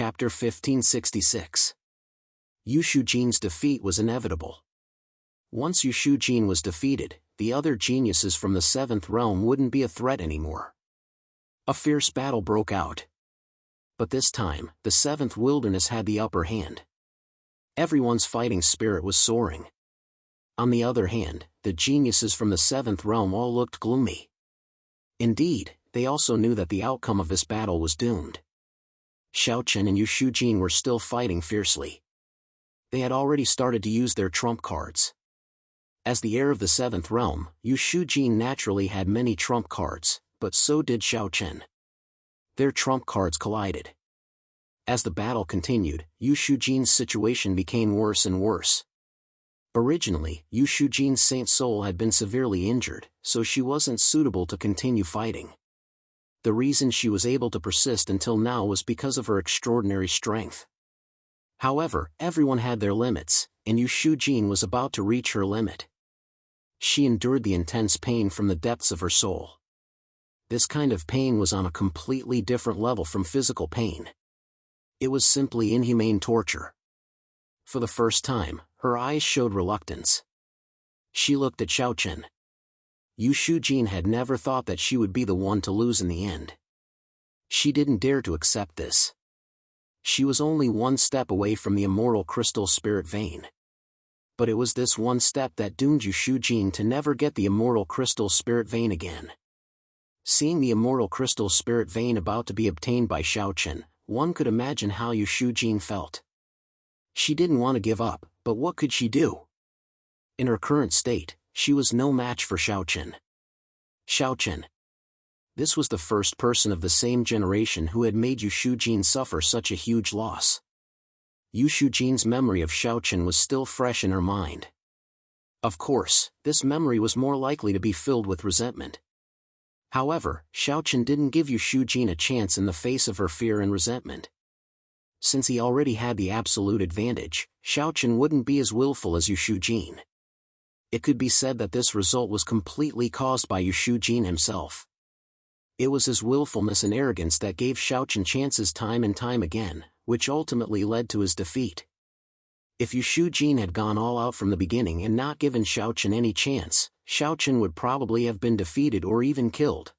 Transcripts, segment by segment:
Chapter 1566. Yu Shujin's defeat was inevitable. Once Yu Shujin was defeated, the other geniuses from the seventh realm wouldn't be a threat anymore. A fierce battle broke out. But this time, the seventh wilderness had the upper hand. Everyone's fighting spirit was soaring. On the other hand, the geniuses from the seventh realm all looked gloomy. Indeed, they also knew that the outcome of this battle was doomed. Xiaochen and Yu Shujin were still fighting fiercely. They had already started to use their trump cards. As the heir of the seventh realm, Yu Shujin naturally had many trump cards, but so did Xiaochen. Their trump cards collided. As the battle continued, Yu Shujin's situation became worse and worse. Originally, Yu Shujin's Saint Soul had been severely injured, so she wasn't suitable to continue fighting. The reason she was able to persist until now was because of her extraordinary strength. However, everyone had their limits, and Yu Shujin was about to reach her limit. She endured the intense pain from the depths of her soul. This kind of pain was on a completely different level from physical pain. It was simply inhumane torture. For the first time, her eyes showed reluctance. She looked at Xiaochen. Yu Shujin had never thought that she would be the one to lose in the end. She didn't dare to accept this. She was only one step away from the immortal crystal spirit vein. But it was this one step that doomed Yu Shujin to never get the immortal crystal spirit vein again. Seeing the immortal crystal spirit vein about to be obtained by Xiaochen, one could imagine how Yu Shujin felt. She didn't want to give up, but what could she do? In her current state, she was no match for Xiaochen. Xiaochen. This was the first person of the same generation who had made Yu Shujin suffer such a huge loss. Yu Shujin's memory of Xiaochen was still fresh in her mind. Of course, this memory was more likely to be filled with resentment. However, Xiaochen didn't give Yu Shujin a chance in the face of her fear and resentment. Since he already had the absolute advantage, Xiaochen wouldn't be as willful as Yu Shujin. It could be said that this result was completely caused by Yu Shujin himself. It was his willfulness and arrogance that gave Xiaochen chances time and time again, which ultimately led to his defeat. If Yu Shujin had gone all out from the beginning and not given Xiaochen any chance, Xiaochen would probably have been defeated or even killed.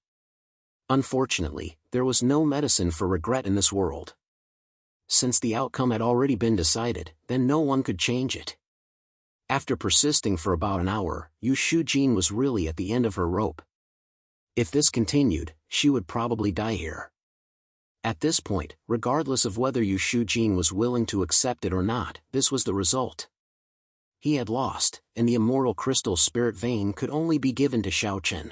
Unfortunately, there was no medicine for regret in this world. Since the outcome had already been decided, then no one could change it. After persisting for about an hour, Yu Shujin was really at the end of her rope. If this continued, she would probably die here. At this point, regardless of whether Yu Shujin was willing to accept it or not, this was the result. He had lost, and the immortal crystal spirit vein could only be given to Xiaochen.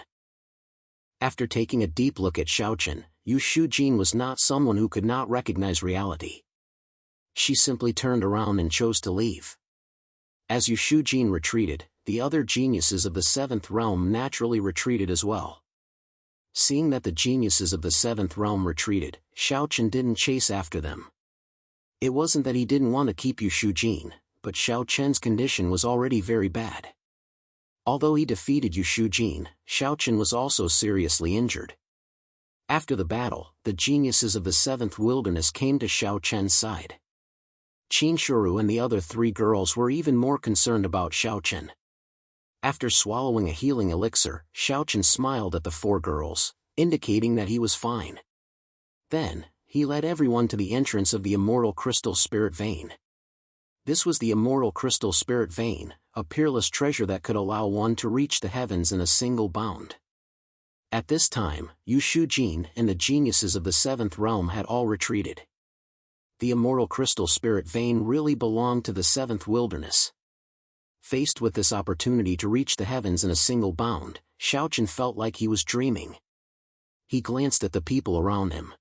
After taking a deep look at Xiaochen, Yu Shujin was not someone who could not recognize reality. She simply turned around and chose to leave. As Yu Shujin retreated, the other geniuses of the seventh realm naturally retreated as well. Seeing that the geniuses of the seventh realm retreated, Xiaochen didn't chase after them. It wasn't that he didn't want to keep Yu Shujin, but Xiaochen's condition was already very bad. Although he defeated Yu Shujin, Xiaochen was also seriously injured. After the battle, the geniuses of the seventh wilderness came to Xiaochen's side. Qinshuru and the other three girls were even more concerned about Xiaochen. After swallowing a healing elixir, Xiaochen smiled at the four girls, indicating that he was fine. Then, he led everyone to the entrance of the immortal crystal spirit vein. This was the immortal crystal spirit vein, a peerless treasure that could allow one to reach the heavens in a single bound. At this time, Yu Shujin and the geniuses of the seventh realm had all retreated. The immortal crystal spirit vein really belonged to the seventh wilderness. Faced with this opportunity to reach the heavens in a single bound, Xiaochen felt like he was dreaming. He glanced at the people around him.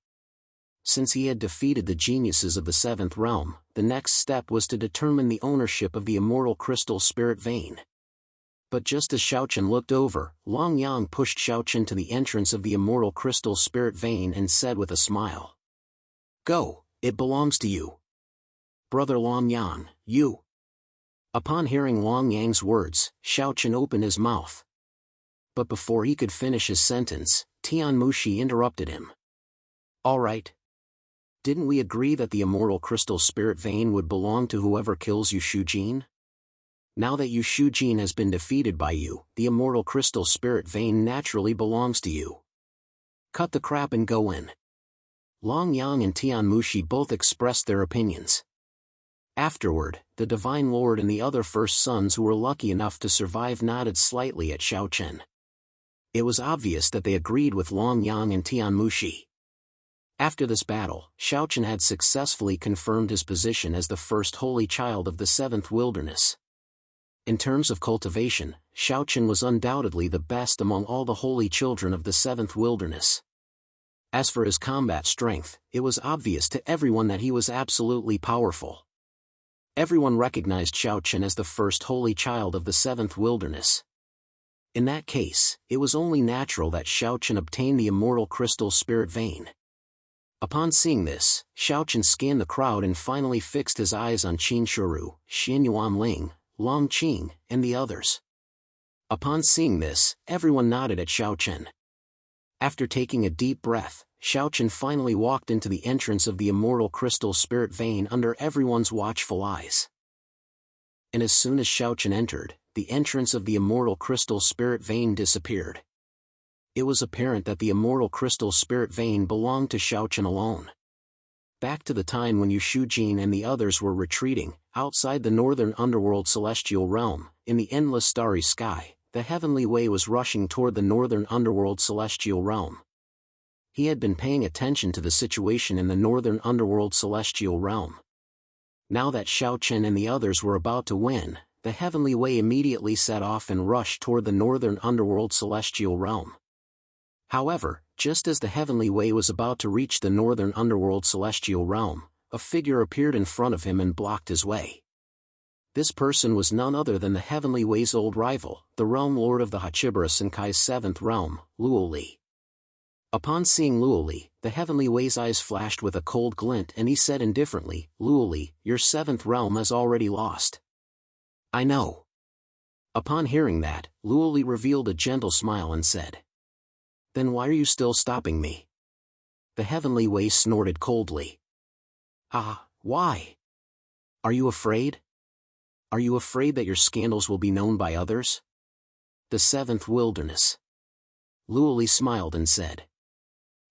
Since he had defeated the geniuses of the seventh realm, the next step was to determine the ownership of the immortal crystal spirit vein. But just as Xiaochen looked over, Long Yang pushed Xiaochen to the entrance of the immortal crystal spirit vein and said with a smile, "Go, it belongs to you. Brother Long Yang, you." Upon hearing Long Yang's words, Xiaochen opened his mouth. But before he could finish his sentence, Tian Mushi interrupted him. "All right. Didn't we agree that the immortal crystal spirit vein would belong to whoever kills Yu Shujin? Now that Yu Shujin has been defeated by you, the immortal crystal spirit vein naturally belongs to you. Cut the crap and go in. Long Yang and Tian Mushi both expressed their opinions. Afterward, the Divine Lord and the other first sons who were lucky enough to survive nodded slightly at Xiao Chen. It was obvious that they agreed with Long Yang and Tian Mushi. After this battle, Xiao Chen had successfully confirmed his position as the first holy child of the seventh wilderness. In terms of cultivation, Xiao Chen was undoubtedly the best among all the holy children of the seventh wilderness. As for his combat strength, it was obvious to everyone that he was absolutely powerful. Everyone recognized Xiao Chen as the first holy child of the seventh wilderness. In that case, it was only natural that Xiao Chen obtain the immortal crystal spirit vein. Upon seeing this, Xiao Chen scanned the crowd and finally fixed his eyes on Qin Shuru, Xin Yuanling, Long Qing, and the others. Upon seeing this, everyone nodded at Xiao Chen. After taking a deep breath, Xiao Chen finally walked into the entrance of the immortal crystal spirit vein under everyone's watchful eyes. And as soon as Xiao Chen entered, the entrance of the immortal crystal spirit vein disappeared. It was apparent that the immortal crystal spirit vein belonged to Xiao Chen alone. Back to the time when Yu Shujin and the others were retreating, outside the northern underworld celestial realm, in the endless starry sky, the heavenly way was rushing toward the northern underworld celestial realm. He had been paying attention to the situation in the northern underworld celestial realm. Now that Xiao Chen and the others were about to win, the heavenly way immediately set off and rushed toward the northern underworld celestial realm. However, just as the heavenly way was about to reach the northern underworld celestial realm, a figure appeared in front of him and blocked his way. This person was none other than the heavenly way's old rival, the realm lord of the Hachibara Senkai's seventh realm, Luoli. Upon seeing Luoli, the heavenly way's eyes flashed with a cold glint and he said indifferently, "Luoli, your seventh realm has already lost." "I know." Upon hearing that, Luoli revealed a gentle smile and said, "Then why are you still stopping me?" The heavenly way snorted coldly. "Ah, why? Are you afraid? Are you afraid that your scandals will be known by others?" "The seventh wilderness." Luoli smiled and said.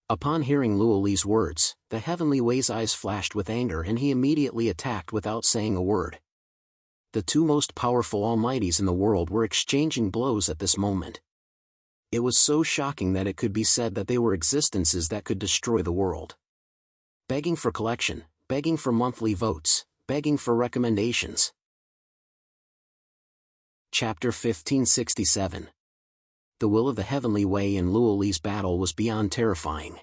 Upon hearing Luoli's words, the heavenly way's eyes flashed with anger and he immediately attacked without saying a word. The two most powerful almighties in the world were exchanging blows at this moment. It was so shocking that it could be said that they were existences that could destroy the world. Begging for collection, begging for monthly votes, begging for recommendations. Chapter 1567. The will of the heavenly way in Luoli's battle was beyond terrifying.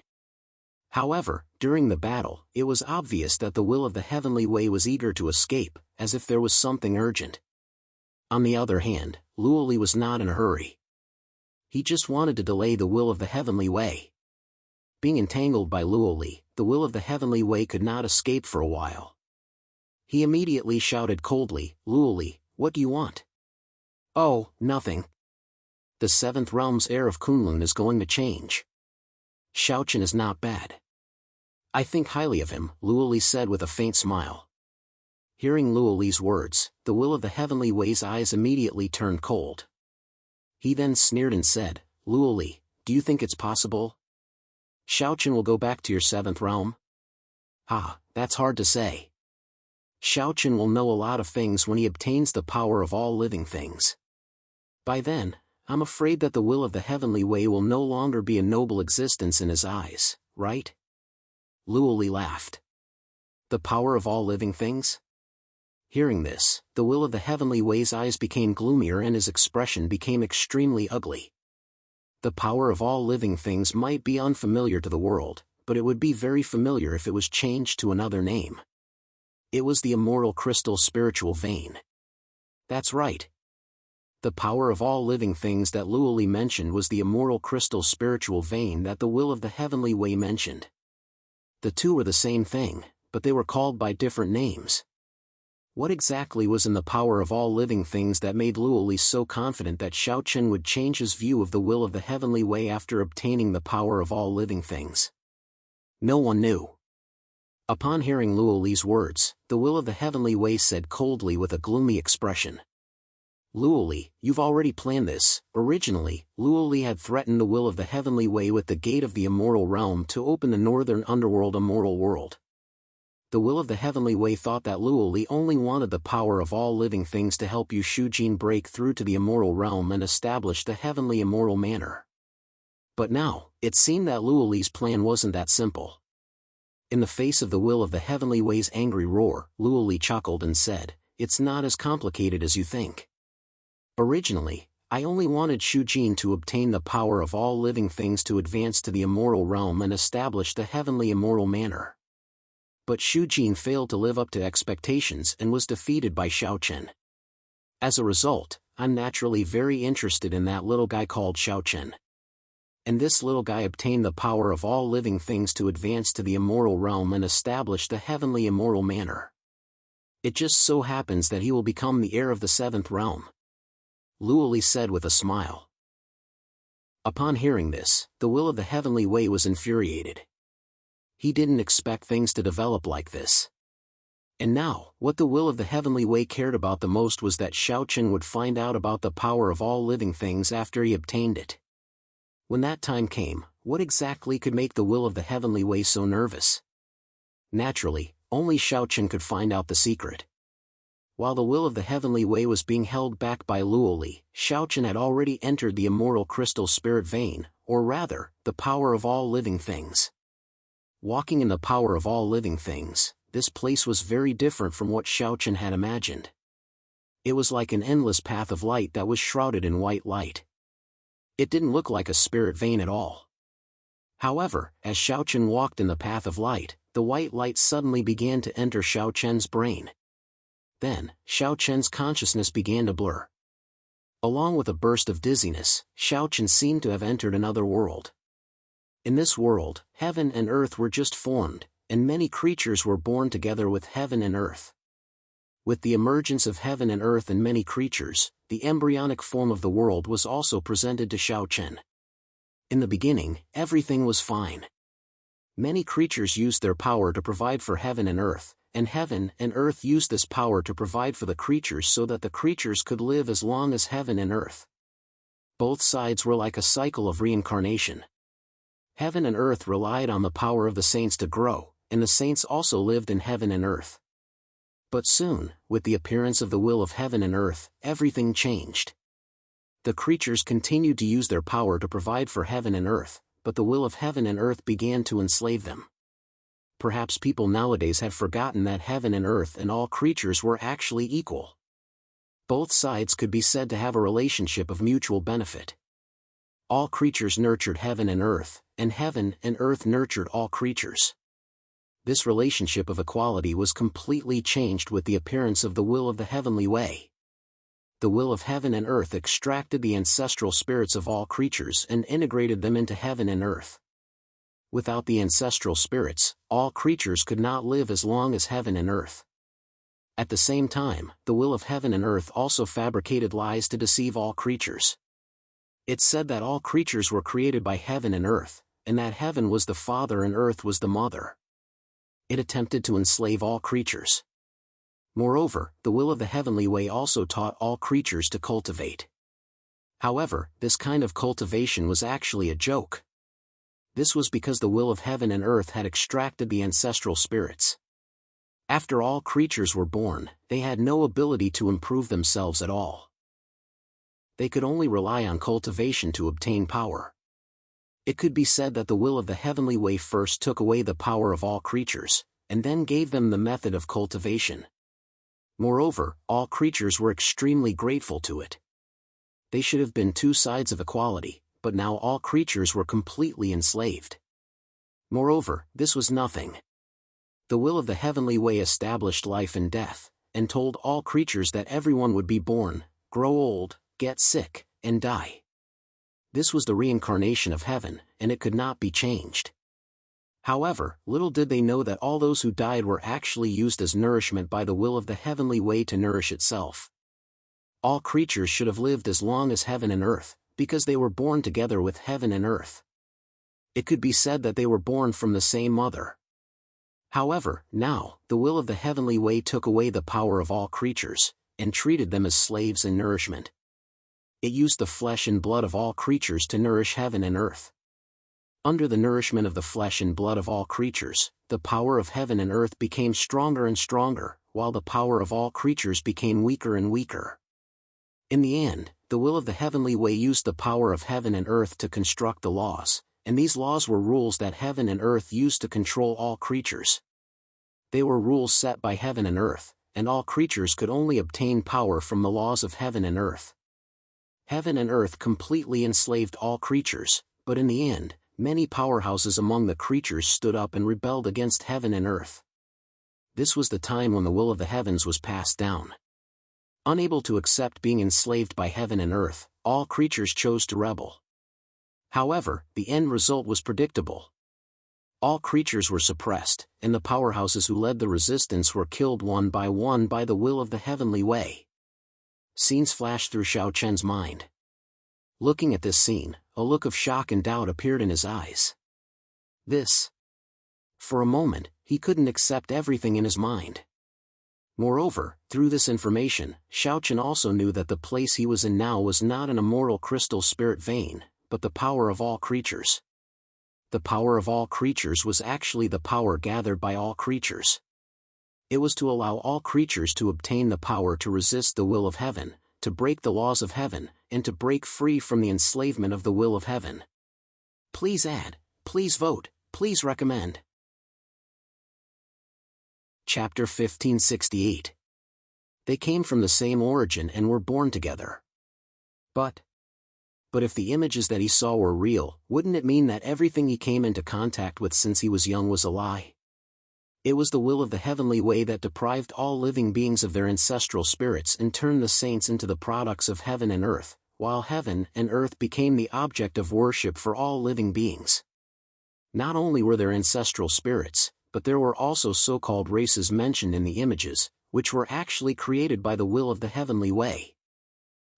However, during the battle, it was obvious that the will of the heavenly way was eager to escape, as if there was something urgent. On the other hand, Luoli was not in a hurry. He just wanted to delay the will of the heavenly way. Being entangled by Luoli, the will of the heavenly way could not escape for a while. He immediately shouted coldly, "Luoli, what do you want?" "Oh, nothing. The seventh realm's heir of Kunlun is going to change. Xiao Chen is not bad. I think highly of him," Luoli said with a faint smile. Hearing Luoli's words, the will of the heavenly way's eyes immediately turned cold. He then sneered and said, "Luoli, do you think it's possible? Xiao Chen will go back to your seventh realm?" "Ah, that's hard to say. Xiao Chen will know a lot of things when he obtains the power of all living things. By then, I'm afraid that the will of the heavenly way will no longer be a noble existence in his eyes, right?" Luoli laughed. "The power of all living things?" Hearing this, the will of the heavenly way's eyes became gloomier and his expression became extremely ugly. The power of all living things might be unfamiliar to the world, but it would be very familiar if it was changed to another name. It was the immortal crystal spiritual vein. That's right. The power of all living things that Luoli mentioned was the immortal crystal spiritual vein that the will of the heavenly way mentioned. The two were the same thing, but they were called by different names. What exactly was in the power of all living things that made Luoli so confident that Xiao Chen would change his view of the will of the heavenly way after obtaining the power of all living things? No one knew. Upon hearing Luo Li's words, the will of the heavenly way said coldly with a gloomy expression. Luo Li, you've already planned this. Originally, Luo Li had threatened the will of the heavenly way with the gate of the immoral realm to open the northern underworld immoral world. The will of the heavenly way thought that Luo Li only wanted the power of all living things to help Yu Shujin break through to the immoral realm and establish the heavenly immoral manor. But now, it seemed that Luo Li's plan wasn't that simple. In the face of the will of the heavenly way's angry roar, Luo Li chuckled and said, "It's not as complicated as you think. Originally, I only wanted Shujin to obtain the power of all living things to advance to the immoral realm and establish the heavenly immoral manor. But Shujin failed to live up to expectations and was defeated by Xiaochen. As a result, I'm naturally very interested in that little guy called Xiaochen. And this little guy obtained the power of all living things to advance to the immoral realm and establish the heavenly immoral manor. It just so happens that he will become the heir of the seventh realm," Luo Li said with a smile. Upon hearing this, the will of the heavenly way was infuriated. He didn't expect things to develop like this. And now, what the will of the heavenly way cared about the most was that Xiaochen would find out about the power of all living things after he obtained it. When that time came, what exactly could make the will of the heavenly way so nervous? Naturally, only Xiaochen could find out the secret. While the will of the heavenly way was being held back by Luo Li, Xiaochen had already entered the immortal crystal spirit vein, or rather, the power of all living things. Walking in the power of all living things, this place was very different from what Xiaochen had imagined. It was like an endless path of light that was shrouded in white light. It didn't look like a spirit vein at all. However, as Xiaochen walked in the path of light, the white light suddenly began to enter Xiaochen's brain. Then, Xiaochen's consciousness began to blur. Along with a burst of dizziness, Xiaochen seemed to have entered another world. In this world, heaven and earth were just formed, and many creatures were born together with heaven and earth. With the emergence of heaven and earth and many creatures, the embryonic form of the world was also presented to Xiaochen. In the beginning, everything was fine. Many creatures used their power to provide for heaven and earth used this power to provide for the creatures so that the creatures could live as long as heaven and earth. Both sides were like a cycle of reincarnation. Heaven and earth relied on the power of the saints to grow, and the saints also lived in heaven and earth. But soon, with the appearance of the will of heaven and earth, everything changed. The creatures continued to use their power to provide for heaven and earth, but the will of heaven and earth began to enslave them. Perhaps people nowadays have forgotten that heaven and earth and all creatures were actually equal. Both sides could be said to have a relationship of mutual benefit. All creatures nurtured heaven and earth nurtured all creatures. This relationship of equality was completely changed with the appearance of the will of the heavenly way. The will of heaven and earth extracted the ancestral spirits of all creatures and integrated them into heaven and earth. Without the ancestral spirits, all creatures could not live as long as heaven and earth. At the same time, the will of heaven and earth also fabricated lies to deceive all creatures. It said that all creatures were created by heaven and earth, and that heaven was the father and earth was the mother. It attempted to enslave all creatures. Moreover, the will of the heavenly way also taught all creatures to cultivate. However, this kind of cultivation was actually a joke. This was because the will of heaven and earth had extracted the ancestral spirits. After all creatures were born, they had no ability to improve themselves at all. They could only rely on cultivation to obtain power. It could be said that the will of the heavenly way first took away the power of all creatures, and then gave them the method of cultivation. Moreover, all creatures were extremely grateful to it. They should have been two sides of equality, but now all creatures were completely enslaved. Moreover, this was nothing. The will of the heavenly way established life and death, and told all creatures that everyone would be born, grow old, get sick, and die. This was the reincarnation of heaven, and it could not be changed. However, little did they know that all those who died were actually used as nourishment by the will of the heavenly way to nourish itself. All creatures should have lived as long as heaven and earth, because they were born together with heaven and earth. It could be said that they were born from the same mother. However, now, the will of the heavenly way took away the power of all creatures, and treated them as slaves and nourishment. It used the flesh and blood of all creatures to nourish heaven and earth. Under the nourishment of the flesh and blood of all creatures, the power of heaven and earth became stronger and stronger, while the power of all creatures became weaker and weaker. In the end, the will of the heavenly way used the power of heaven and earth to construct the laws, and these laws were rules that heaven and earth used to control all creatures. They were rules set by heaven and earth, and all creatures could only obtain power from the laws of heaven and earth. Heaven and earth completely enslaved all creatures, but in the end, many powerhouses among the creatures stood up and rebelled against heaven and earth. This was the time when the will of the heavens was passed down. Unable to accept being enslaved by heaven and earth, all creatures chose to rebel. However, the end result was predictable. All creatures were suppressed, and the powerhouses who led the resistance were killed one by the will of the heavenly way. Scenes flashed through Xiao Chen's mind. Looking at this scene, a look of shock and doubt appeared in his eyes. For a moment, he couldn't accept everything in his mind. Moreover, through this information, Xiao Chen also knew that the place he was in now was not an immortal crystal spirit vein, but the power of all creatures. The power of all creatures was actually the power gathered by all creatures. It was to allow all creatures to obtain the power to resist the will of heaven, to break the laws of heaven, and to break free from the enslavement of the will of heaven. Please add, please vote, please recommend. Chapter 1568. They came from the same origin and were born together. But if the images that he saw were real, wouldn't it mean that everything he came into contact with since he was young was a lie? It was the will of the heavenly way that deprived all living beings of their ancestral spirits and turned the saints into the products of heaven and earth, while heaven and earth became the object of worship for all living beings. Not only were there ancestral spirits, but there were also so-called races mentioned in the images, which were actually created by the will of the heavenly way.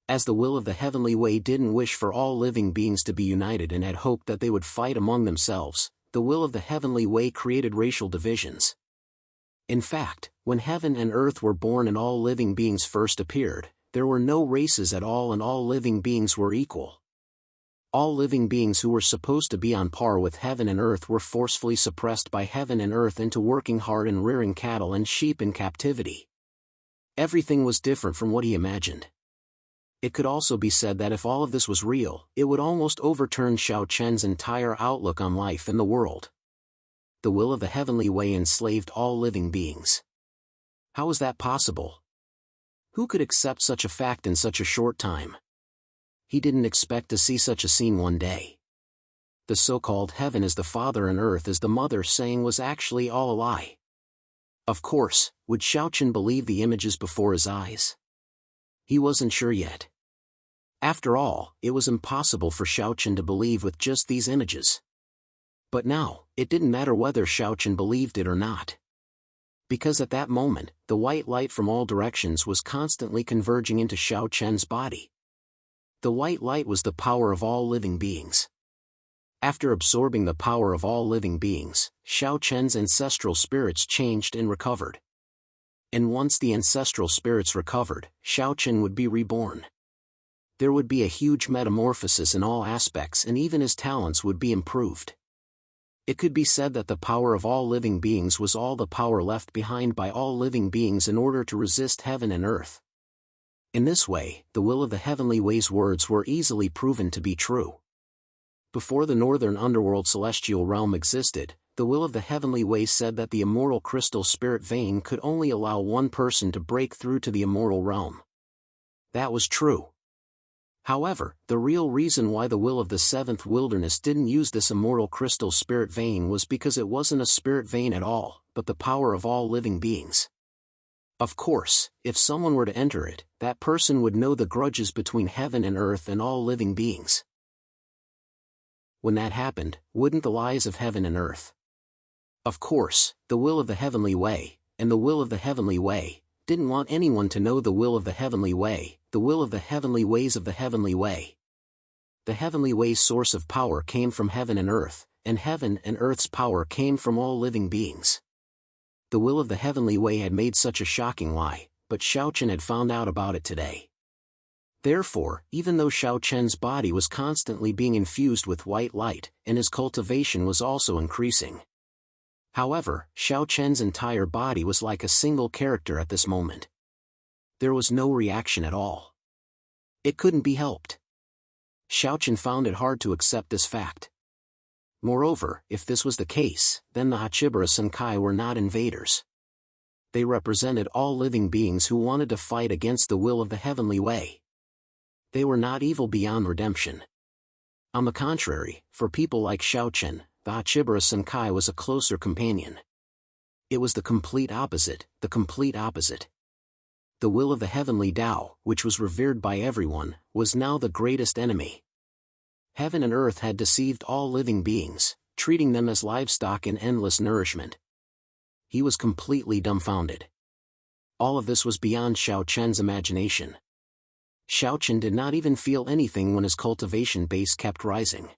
As the will of the heavenly way didn't wish for all living beings to be united and had hoped that they would fight among themselves, the will of the heavenly way created racial divisions. In fact, when heaven and earth were born and all living beings first appeared, there were no races at all and all living beings were equal. All living beings who were supposed to be on par with heaven and earth were forcefully suppressed by heaven and earth into working hard and rearing cattle and sheep in captivity. Everything was different from what he imagined. It could also be said that if all of this was real, it would almost overturn Xiao Chen's entire outlook on life and the world. The will of the heavenly way enslaved all living beings. How was that possible? Who could accept such a fact in such a short time? He didn't expect to see such a scene one day. The so-called heaven is the father and earth is the mother saying was actually all a lie. Of course, would Xiao Chen believe the images before his eyes? He wasn't sure yet. After all, it was impossible for Xiao Chen to believe with just these images. But now, it didn't matter whether Xiao Chen believed it or not. Because at that moment, the white light from all directions was constantly converging into Xiao Chen's body. The white light was the power of all living beings. After absorbing the power of all living beings, Xiao Chen's ancestral spirits changed and recovered. And once the ancestral spirits recovered, Xiao Chen would be reborn. There would be a huge metamorphosis in all aspects and even his talents would be improved. It could be said that the power of all living beings was all the power left behind by all living beings in order to resist heaven and earth. In this way, the will of the heavenly way's words were easily proven to be true. Before the northern underworld celestial realm existed, the will of the heavenly way said that the immortal crystal spirit vein could only allow one person to break through to the immortal realm. That was true. However, the real reason why the will of the seventh wilderness didn't use this immortal crystal spirit vein was because it wasn't a spirit vein at all, but the power of all living beings. Of course, if someone were to enter it, that person would know the grudges between heaven and earth and all living beings. When that happened, wouldn't the lies of heaven and earth? Of course, the will of the heavenly way, and the will of the heavenly way, didn't want anyone to know the will of the heavenly way, the will of the heavenly ways of the heavenly way. The heavenly way's source of power came from heaven and earth's power came from all living beings. The will of the heavenly way had made such a shocking lie, but Xiao Chen had found out about it today. Therefore, even though Xiao Chen's body was constantly being infused with white light, and his cultivation was also increasing. However, Xiao Chen's entire body was like a single character at this moment. There was no reaction at all. It couldn't be helped. Xiao Chen found it hard to accept this fact. Moreover, if this was the case, then the Hachibara Senkai were not invaders. They represented all living beings who wanted to fight against the will of the heavenly way. They were not evil beyond redemption. On the contrary, for people like Xiao Chen, the Hachibara Senkai was a closer companion. It was the complete opposite, the complete opposite. The will of the heavenly Tao, which was revered by everyone, was now the greatest enemy. Heaven and earth had deceived all living beings, treating them as livestock in endless nourishment. He was completely dumbfounded. All of this was beyond Xiao Chen's imagination. Xiao Chen did not even feel anything when his cultivation base kept rising.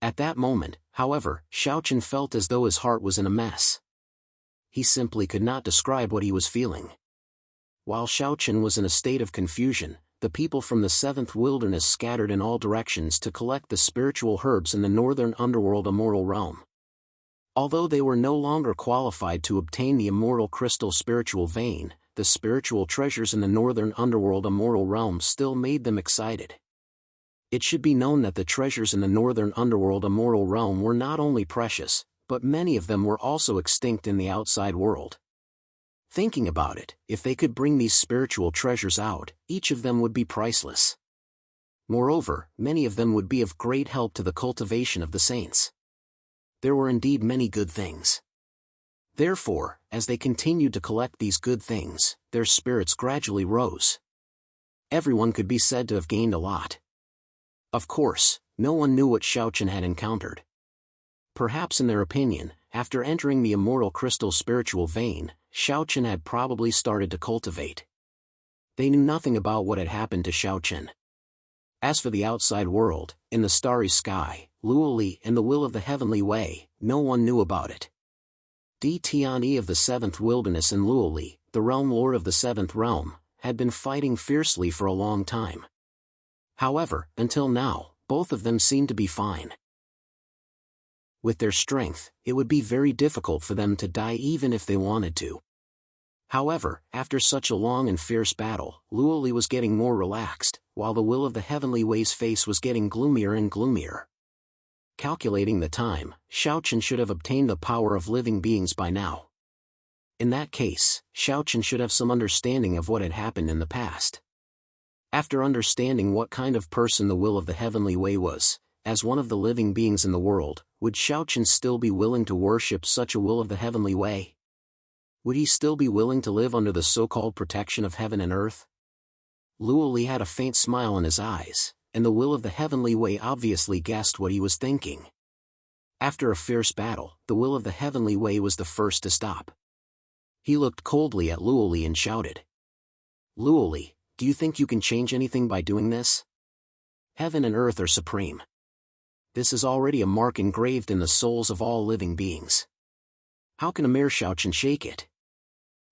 At that moment, however, Xiao Chen felt as though his heart was in a mess. He simply could not describe what he was feeling. While Xiao Chen was in a state of confusion, the people from the seventh wilderness scattered in all directions to collect the spiritual herbs in the northern underworld immortal realm. Although they were no longer qualified to obtain the immortal crystal spiritual vein, the spiritual treasures in the northern underworld immortal realm still made them excited. It should be known that the treasures in the northern underworld immortal realm were not only precious, but many of them were also extinct in the outside world. Thinking about it, if they could bring these spiritual treasures out, each of them would be priceless. Moreover, many of them would be of great help to the cultivation of the saints. There were indeed many good things. Therefore, as they continued to collect these good things, their spirits gradually rose. Everyone could be said to have gained a lot. Of course, no one knew what Xiao Chen had encountered. Perhaps in their opinion, after entering the immortal crystal spiritual vein, Xiao Chen had probably started to cultivate. They knew nothing about what had happened to Xiao Chen. As for the outside world, in the starry sky, Luoli and the will of the heavenly way, no one knew about it. Di Tianyi of the seventh wilderness and Luoli, the realm lord of the seventh realm, had been fighting fiercely for a long time. However, until now, both of them seemed to be fine. With their strength, it would be very difficult for them to die even if they wanted to. However, after such a long and fierce battle, Luoli was getting more relaxed, while the will of the heavenly way's face was getting gloomier and gloomier. Calculating the time, Xiao Chen should have obtained the power of living beings by now. In that case, Xiao Chen should have some understanding of what had happened in the past. After understanding what kind of person the will of the heavenly way was, as one of the living beings in the world, would Xiao Chen still be willing to worship such a will of the heavenly way? Would he still be willing to live under the so-called protection of heaven and earth? Luoli had a faint smile in his eyes, and the will of the heavenly way obviously guessed what he was thinking. After a fierce battle, the will of the heavenly way was the first to stop. He looked coldly at Luoli and shouted, "Luoli, do you think you can change anything by doing this? Heaven and earth are supreme. This is already a mark engraved in the souls of all living beings. How can a mere Xiao Chen shake it?"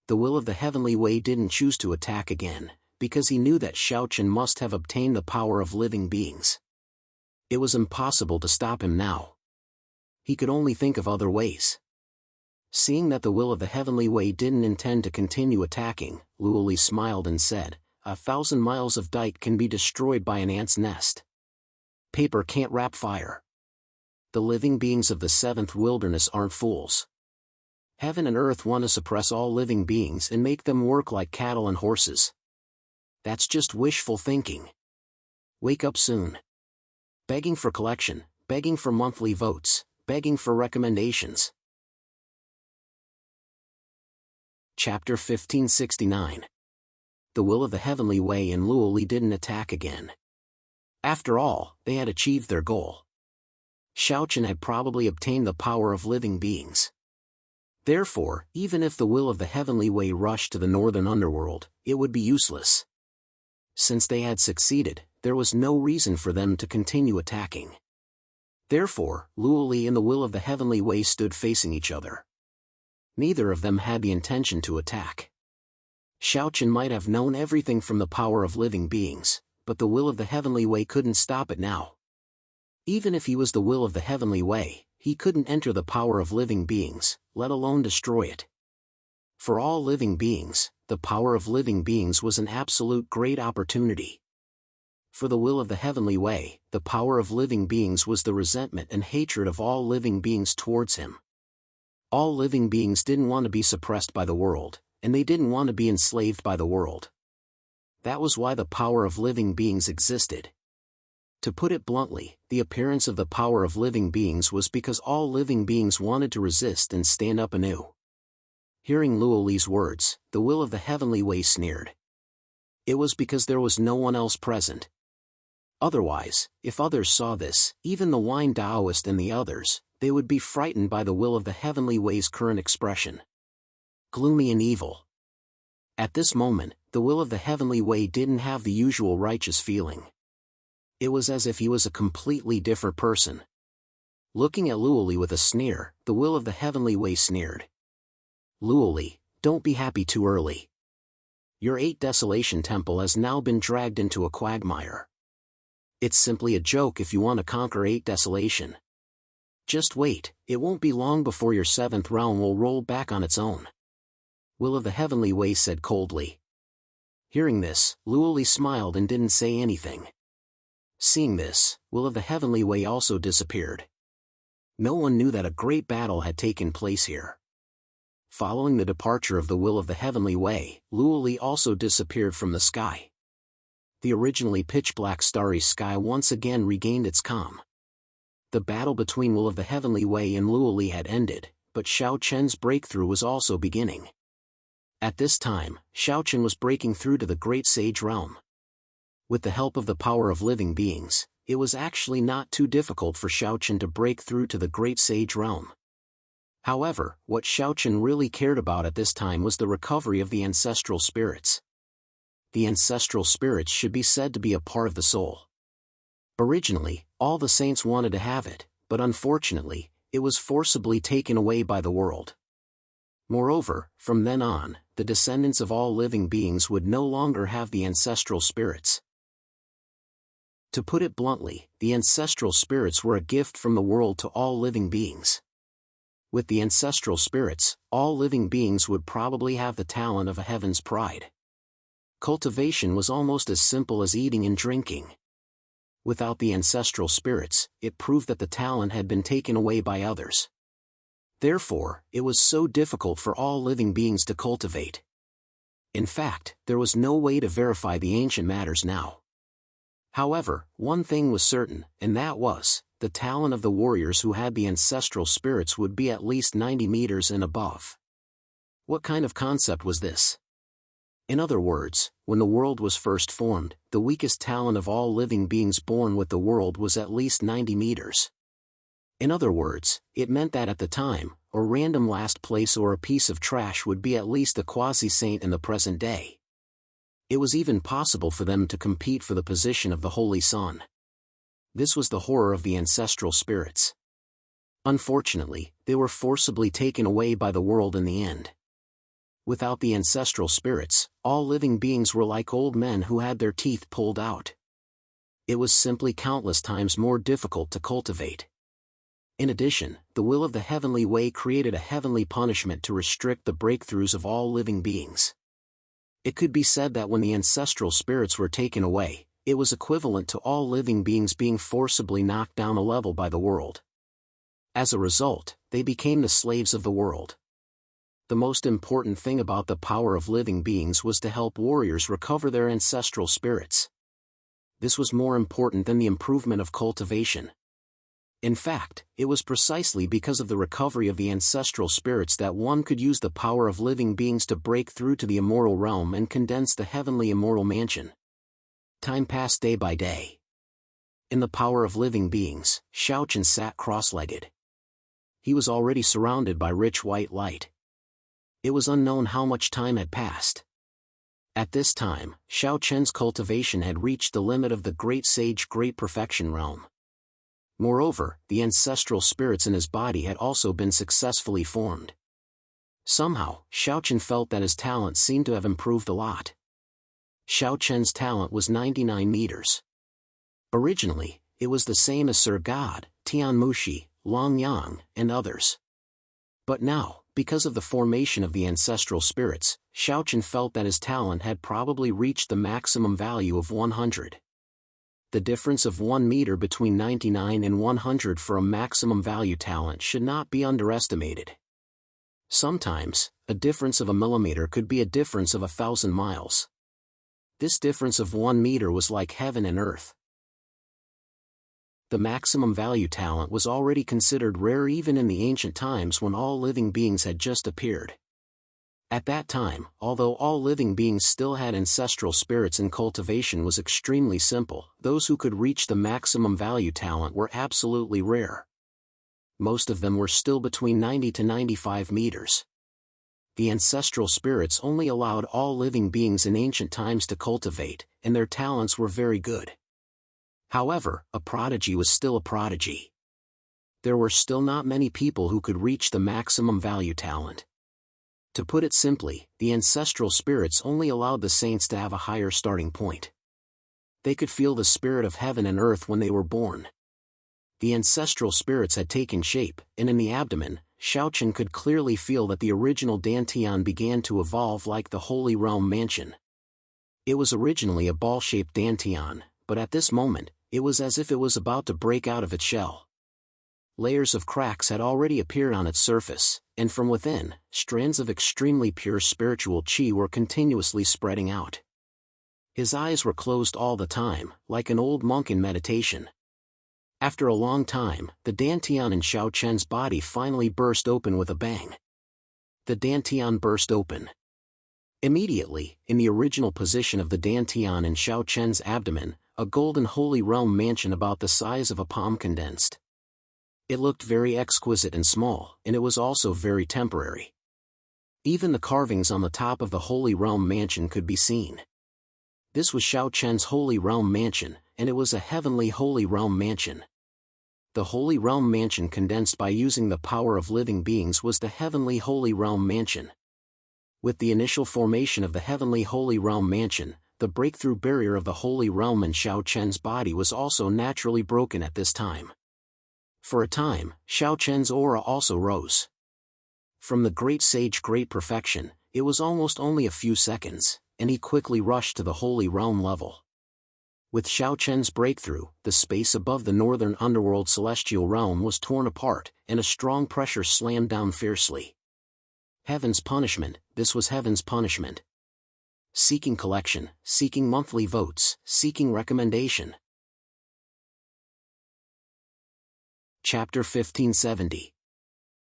The will of the heavenly way didn't choose to attack again, because he knew that Xiao Chen must have obtained the power of living beings. It was impossible to stop him now. He could only think of other ways. Seeing that the will of the heavenly way didn't intend to continue attacking, Luoli smiled and said, 1,000 miles of dike can be destroyed by an ant's nest. Paper can't wrap fire. The living beings of the seventh wilderness aren't fools. Heaven and earth want to suppress all living beings and make them work like cattle and horses. That's just wishful thinking. Wake up soon. Begging for collection, begging for monthly votes, begging for recommendations. Chapter 1569. The will of the heavenly way and Luoli didn't attack again. After all, they had achieved their goal. Xiao Chen had probably obtained the power of living beings. Therefore, even if the will of the heavenly way rushed to the northern underworld, it would be useless. Since they had succeeded, there was no reason for them to continue attacking. Therefore, Luoli and the will of the heavenly way stood facing each other. Neither of them had the intention to attack. Xiaochen might have known everything from the power of living beings, but the will of the heavenly way couldn't stop it now. Even if he was the will of the heavenly way, he couldn't enter the power of living beings, let alone destroy it. For all living beings, the power of living beings was an absolute great opportunity. For the will of the heavenly way, the power of living beings was the resentment and hatred of all living beings towards him. All living beings didn't want to be suppressed by the world, and they didn't want to be enslaved by the world. That was why the power of living beings existed. To put it bluntly, the appearance of the power of living beings was because all living beings wanted to resist and stand up anew. Hearing Luo Li's words, the will of the heavenly way sneered. It was because there was no one else present. Otherwise, if others saw this, even the Wine Taoist and the others, they would be frightened by the will of the heavenly way's current expression. Gloomy and evil. At this moment, the will of the heavenly way didn't have the usual righteous feeling. It was as if he was a completely different person. Looking at Luo Li with a sneer, the will of the heavenly way sneered. Luo Li, don't be happy too early. Your 8 Desolation Temple has now been dragged into a quagmire. It's simply a joke if you want to conquer 8 Desolation. Just wait, it won't be long before your 7th realm will roll back on its own. Will of the heavenly way said coldly. Hearing this, Luo Li smiled and didn't say anything. Seeing this, Will of the heavenly way also disappeared. No one knew that a great battle had taken place here. Following the departure of the will of the heavenly way, Luo Li also disappeared from the sky. The originally pitch-black starry sky once again regained its calm. The battle between Will of the heavenly way and Luo Li had ended, but Xiaochen's breakthrough was also beginning. At this time, Xiaochen was breaking through to the Great Sage Realm. With the help of the power of living beings, it was actually not too difficult for Xiaochen to break through to the Great Sage Realm. However, what Xiaochen really cared about at this time was the recovery of the ancestral spirits. The ancestral spirits should be said to be a part of the soul. Originally, all the saints wanted to have it, but unfortunately, it was forcibly taken away by the world. Moreover, from then on, the descendants of all living beings would no longer have the ancestral spirits. To put it bluntly, the ancestral spirits were a gift from the world to all living beings. With the ancestral spirits, all living beings would probably have the talent of a heaven's pride. Cultivation was almost as simple as eating and drinking. Without the ancestral spirits, it proved that the talent had been taken away by others. Therefore, it was so difficult for all living beings to cultivate. In fact, there was no way to verify the ancient matters now. However, one thing was certain, and that was, the talent of the warriors who had the ancestral spirits would be at least 90 meters and above. What kind of concept was this? In other words, when the world was first formed, the weakest talent of all living beings born with the world was at least 90 meters. In other words, it meant that at the time, a random last place or a piece of trash would be at least a quasi-saint in the present day. It was even possible for them to compete for the position of the Holy Son. This was the horror of the ancestral spirits. Unfortunately, they were forcibly taken away by the world in the end. Without the ancestral spirits, all living beings were like old men who had their teeth pulled out. It was simply countless times more difficult to cultivate. In addition, the will of the heavenly way created a heavenly punishment to restrict the breakthroughs of all living beings. It could be said that when the ancestral spirits were taken away, it was equivalent to all living beings being forcibly knocked down a level by the world. As a result, they became the slaves of the world. The most important thing about the power of living beings was to help warriors recover their ancestral spirits. This was more important than the improvement of cultivation. In fact, it was precisely because of the recovery of the ancestral spirits that one could use the power of living beings to break through to the immortal realm and condense the heavenly immortal mansion. Time passed day by day. In the power of living beings, Xiaochen sat cross-legged. He was already surrounded by rich white light. It was unknown how much time had passed. At this time, Xiaochen's cultivation had reached the limit of the Great Sage Great Perfection realm. Moreover, the ancestral spirits in his body had also been successfully formed. Somehow, Xiaochen felt that his talent seemed to have improved a lot. Xiaochen's talent was 99 meters. Originally, it was the same as Sir God, Tian Mushi, Long Yang, and others. But now, because of the formation of the ancestral spirits, Xiaochen felt that his talent had probably reached the maximum value of 100. The difference of 1 meter between 99 and 100 for a maximum value talent should not be underestimated. Sometimes, a difference of a millimeter could be a difference of 1,000 miles. This difference of 1 meter was like heaven and earth. The maximum value talent was already considered rare even in the ancient times when all living beings had just appeared. At that time, although all living beings still had ancestral spirits and cultivation was extremely simple, those who could reach the maximum value talent were absolutely rare. Most of them were still between 90 to 95 meters. The ancestral spirits only allowed all living beings in ancient times to cultivate, and their talents were very good. However, a prodigy was still a prodigy. There were still not many people who could reach the maximum value talent. To put it simply, the ancestral spirits only allowed the saints to have a higher starting point. They could feel the spirit of heaven and earth when they were born. The ancestral spirits had taken shape, and in the abdomen, Xiaochen could clearly feel that the original Dantian began to evolve like the Holy Realm Mansion. It was originally a ball-shaped Dantian, but at this moment, it was as if it was about to break out of its shell. Layers of cracks had already appeared on its surface, and from within, strands of extremely pure spiritual qi were continuously spreading out. His eyes were closed all the time, like an old monk in meditation. After a long time, the Dantian in Xiaochen's body finally burst open with a bang. The Dantian burst open. Immediately, in the original position of the Dantian in Xiaochen's abdomen, a golden holy realm mansion about the size of a palm condensed. It looked very exquisite and small, and it was also very temporary. Even the carvings on the top of the holy realm mansion could be seen. This was Xiaochen's holy realm mansion, and it was a heavenly holy realm mansion. The holy realm mansion condensed by using the power of living beings was the heavenly holy realm mansion. With the initial formation of the heavenly holy realm mansion, the breakthrough barrier of the holy realm in Xiaochen's body was also naturally broken at this time. For a time, Xiaochen's aura also rose. From the great sage great perfection, it was almost only a few seconds, and he quickly rushed to the holy realm level. With Xiaochen's breakthrough, the space above the northern underworld celestial realm was torn apart, and a strong pressure slammed down fiercely. Heaven's punishment, this was heaven's punishment. Seeking collection, seeking monthly votes, seeking recommendation. Chapter 1570.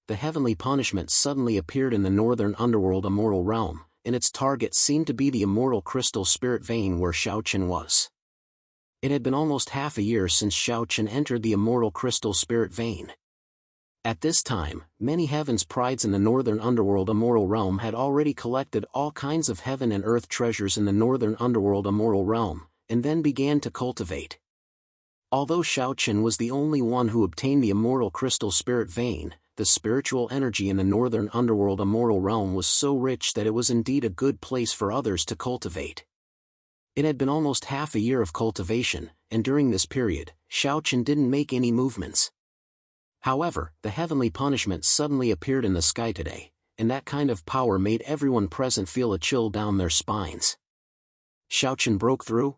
The heavenly punishment suddenly appeared in the northern underworld immortal realm, and its target seemed to be the immortal crystal spirit vein where Xiaochen was. It had been almost half a year since Xiaochen entered the immortal crystal spirit vein. At this time, many heaven's prides in the northern underworld immortal realm had already collected all kinds of heaven and earth treasures in the northern underworld immortal realm, and then began to cultivate. Although Xiaochen was the only one who obtained the immortal crystal spirit vein, the spiritual energy in the northern underworld immortal realm was so rich that it was indeed a good place for others to cultivate. It had been almost half a year of cultivation, and during this period, Xiaochen didn't make any movements. However, the heavenly punishment suddenly appeared in the sky today, and that kind of power made everyone present feel a chill down their spines. Xiaochen broke through?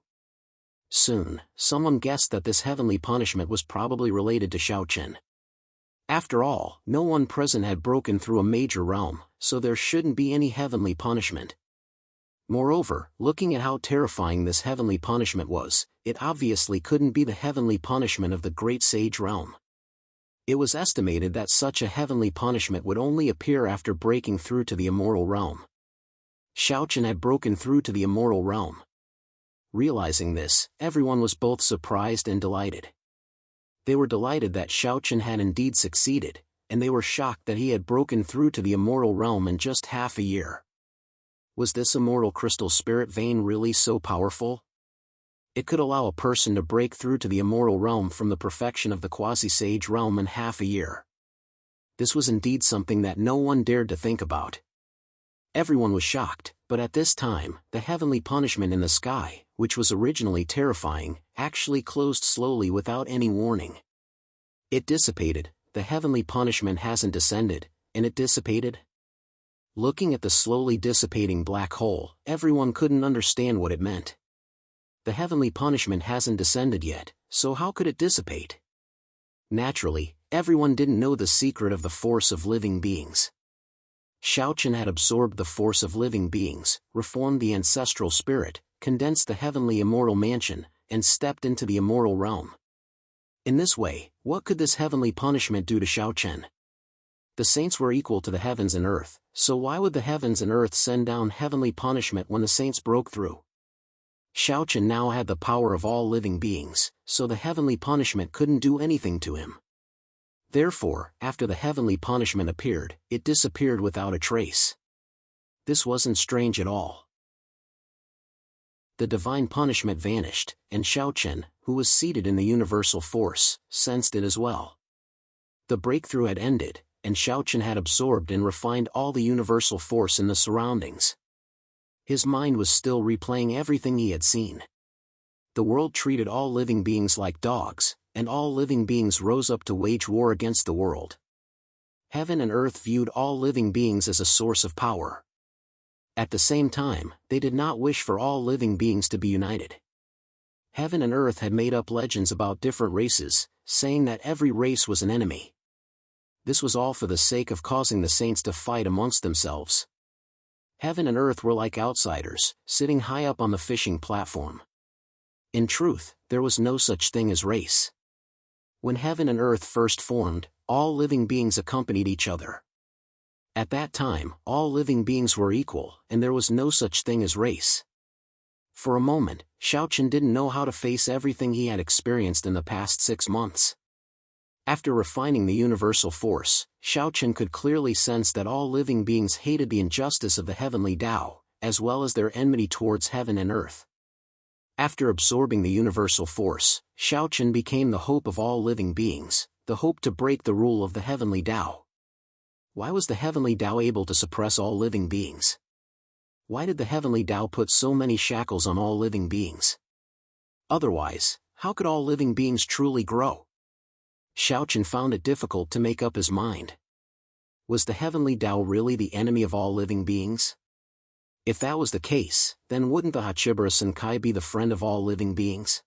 Soon, someone guessed that this heavenly punishment was probably related to Xiaochen. After all, no one present had broken through a major realm, so there shouldn't be any heavenly punishment. Moreover, looking at how terrifying this heavenly punishment was, it obviously couldn't be the heavenly punishment of the great sage realm. It was estimated that such a heavenly punishment would only appear after breaking through to the immortal realm. Xiaochen had broken through to the immortal realm. Realizing this, everyone was both surprised and delighted. They were delighted that Xiaochen had indeed succeeded, and they were shocked that he had broken through to the immortal realm in just half a year. Was this immortal crystal spirit vein really so powerful? It could allow a person to break through to the immortal realm from the perfection of the quasi-sage realm in half a year. This was indeed something that no one dared to think about. Everyone was shocked, but at this time, the heavenly punishment in the sky, which was originally terrifying, actually closed slowly without any warning. It dissipated. The heavenly punishment hasn't descended, and it dissipated? Looking at the slowly dissipating black hole, everyone couldn't understand what it meant. The heavenly punishment hasn't descended yet, so how could it dissipate? Naturally, everyone didn't know the secret of the force of living beings. Shaochen had absorbed the force of living beings, reformed the ancestral spirit, condensed the heavenly immortal mansion, and stepped into the immortal realm. In this way, what could this heavenly punishment do to Shaochen? The saints were equal to the heavens and earth, so why would the heavens and earth send down heavenly punishment when the saints broke through? Shaochen now had the power of all living beings, so the heavenly punishment couldn't do anything to him. Therefore, after the heavenly punishment appeared, it disappeared without a trace. This wasn't strange at all. The divine punishment vanished, and Shaochen, who was seated in the universal force, sensed it as well. The breakthrough had ended, and Shaochen had absorbed and refined all the universal force in the surroundings. His mind was still replaying everything he had seen. The world treated all living beings like dogs, and all living beings rose up to wage war against the world. Heaven and earth viewed all living beings as a source of power. At the same time, they did not wish for all living beings to be united. Heaven and earth had made up legends about different races, saying that every race was an enemy. This was all for the sake of causing the saints to fight amongst themselves. Heaven and earth were like outsiders, sitting high up on the fishing platform. In truth, there was no such thing as race. When heaven and earth first formed, all living beings accompanied each other. At that time, all living beings were equal, and there was no such thing as race. For a moment, Shaochen didn't know how to face everything he had experienced in the past 6 months. After refining the universal force, Shaochen could clearly sense that all living beings hated the injustice of the heavenly Tao, as well as their enmity towards heaven and earth. After absorbing the universal force, Shaochen became the hope of all living beings, the hope to break the rule of the heavenly Tao. Why was the heavenly Tao able to suppress all living beings? Why did the heavenly Tao put so many shackles on all living beings? Otherwise, how could all living beings truly grow? Shaochen found it difficult to make up his mind. Was the heavenly Tao really the enemy of all living beings? If that was the case, then wouldn't the Hachibara Senkai be the friend of all living beings?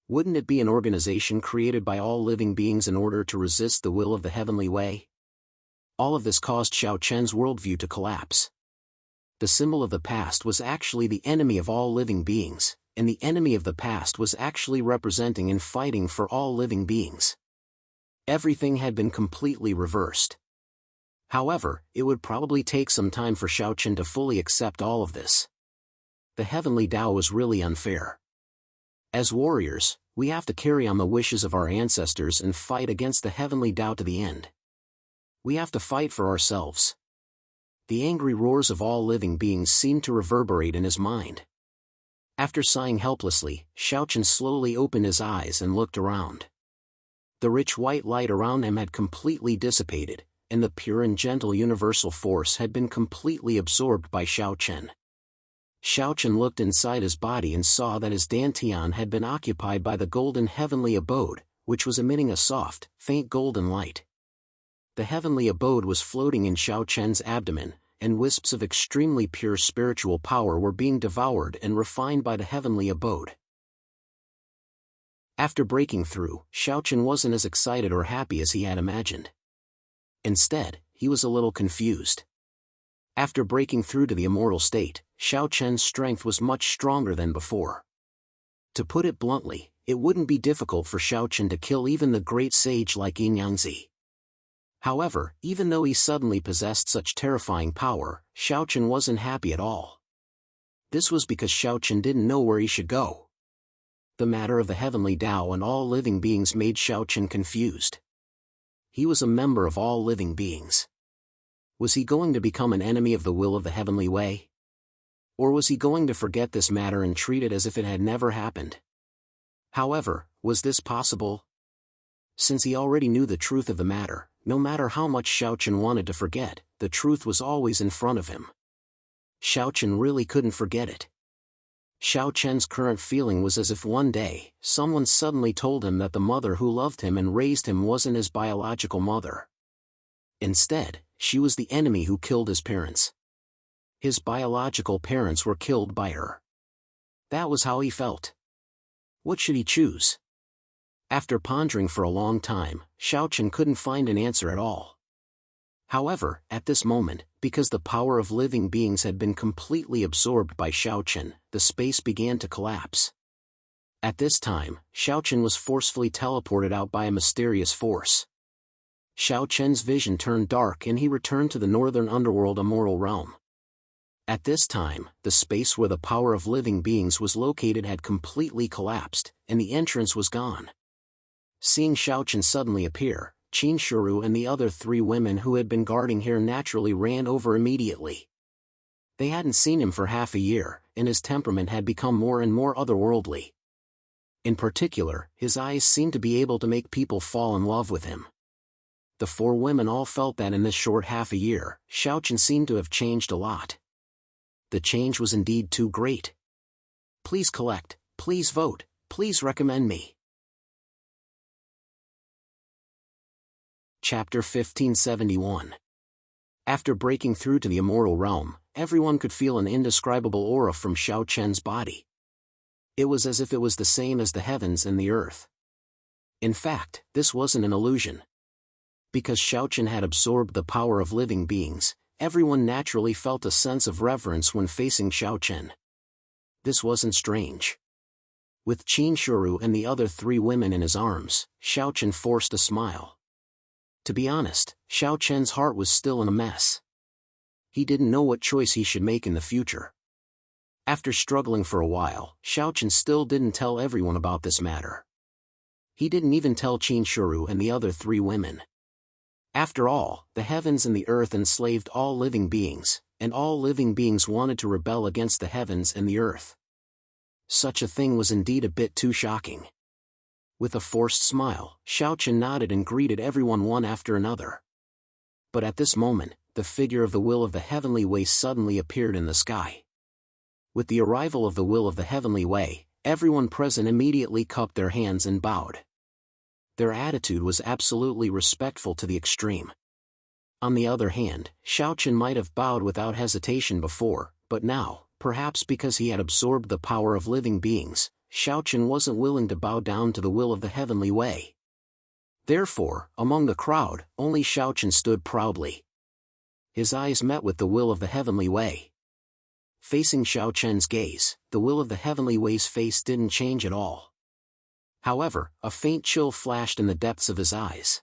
Wouldn't it be an organization created by all living beings in order to resist the will of the heavenly way? All of this caused Shaochen's worldview to collapse. The symbol of the past was actually the enemy of all living beings, and the enemy of the past was actually representing and fighting for all living beings. Everything had been completely reversed. However, it would probably take some time for Shaochen to fully accept all of this. The heavenly Tao was really unfair. As warriors, we have to carry on the wishes of our ancestors and fight against the heavenly Tao to the end. We have to fight for ourselves. The angry roars of all living beings seemed to reverberate in his mind. After sighing helplessly, Shaochen slowly opened his eyes and looked around. The rich white light around him had completely dissipated, and the pure and gentle universal force had been completely absorbed by Shaochen. Shaochen looked inside his body and saw that his dantian had been occupied by the golden heavenly abode, which was emitting a soft, faint golden light. The heavenly abode was floating in Shaochen's abdomen, and wisps of extremely pure spiritual power were being devoured and refined by the heavenly abode. After breaking through, Shaochen wasn't as excited or happy as he had imagined. Instead, he was a little confused. After breaking through to the immortal state, Shaochen's strength was much stronger than before. To put it bluntly, it wouldn't be difficult for Shaochen to kill even the great sage like Yin Yangzi. However, even though he suddenly possessed such terrifying power, Shaochen wasn't happy at all. This was because Shaochen didn't know where he should go. The matter of the heavenly Tao and all living beings made Shaochen confused. He was a member of all living beings. Was he going to become an enemy of the will of the heavenly way? Or was he going to forget this matter and treat it as if it had never happened? However, was this possible? Since he already knew the truth of the matter, No matter how much Xiaochen wanted to forget, the truth was always in front of him. Xiaochen really couldn't forget it. Xiaochen's current feeling was as if one day, someone suddenly told him that the mother who loved him and raised him wasn't his biological mother. Instead, she was the enemy who killed his parents. His biological parents were killed by her. That was how he felt. What should he choose? After pondering for a long time, Xiaochen couldn't find an answer at all. However, at this moment, because the power of living beings had been completely absorbed by Xiaochen, the space began to collapse. At this time, Xiaochen was forcefully teleported out by a mysterious force. Xiaochen's vision turned dark and he returned to the northern underworld immoral realm. At this time, the space where the power of living beings was located had completely collapsed, and the entrance was gone. Seeing Xiaochen suddenly appear, Qinshuru and the other 3 women who had been guarding here naturally ran over immediately. They hadn't seen him for half a year, and his temperament had become more and more otherworldly. In particular, his eyes seemed to be able to make people fall in love with him. The 4 women all felt that in this short half a year, Xiaochen seemed to have changed a lot. The change was indeed too great. Please collect, please vote, please recommend me. Chapter 1571. After breaking through to the immoral realm, everyone could feel an indescribable aura from Xiaochen's body. It was as if it was the same as the heavens and the earth. In fact, this wasn't an illusion. Because Xiaochen had absorbed the power of living beings, everyone naturally felt a sense of reverence when facing Xiaochen. This wasn't strange. With Qinshuru and the other 3 women in his arms, Xiaochen forced a smile. To be honest, Xiaochen's heart was still in a mess. He didn't know what choice he should make in the future. After struggling for a while, Xiaochen still didn't tell everyone about this matter. He didn't even tell Qinshuru and the other 3 women. After all, the heavens and the earth enslaved all living beings, and all living beings wanted to rebel against the heavens and the earth. Such a thing was indeed a bit too shocking. With a forced smile, Xiaochen nodded and greeted everyone one after another. But at this moment, the figure of the Will of the Heavenly Way suddenly appeared in the sky. With the arrival of the Will of the Heavenly Way, everyone present immediately cupped their hands and bowed. Their attitude was absolutely respectful to the extreme. On the other hand, Xiaochen might have bowed without hesitation before, but now, perhaps because he had absorbed the power of living beings, Xiaochen wasn't willing to bow down to the Will of the Heavenly Way. Therefore, among the crowd, only Xiaochen stood proudly. His eyes met with the Will of the Heavenly Way. Facing Xiaochen's gaze, the Will of the Heavenly Way's face didn't change at all. However, a faint chill flashed in the depths of his eyes.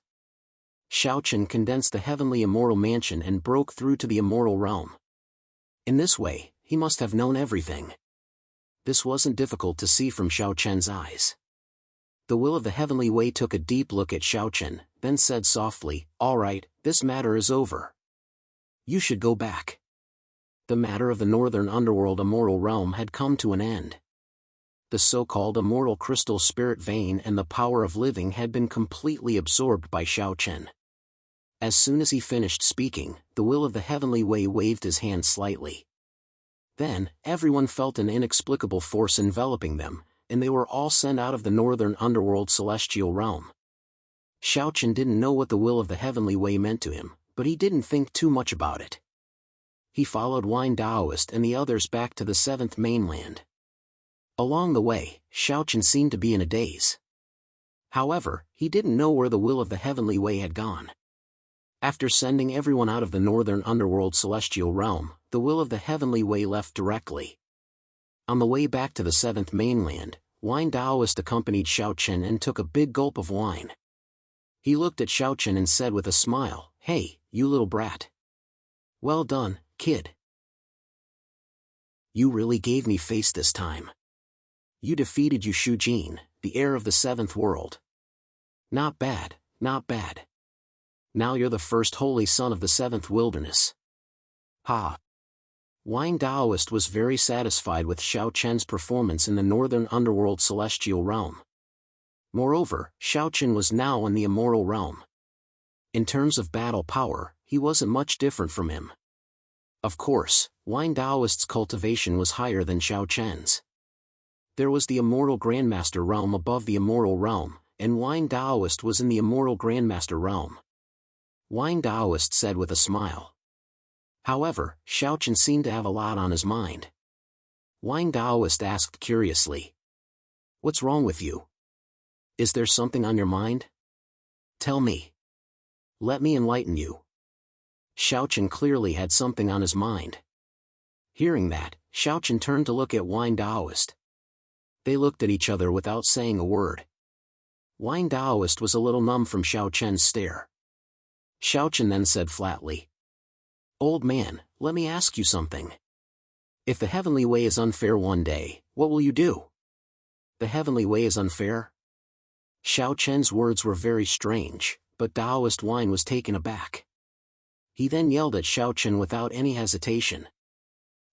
Xiaochen condensed the heavenly immortal mansion and broke through to the immortal realm. In this way, he must have known everything. This wasn't difficult to see from Xiaochen's eyes. The Will of the Heavenly Way took a deep look at Xiaochen, then said softly, "All right, this matter is over. You should go back." The matter of the northern underworld immortal realm had come to an end. The so-called immortal crystal spirit vein and the power of living had been completely absorbed by Xiaochen. As soon as he finished speaking, the Will of the Heavenly Way waved his hand slightly. Then, everyone felt an inexplicable force enveloping them, and they were all sent out of the northern underworld celestial realm. Xiaochen didn't know what the Will of the Heavenly Way meant to him, but he didn't think too much about it. He followed Wine Daoist and the others back to the 7th mainland. Along the way, Xiaochen seemed to be in a daze. However, he didn't know where the Will of the Heavenly Way had gone. After sending everyone out of the northern underworld celestial realm, the Will of the Heavenly Way left directly. On the way back to the 7th mainland, Wine Daoist accompanied Xiaochen and took a big gulp of wine. He looked at Xiaochen and said with a smile, "Hey, you little brat. Well done, kid. You really gave me face this time. You defeated Yu Shujin, the heir of the 7th world. Not bad, not bad. Now you're the first holy son of the 7th wilderness." Ha! Wine Daoist was very satisfied with Xiaochen's performance in the northern underworld celestial realm. Moreover, Xiaochen was now in the immortal realm. In terms of battle power, he wasn't much different from him. Of course, Wine Daoist's cultivation was higher than Xiao Chen's. There was the immortal Grandmaster realm above the immortal realm, and Wine Daoist was in the immortal Grandmaster realm. Wine Daoist said with a smile. However, Xiao Chen seemed to have a lot on his mind. Wine Daoist asked curiously. What's wrong with you? Is there something on your mind? Tell me. Let me enlighten you. Xiao Chen clearly had something on his mind. Hearing that, Xiao Chen turned to look at Wine Daoist. They looked at each other without saying a word. Wine Daoist was a little numb from Xiao Chen's stare. Xiao Chen then said flatly. Old man, let me ask you something. If the heavenly way is unfair one day, what will you do? The heavenly way is unfair? Xiao Chen's words were very strange, but Daoist Wine was taken aback. He then yelled at Xiao Chen without any hesitation.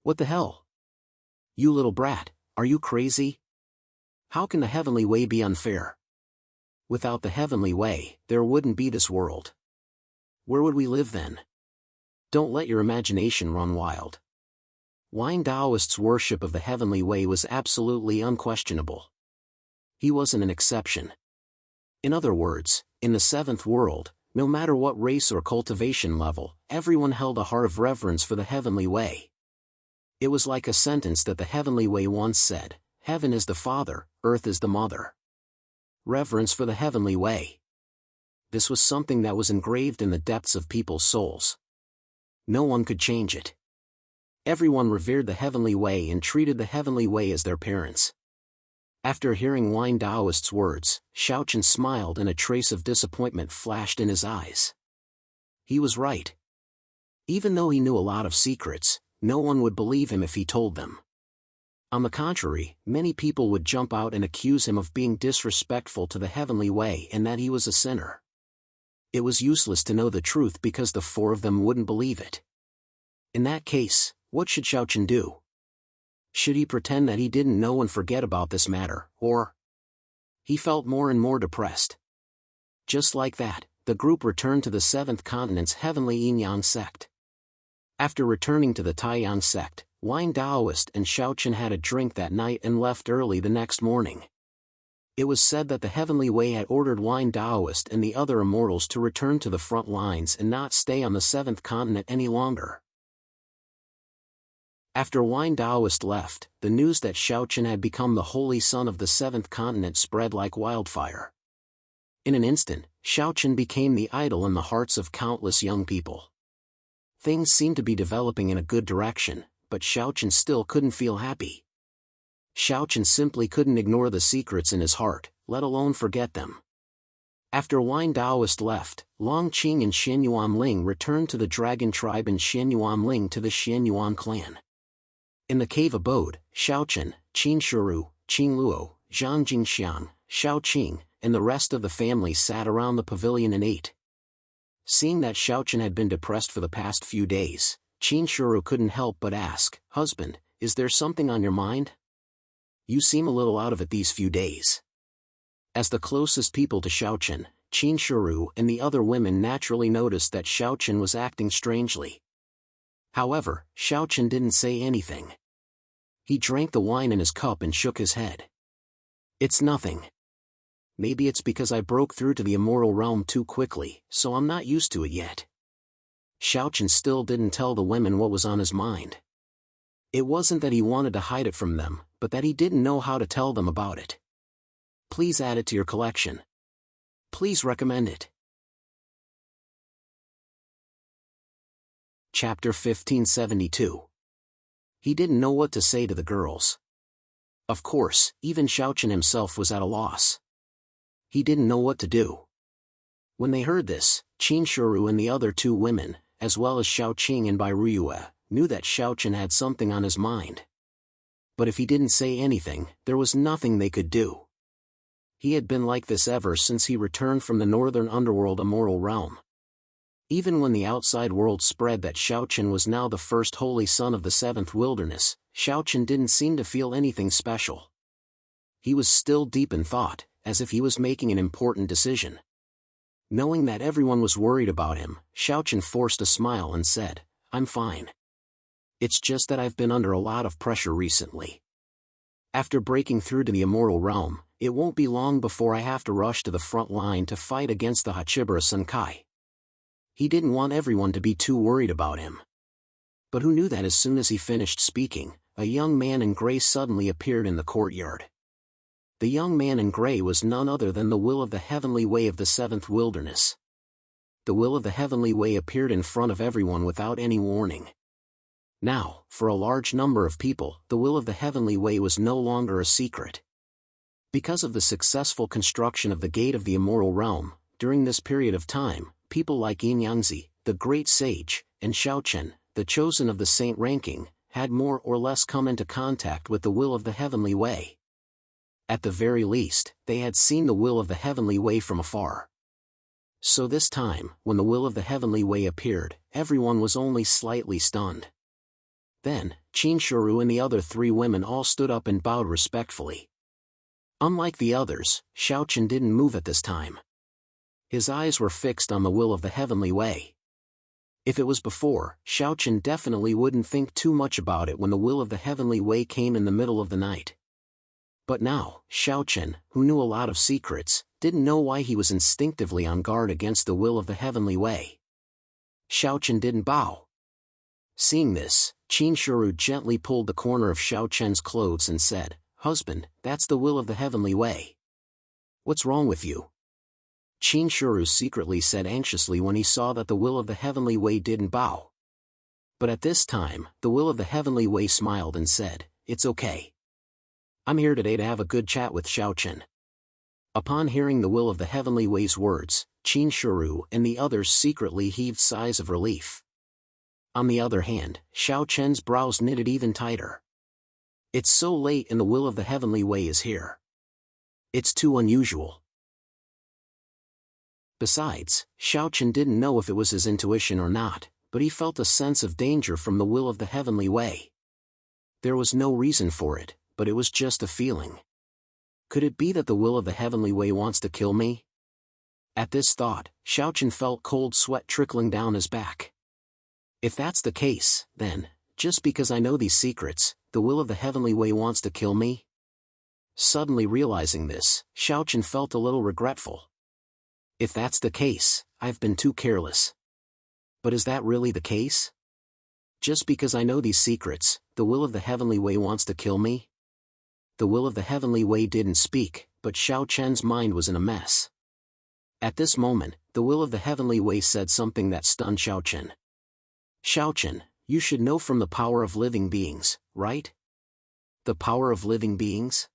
What the hell? You little brat, are you crazy? How can the heavenly way be unfair? Without the heavenly way, there wouldn't be this world. Where would we live then? Don't let your imagination run wild. Wine Daoist's worship of the heavenly way was absolutely unquestionable. He wasn't an exception. In other words, in the seventh world, no matter what race or cultivation level, everyone held a heart of reverence for the heavenly way. It was like a sentence that the heavenly way once said, Heaven is the father, earth is the mother. Reverence for the heavenly way. This was something that was engraved in the depths of people's souls. No one could change it. Everyone revered the heavenly way and treated the heavenly way as their parents. After hearing Wine Daoist's words, Xiao Chen smiled and a trace of disappointment flashed in his eyes. He was right. Even though he knew a lot of secrets, no one would believe him if he told them. On the contrary, many people would jump out and accuse him of being disrespectful to the heavenly way and that he was a sinner. It was useless to know the truth because the four of them wouldn't believe it. In that case, what should Xiao Chen do? Should he pretend that he didn't know and forget about this matter, or? He felt more and more depressed. Just like that, the group returned to the seventh continent's heavenly Yin-Yang sect. After returning to the Taiyang sect, Wine Daoist and Xiao Chen had a drink that night and left early the next morning. It was said that the heavenly way had ordered Wine Daoist and the other immortals to return to the front lines and not stay on the seventh continent any longer. After Wine Daoist left, the news that Xiao Chen had become the holy son of the seventh continent spread like wildfire. In an instant, Xiao Chen became the idol in the hearts of countless young people. Things seemed to be developing in a good direction, but Xiao Chen still couldn't feel happy. Xiao Chen simply couldn't ignore the secrets in his heart, let alone forget them. After Wine Daoist left, Long Qing and Xianyuan Ling returned to the Dragon Tribe and Xianyuan Ling to the Xianyuan clan. In the cave abode, Xiao Chen, Qin Shuru, Qing Luo, Zhang Jingxiang, Xiao Qing, and the rest of the family sat around the pavilion and ate. Seeing that Xiao Chen had been depressed for the past few days, Qin Shuru couldn't help but ask, "Husband, is there something on your mind? You seem a little out of it these few days." As the closest people to Xiao Chen, Qin Shuru and the other women naturally noticed that Xiao Chen was acting strangely. However, Xiao Chen didn't say anything. He drank the wine in his cup and shook his head. "It's nothing. Maybe it's because I broke through to the immortal realm too quickly, so I'm not used to it yet." Xiao Chen still didn't tell the women what was on his mind. It wasn't that he wanted to hide it from them, but that he didn't know how to tell them about it. Please add it to your collection. Please recommend it. Chapter 1572. He didn't know what to say to the girls. Of course, even Xiao Chen himself was at a loss. He didn't know what to do. When they heard this, Qin Shuru and the other two women, as well as Xiao Qing and Bai Ruyue, knew that Xiao Chen had something on his mind. But if he didn't say anything, there was nothing they could do. He had been like this ever since he returned from the northern underworld immortal realm. Even when the outside world spread that Xiao Chen was now the first holy son of the seventh wilderness, Xiao Chen didn't seem to feel anything special. He was still deep in thought, as if he was making an important decision. Knowing that everyone was worried about him, Xiaochen forced a smile and said, "I'm fine. It's just that I've been under a lot of pressure recently. After breaking through to the Immortal Realm, it won't be long before I have to rush to the front line to fight against the Hachibara Senkai." He didn't want everyone to be too worried about him. But who knew that as soon as he finished speaking, a young man in gray suddenly appeared in the courtyard. The young man in gray was none other than the Will of the Heavenly Way of the Seventh Wilderness. The Will of the Heavenly Way appeared in front of everyone without any warning. Now, for a large number of people, the Will of the Heavenly Way was no longer a secret. Because of the successful construction of the Gate of the Immortal Realm, during this period of time, people like Yin Yangzi, the Great Sage, and Xiaochen, the Chosen of the Saint ranking, had more or less come into contact with the Will of the Heavenly Way. At the very least, they had seen the Will of the Heavenly Way from afar. So this time, when the Will of the Heavenly Way appeared, everyone was only slightly stunned. Then, Chinshuru and the other three women all stood up and bowed respectfully. Unlike the others, Xiaochen didn't move at this time. His eyes were fixed on the Will of the Heavenly Way. If it was before, Xiaochen definitely wouldn't think too much about it when the Will of the Heavenly Way came in the middle of the night. But now, Xiaochen, who knew a lot of secrets, didn't know why he was instinctively on guard against the Will of the Heavenly Way. Xiaochen didn't bow. Seeing this, Chinshuru gently pulled the corner of Xiaochen's clothes and said, "Husband, that's the Will of the Heavenly Way. What's wrong with you?" Chinshuru secretly said anxiously when he saw that the Will of the Heavenly Way didn't bow. But at this time, the Will of the Heavenly Way smiled and said, "It's okay. I'm here today to have a good chat with Xiaochen." Upon hearing the Will of the Heavenly Way's words, Chinshuru and the others secretly heaved sighs of relief. On the other hand, Xiaochen's brows knitted even tighter. It's so late and the Will of the Heavenly Way is here. It's too unusual. Besides, Xiaochen didn't know if it was his intuition or not, but he felt a sense of danger from the Will of the Heavenly Way. There was no reason for it, but it was just a feeling. Could it be that the Will of the Heavenly Way wants to kill me? At this thought, Xiaochen felt cold sweat trickling down his back. If that's the case, then, just because I know these secrets, the Will of the Heavenly Way wants to kill me? Suddenly realizing this, Xiaochen felt a little regretful. If that's the case, I've been too careless. But is that really the case? Just because I know these secrets, the Will of the Heavenly Way wants to kill me? The Will of the Heavenly Way didn't speak, but Xiaochen's mind was in a mess. At this moment, the Will of the Heavenly Way said something that stunned Xiaochen. "Xiaochen, you should know from the power of living beings, right?" The power of living beings?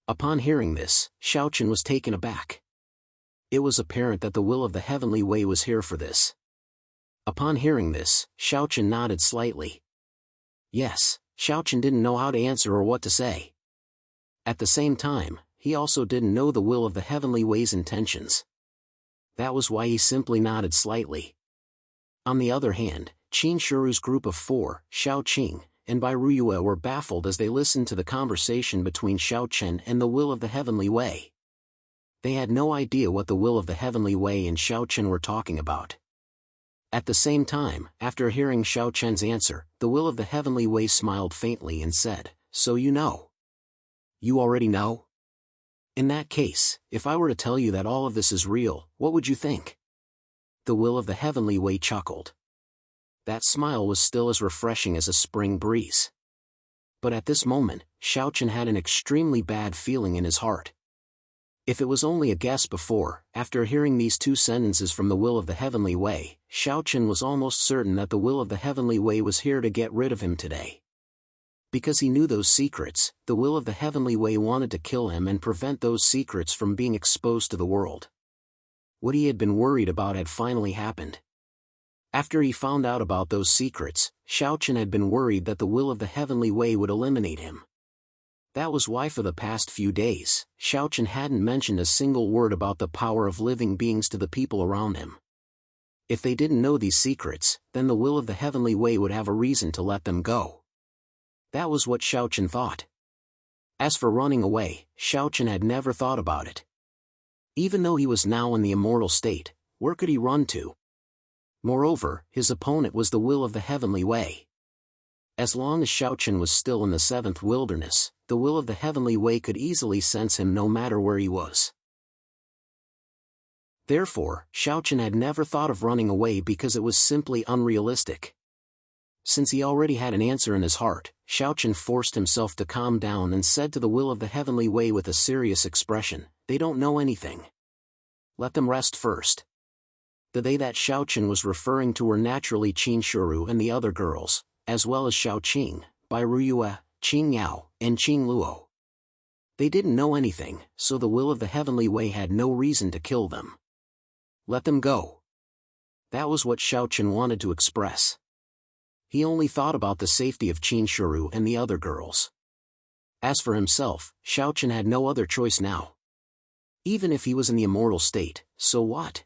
Upon hearing this, Xiaochen was taken aback. It was apparent that the Will of the Heavenly Way was here for this. Upon hearing this, Xiaochen nodded slightly. Yes, Xiaochen didn't know how to answer or what to say. At the same time, he also didn't know the Will of the Heavenly Way's intentions. That was why he simply nodded slightly. On the other hand, Chinshuru's group of four, Xiaoqing, and Bai Ruyue were baffled as they listened to the conversation between Xiaochen and the Will of the Heavenly Way. They had no idea what the Will of the Heavenly Way and Xiaochen were talking about. At the same time, after hearing Xiaochen's answer, the Will of the Heavenly Way smiled faintly and said, "So you know. You already know? In that case, if I were to tell you that all of this is real, what would you think?" The Will of the Heavenly Way chuckled. That smile was still as refreshing as a spring breeze. But at this moment, Xiaochen had an extremely bad feeling in his heart. If it was only a guess before, after hearing these two sentences from the Will of the Heavenly Way, Xiaochen was almost certain that the Will of the Heavenly Way was here to get rid of him today. Because he knew those secrets, the Will of the Heavenly Way wanted to kill him and prevent those secrets from being exposed to the world. What he had been worried about had finally happened. After he found out about those secrets, Xiaochen had been worried that the Will of the Heavenly Way would eliminate him. That was why for the past few days, Xiaochen hadn't mentioned a single word about the power of living beings to the people around him. If they didn't know these secrets, then the Will of the Heavenly Way would have a reason to let them go. That was what Xiaochen thought. As for running away, Xiaochen had never thought about it. Even though he was now in the immortal state, where could he run to? Moreover, his opponent was the will of the heavenly way. As long as Xiaochen was still in the seventh wilderness, the will of the heavenly way could easily sense him no matter where he was. Therefore, Xiaochen had never thought of running away because it was simply unrealistic. Since he already had an answer in his heart, Xiaochen forced himself to calm down and said to the will of the heavenly way with a serious expression, "They don't know anything. Let them rest first." The they that Xiaochen was referring to were naturally Qin Shuru and the other girls, as well as Xiao Qing, Bai Ruyue, Qing Yao, and Qing Luo. They didn't know anything, so the will of the heavenly way had no reason to kill them. Let them go. That was what Xiaochen wanted to express. He only thought about the safety of Qin Shuru and the other girls. As for himself, Xiaochen had no other choice now. Even if he was in the immortal state, so what?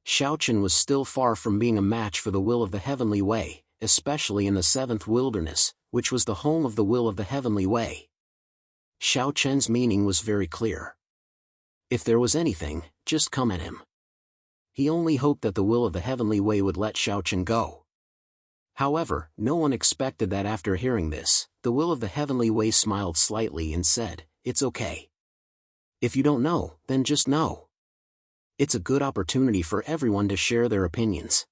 Xiaochen was still far from being a match for the will of the heavenly way, especially in the seventh wilderness, which was the home of the will of the heavenly way. Xiaochen's meaning was very clear. If there was anything, just come at him. He only hoped that the will of the heavenly way would let Xiaochen go. However, no one expected that after hearing this, the will of the heavenly way smiled slightly and said, "It's okay. If you don't know, then just know. It's a good opportunity for everyone to share their opinions."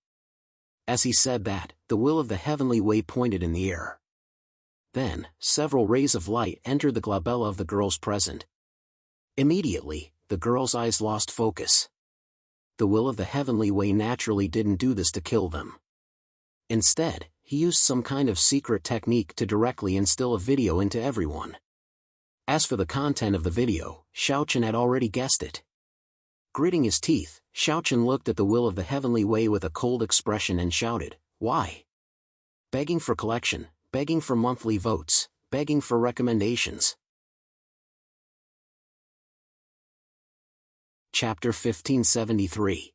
As he said that, the will of the heavenly way pointed in the air. Then, several rays of light entered the glabella of the girls present. Immediately, the girls' eyes lost focus. The will of the heavenly way naturally didn't do this to kill them. Instead, he used some kind of secret technique to directly instill a video into everyone. As for the content of the video, Xiaochen had already guessed it. Gritting his teeth, Xiaochen looked at the will of the heavenly way with a cold expression and shouted, "Why? Begging for collection, begging for monthly votes, begging for recommendations." Chapter 1573.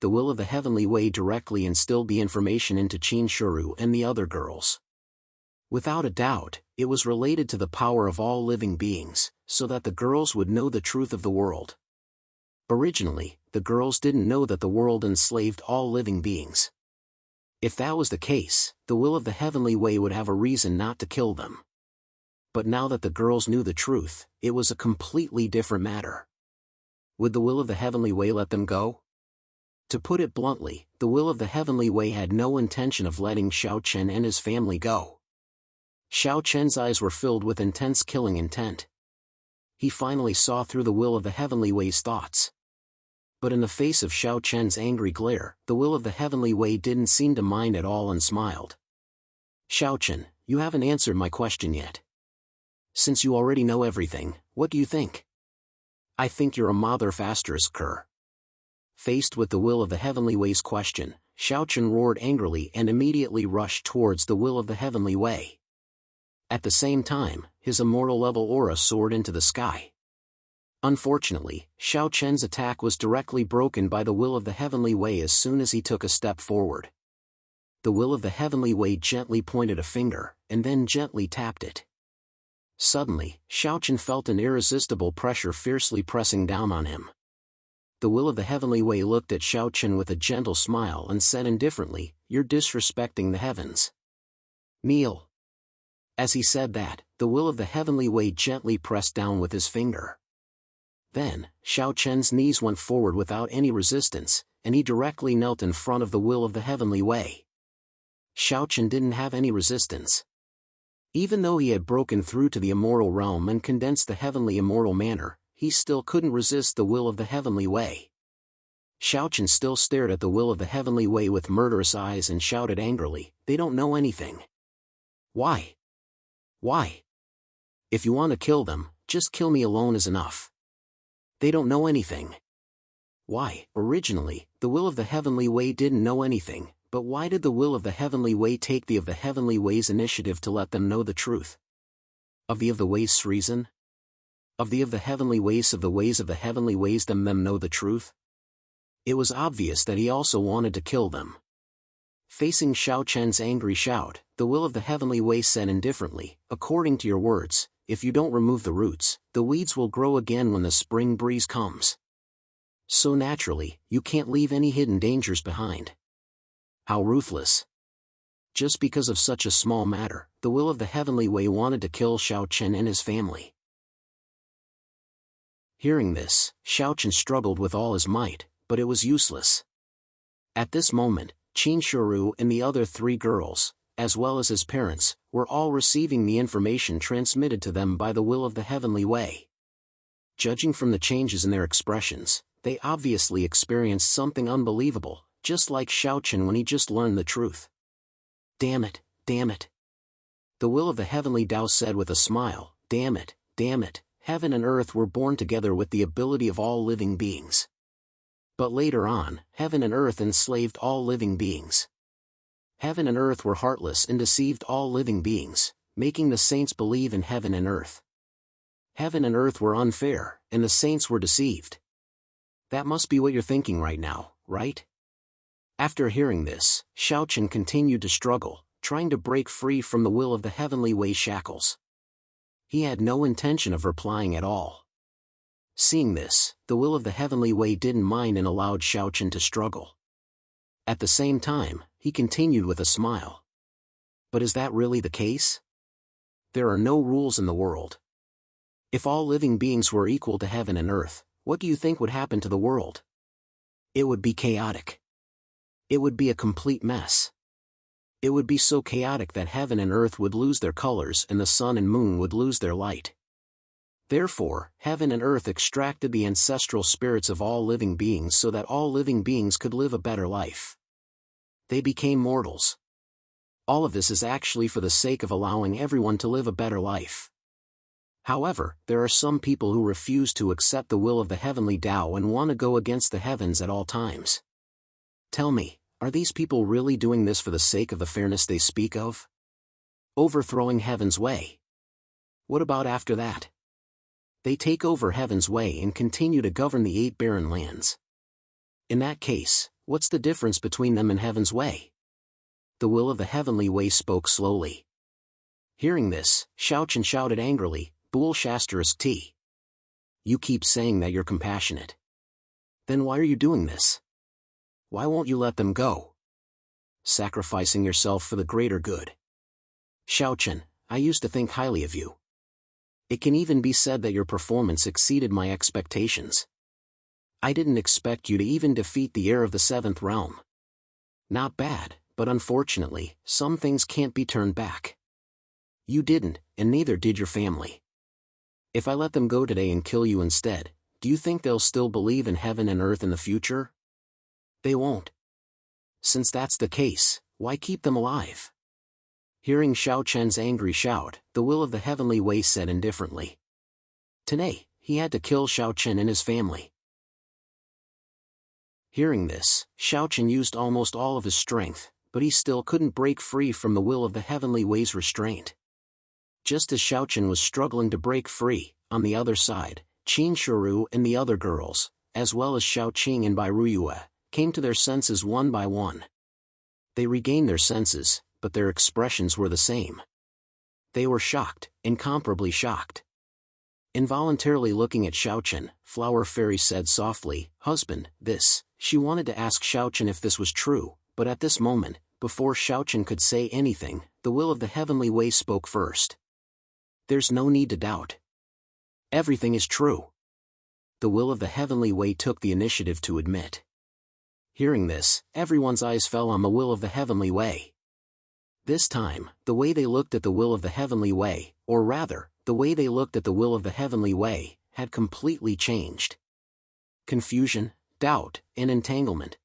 The will of the heavenly way directly instilled the information into Qin Shuru and the other girls. Without a doubt, it was related to the power of all living beings, so that the girls would know the truth of the world. Originally, the girls didn't know that the world enslaved all living beings. If that was the case, the will of the heavenly way would have a reason not to kill them. But now that the girls knew the truth, it was a completely different matter. Would the will of the heavenly way let them go? To put it bluntly, the will of the heavenly way had no intention of letting Xiaochen and his family go. Xiaochen's eyes were filled with intense killing intent. He finally saw through the will of the heavenly way's thoughts. But in the face of Xiaochen's angry glare, the will of the heavenly way didn't seem to mind at all and smiled. "Xiaochen, you haven't answered my question yet. Since you already know everything, what do you think?" "I think you're a mother fasters cur." Faced with the will of the heavenly way's question, Xiaochen roared angrily and immediately rushed towards the will of the heavenly way. At the same time, his immortal-level aura soared into the sky. Unfortunately, Xiaochen's attack was directly broken by the will of the heavenly way as soon as he took a step forward. The will of the heavenly way gently pointed a finger, and then gently tapped it. Suddenly, Xiaochen felt an irresistible pressure fiercely pressing down on him. The will of the heavenly way looked at Xiaochen with a gentle smile and said indifferently, "You're disrespecting the heavens. Kneel." As he said that, the will of the heavenly way gently pressed down with his finger. Then, Xiaochen's knees went forward without any resistance, and he directly knelt in front of the will of the heavenly way. Xiaochen didn't have any resistance. Even though he had broken through to the immortal realm and condensed the heavenly immortal manner, he still couldn't resist the will of the heavenly way. Xiaochen still stared at the will of the heavenly way with murderous eyes and shouted angrily, "They don't know anything. Why? Why? If you want to kill them, just kill me alone is enough. They don't know anything." Why? Originally, the will of the heavenly way didn't know anything, but why did the will of the heavenly way take the of the heavenly way's initiative to let them know the truth? Of the way's reason? Of the heavenly ways of the ways of the heavenly ways them know the truth? It was obvious that he also wanted to kill them. Facing Xiaochen's angry shout, the will of the heavenly way said indifferently, "According to your words, if you don't remove the roots, the weeds will grow again when the spring breeze comes. So naturally, you can't leave any hidden dangers behind. How ruthless. Just because of such a small matter, the will of the Heavenly Way wanted to kill Xiao Chen and his family. Hearing this, Xiao Chen struggled with all his might, but it was useless. At this moment, Qin Shuru and the other 3 girls, as well as his parents, were all receiving the information transmitted to them by the will of the Heavenly Way. Judging from the changes in their expressions, they obviously experienced something unbelievable, just like Xiao Chen when he just learned the truth. Damn it, damn it. The will of the Heavenly Tao said with a smile, damn it, damn it, heaven and earth were born together with the ability of all living beings. But later on, heaven and earth enslaved all living beings. Heaven and earth were heartless and deceived all living beings, making the saints believe in heaven and earth. Heaven and earth were unfair, and the saints were deceived. That must be what you're thinking right now, right? After hearing this, Xiao Chen continued to struggle, trying to break free from the will of the Heavenly Way shackles. He had no intention of replying at all. Seeing this, the will of the Heavenly Way didn't mind and allowed Xiao Chen to struggle. At the same time, he continued with a smile. But is that really the case? There are no rules in the world. If all living beings were equal to heaven and earth, what do you think would happen to the world? It would be chaotic. It would be a complete mess. It would be so chaotic that heaven and earth would lose their colors and the sun and moon would lose their light. Therefore, heaven and earth extracted the ancestral spirits of all living beings so that all living beings could live a better life. They became mortals. All of this is actually for the sake of allowing everyone to live a better life. However, there are some people who refuse to accept the will of the Heavenly Tao and want to go against the heavens at all times. Tell me, are these people really doing this for the sake of the fairness they speak of? Overthrowing heaven's way. What about after that? They take over heaven's way and continue to govern the 8 barren lands. In that case, what's the difference between them and heaven's way? The will of the Heavenly Way spoke slowly. Hearing this, Xiao Chen shouted angrily, Bull Shasterisk T. You keep saying that you're compassionate. Then why are you doing this? Why won't you let them go? Sacrificing yourself for the greater good. Xiao Chen, I used to think highly of you. It can even be said that your performance exceeded my expectations. I didn't expect you to even defeat the heir of the 7th realm. Not bad, but unfortunately, some things can't be turned back. You didn't, and neither did your family. If I let them go today and kill you instead, do you think they'll still believe in heaven and earth in the future? They won't. Since that's the case, why keep them alive? Hearing Xiao Chen's angry shout, the will of the Heavenly Way said indifferently. Today, he had to kill Xiao Chen and his family. Hearing this, Xiao Chen used almost all of his strength, but he still couldn't break free from the will of the Heavenly Way's restraint. Just as Xiao Chen was struggling to break free, on the other side, Qin Shuru and the other girls, as well as Xiao Qing and Bai Ruyue, came to their senses one by one. They regained their senses, but their expressions were the same. They were shocked, incomparably shocked. Involuntarily looking at Xiao Chen, Flower Fairy said softly, Husband, this. She wanted to ask Xiao Chen if this was true, but at this moment, before Xiao Chen could say anything, the will of the Heavenly Way spoke first. There's no need to doubt. Everything is true. The will of the Heavenly Way took the initiative to admit. Hearing this, everyone's eyes fell on the will of the Heavenly Way. This time, the way they looked at the will of the Heavenly Way, or rather, the way they looked at the will of the Heavenly Way, had completely changed. Confusion, doubt, and entanglement.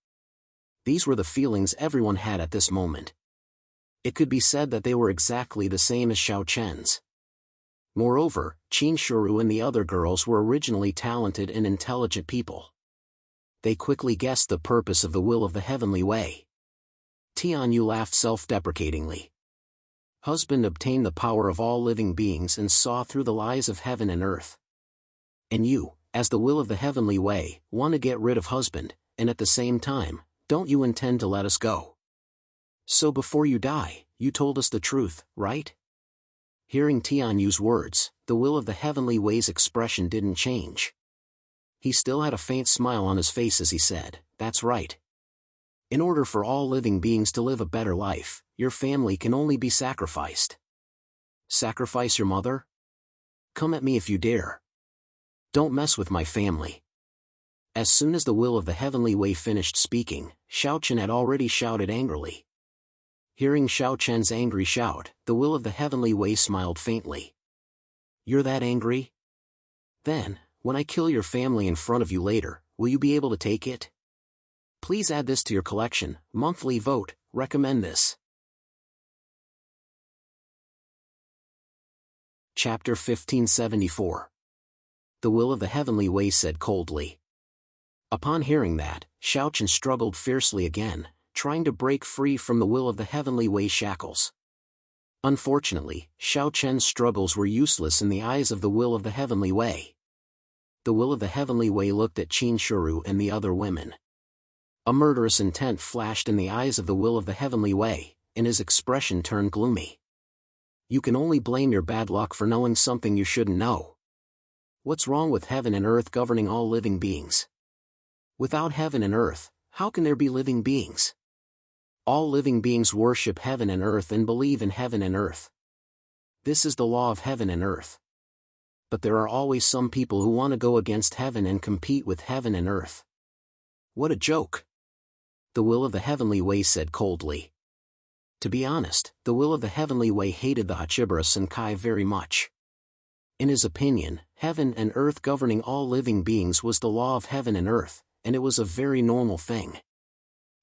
These were the feelings everyone had at this moment. It could be said that they were exactly the same as Xiao Chen's. Moreover, Qin Shuru and the other girls were originally talented and intelligent people. They quickly guessed the purpose of the will of the Heavenly Way. Tianyu laughed self-deprecatingly. Husband obtained the power of all living beings and saw through the lies of heaven and earth. And you, as the will of the Heavenly Way, want to get rid of husband, and at the same time, don't you intend to let us go? So before you die, you told us the truth, right? Hearing Tianyu's words, the will of the heavenly way's expression didn't change. He still had a faint smile on his face as he said, "That's right. In order for all living beings to live a better life, your family can only be sacrificed." "Sacrifice your mother? Come at me if you dare. Don't mess with my family." As soon as the will of the heavenly way finished speaking, Xiao Chen had already shouted angrily. Hearing Xiao Chen's angry shout, the will of the heavenly way smiled faintly. "You're that angry? Then, when I kill your family in front of you later, will you be able to take it? Please add this to your collection, monthly vote, recommend this." Chapter 1574. The will of the heavenly way said coldly. Upon hearing that, Xiao Chen struggled fiercely again, trying to break free from the will of the heavenly way shackles. Unfortunately, Xiao Chen's struggles were useless in the eyes of the will of the heavenly way. The will of the heavenly way looked at Qin Shuru and the other women. A murderous intent flashed in the eyes of the will of the heavenly way, and his expression turned gloomy. "You can only blame your bad luck for knowing something you shouldn't know. What's wrong with heaven and earth governing all living beings? Without heaven and earth, how can there be living beings? All living beings worship heaven and earth and believe in heaven and earth. This is the law of heaven and earth. But there are always some people who want to go against heaven and compete with heaven and earth. What a joke!" The will of the heavenly way said coldly. To be honest, the will of the heavenly way hated the Hachibara Senkai very much. In his opinion, heaven and earth governing all living beings was the law of heaven and earth, and it was a very normal thing.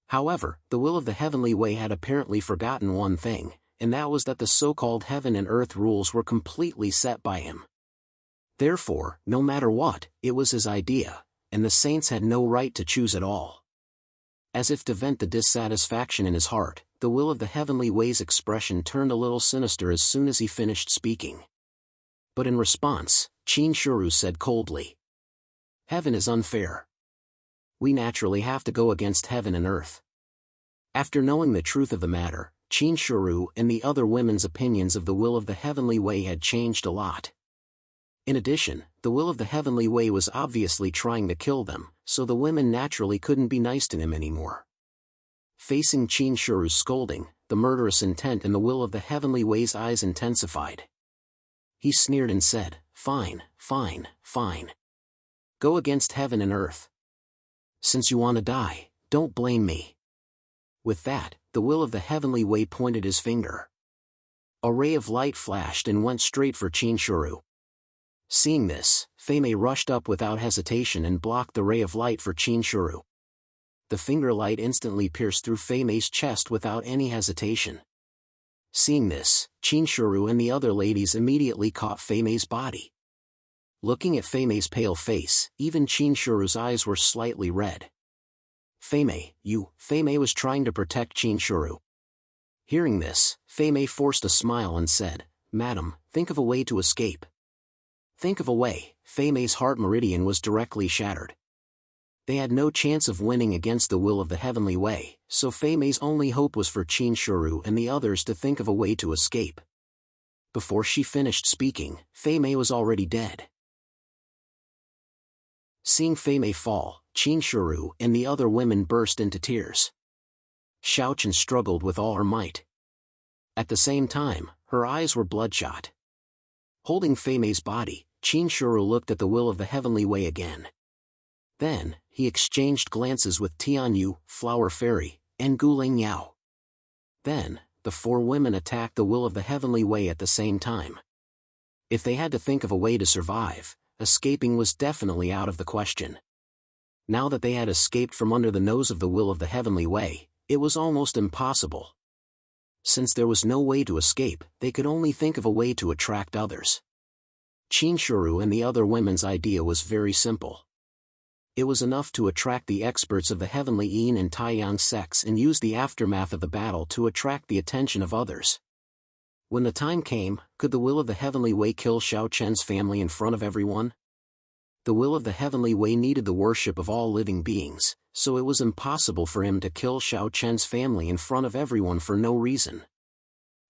However, the will of the heavenly way had apparently forgotten one thing, and that was that the so-called heaven and earth rules were completely set by him. Therefore, no matter what, it was his idea, and the saints had no right to choose at all. As if to vent the dissatisfaction in his heart, the will of the heavenly way's expression turned a little sinister as soon as he finished speaking. But in response, Qin Shuru said coldly, "Heaven is unfair. We naturally have to go against heaven and earth." After knowing the truth of the matter, Qin Shuru and the other women's opinions of the will of the heavenly way had changed a lot. In addition, the will of the heavenly way was obviously trying to kill them, so the women naturally couldn't be nice to him anymore. Facing Qin Shuru's scolding, the murderous intent in the will of the heavenly way's eyes intensified. He sneered and said, "Fine, fine, fine. Go against heaven and earth. Since you want to die, don't blame me." With that, the will of the heavenly way pointed his finger. A ray of light flashed and went straight for Qin Shuru. Seeing this, Feimei rushed up without hesitation and blocked the ray of light for Qin Shuru. The finger light instantly pierced through Feimei's chest without any hesitation. Seeing this, Qin Shuru and the other ladies immediately caught Feimei's body. Looking at Feimei's pale face, even Qin Shuru's eyes were slightly red. Feimei was trying to protect Qin Shuru. Hearing this, Feimei forced a smile and said, "Madam, think of a way to escape." Think of a way. Feimei's heart meridian was directly shattered. They had no chance of winning against the will of the heavenly way, so Feimei's only hope was for Qin Shuru and the others to think of a way to escape. Before she finished speaking, Feimei was already dead. Seeing Feimei fall, Qin Shuru and the other women burst into tears. Xiao Chen struggled with all her might. At the same time, her eyes were bloodshot. Holding Feimei's body, Qin Shuru looked at the will of the heavenly way again. Then, he exchanged glances with Tianyu, Flower Fairy, and Guling Yao. Then, the four women attacked the will of the heavenly way at the same time. If they had to think of a way to survive, escaping was definitely out of the question. Now that they had escaped from under the nose of the will of the heavenly way, it was almost impossible. Since there was no way to escape, they could only think of a way to attract others. Qin Shuru and the other women's idea was very simple. It was enough to attract the experts of the heavenly Yin and Taiyang sects and use the aftermath of the battle to attract the attention of others. When the time came, could the will of the heavenly way kill Xiao Chen's family in front of everyone? The will of the heavenly way needed the worship of all living beings, so it was impossible for him to kill Xiao Chen's family in front of everyone for no reason.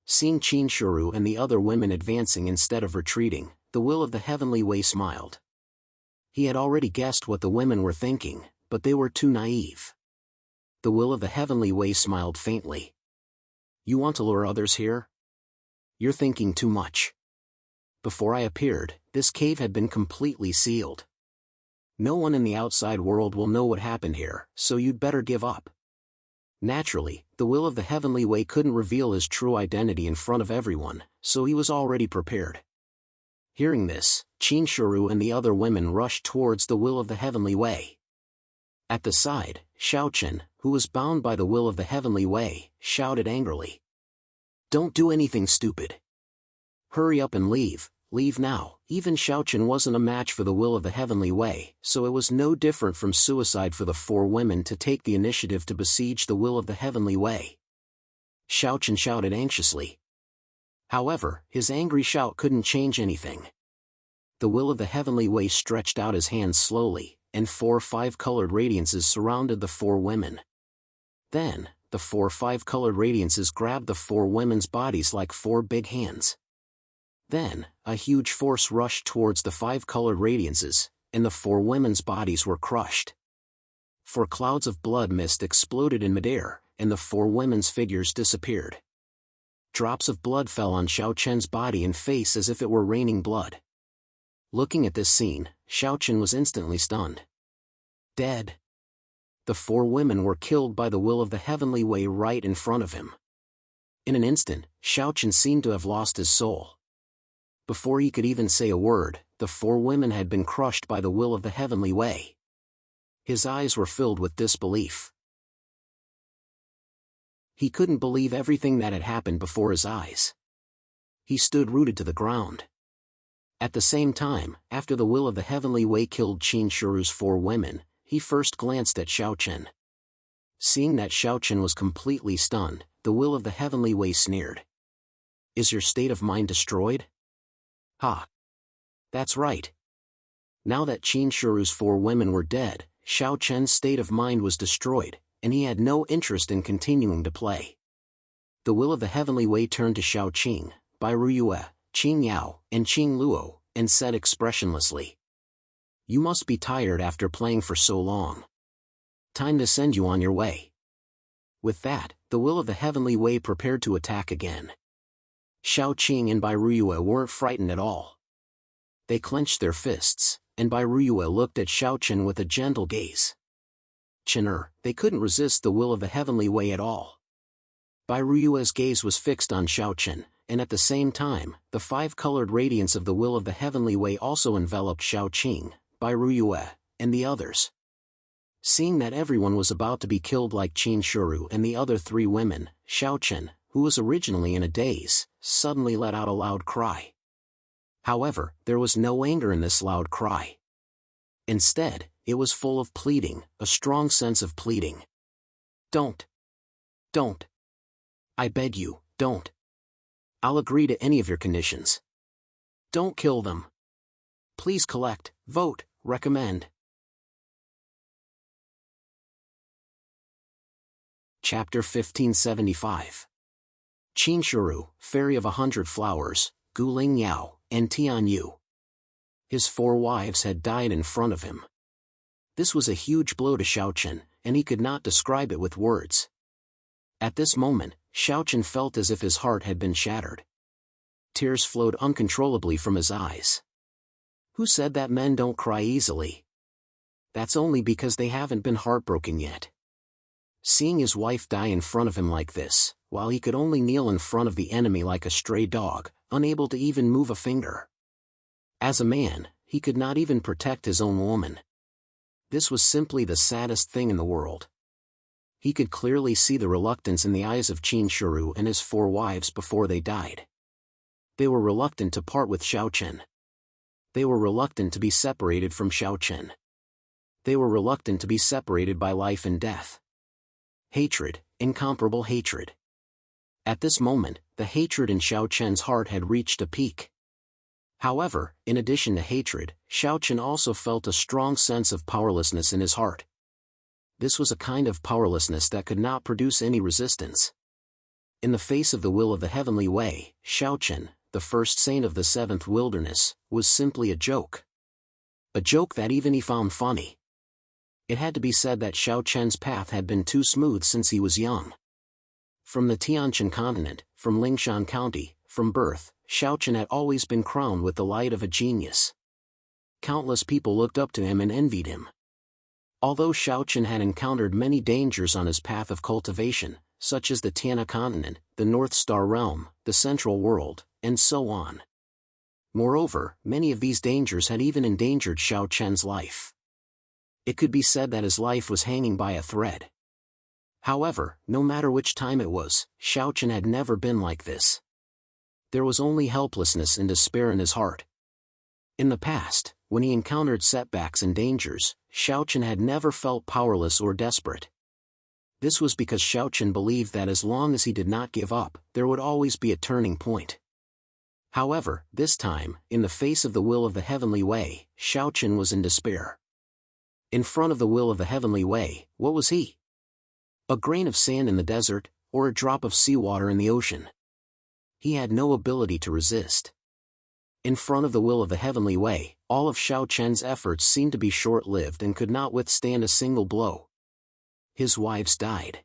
Seeing Qin Shuru and the other women advancing instead of retreating, the will of the heavenly way smiled. He had already guessed what the women were thinking, but they were too naive. The will of the heavenly way smiled faintly. You want to lure others here? You're thinking too much. Before I appeared, this cave had been completely sealed. No one in the outside world will know what happened here, so you'd better give up. Naturally, the will of the heavenly way couldn't reveal his true identity in front of everyone, so he was already prepared. Hearing this, Qinshuru and the other women rushed towards the will of the heavenly way. At the side, Xiaochen, who was bound by the will of the heavenly way, shouted angrily. Don't do anything stupid. Hurry up and leave now. Even Xiaochen wasn't a match for the will of the heavenly way, so it was no different from suicide for the four women to take the initiative to besiege the will of the heavenly way. Xiaochen shouted anxiously. However, his angry shout couldn't change anything. The will of the heavenly way stretched out his hands slowly, and 4 5-colored radiances surrounded the four women. Then, the 4 5-colored radiances grabbed the four women's bodies like 4 big hands. Then, a huge force rushed towards the 5-colored radiances, and the 4 women's bodies were crushed. 4 clouds of blood mist exploded in midair, and the 4 women's figures disappeared. Drops of blood fell on Xiaochen's body and face as if it were raining blood. Looking at this scene, Xiaochen was instantly stunned. Dead. The 4 women were killed by the will of the heavenly way right in front of him. In an instant, Xiaochen seemed to have lost his soul. Before he could even say a word, the 4 women had been crushed by the will of the heavenly way. His eyes were filled with disbelief. He couldn't believe everything that had happened before his eyes. He stood rooted to the ground. At the same time, after the will of the heavenly way killed Qinshuru's 4 women, he first glanced at Xiaochen. Seeing that Xiaochen was completely stunned, the will of the heavenly way sneered. Is your state of mind destroyed? Ha! That's right. Now that Qinshuru's 4 women were dead, Xiaochen's state of mind was destroyed, and he had no interest in continuing to play. The will of the heavenly way turned to Xiaoqing, Bairuyue, Qing Yao, and Qing Luo, and said expressionlessly. You must be tired after playing for so long. Time to send you on your way. With that, the will of the heavenly way prepared to attack again. Xiaoqing and Bairuyue weren't frightened at all. They clenched their fists, and Bairuyue looked at Xiaochen with a gentle gaze. They couldn't resist the will of the heavenly way at all. Bairuyue's gaze was fixed on Xiaochen, and at the same time, the 5-colored radiance of the will of the heavenly way also enveloped Xiaoqing, Bairuyue, and the others. Seeing that everyone was about to be killed like Qinshuru and the other 3 women, Xiaochen, who was originally in a daze, suddenly let out a loud cry. However, there was no anger in this loud cry. Instead, it was full of pleading, a strong sense of pleading. Don't. I beg you, don't. I'll agree to any of your conditions. Don't kill them. Please collect, vote, recommend. Chapter 1575. Qinshuru, Fairy of 100 Flowers, Guling Yao, and Tian Yu. His 4 wives had died in front of him. This was a huge blow to Xiaochen, and he could not describe it with words. At this moment, Xiaochen felt as if his heart had been shattered. Tears flowed uncontrollably from his eyes. Who said that men don't cry easily? That's only because they haven't been heartbroken yet. Seeing his wife die in front of him like this, while he could only kneel in front of the enemy like a stray dog, unable to even move a finger. As a man, he could not even protect his own woman. This was simply the saddest thing in the world. He could clearly see the reluctance in the eyes of Qinshuru and his 4 wives before they died. They were reluctant to part with Xiaochen. They were reluctant to be separated from Xiaochen. They were reluctant to be separated by life and death. Hatred, incomparable hatred. At this moment, the hatred in Xiaochen's heart had reached a peak. However, in addition to hatred, Xiaochen also felt a strong sense of powerlessness in his heart. This was a kind of powerlessness that could not produce any resistance. In the face of the will of the heavenly way, Xiaochen, the first saint of the seventh wilderness, was simply a joke. A joke that even he found funny. It had to be said that Xiao Chen's path had been too smooth since he was young. From the Tianshan continent, from Lingshan County, from birth, Xiao Chen had always been crowned with the light of a genius. Countless people looked up to him and envied him. Although Xiao Chen had encountered many dangers on his path of cultivation, such as the Tiana continent, the North Star realm, the Central World, and so on. Moreover, many of these dangers had even endangered Xiao Chen's life. It could be said that his life was hanging by a thread. However, no matter which time it was, Xiao Chen had never been like this. There was only helplessness and despair in his heart. In the past, when he encountered setbacks and dangers, Xiao Chen had never felt powerless or desperate. This was because Xiao Chen believed that as long as he did not give up, there would always be a turning point. However, this time, in the face of the will of the heavenly way, Xiao Chen was in despair. In front of the will of the heavenly way, what was he? A grain of sand in the desert, or a drop of seawater in the ocean? He had no ability to resist. In front of the will of the heavenly way, all of Xiao Chen's efforts seemed to be short-lived and could not withstand a single blow. His wives died.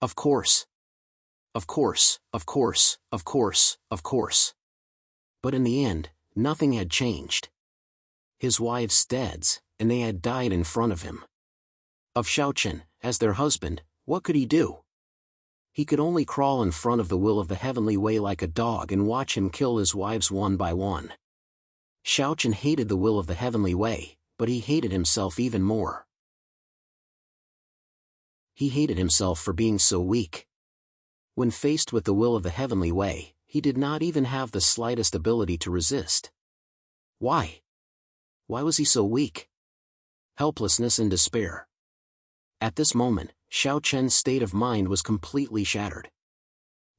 Of course. Of course, of course, of course, of course. But in the end, nothing had changed. His wives dead, and they had died in front of him. Of Xiao Chen, as their husband, what could he do? He could only crawl in front of the will of the heavenly way like a dog and watch him kill his wives one by one. Xiao Chen hated the will of the heavenly way, but he hated himself even more. He hated himself for being so weak. When faced with the will of the heavenly way, he did not even have the slightest ability to resist. Why? Why was he so weak? Helplessness and despair. At this moment, Xiao Chen's state of mind was completely shattered.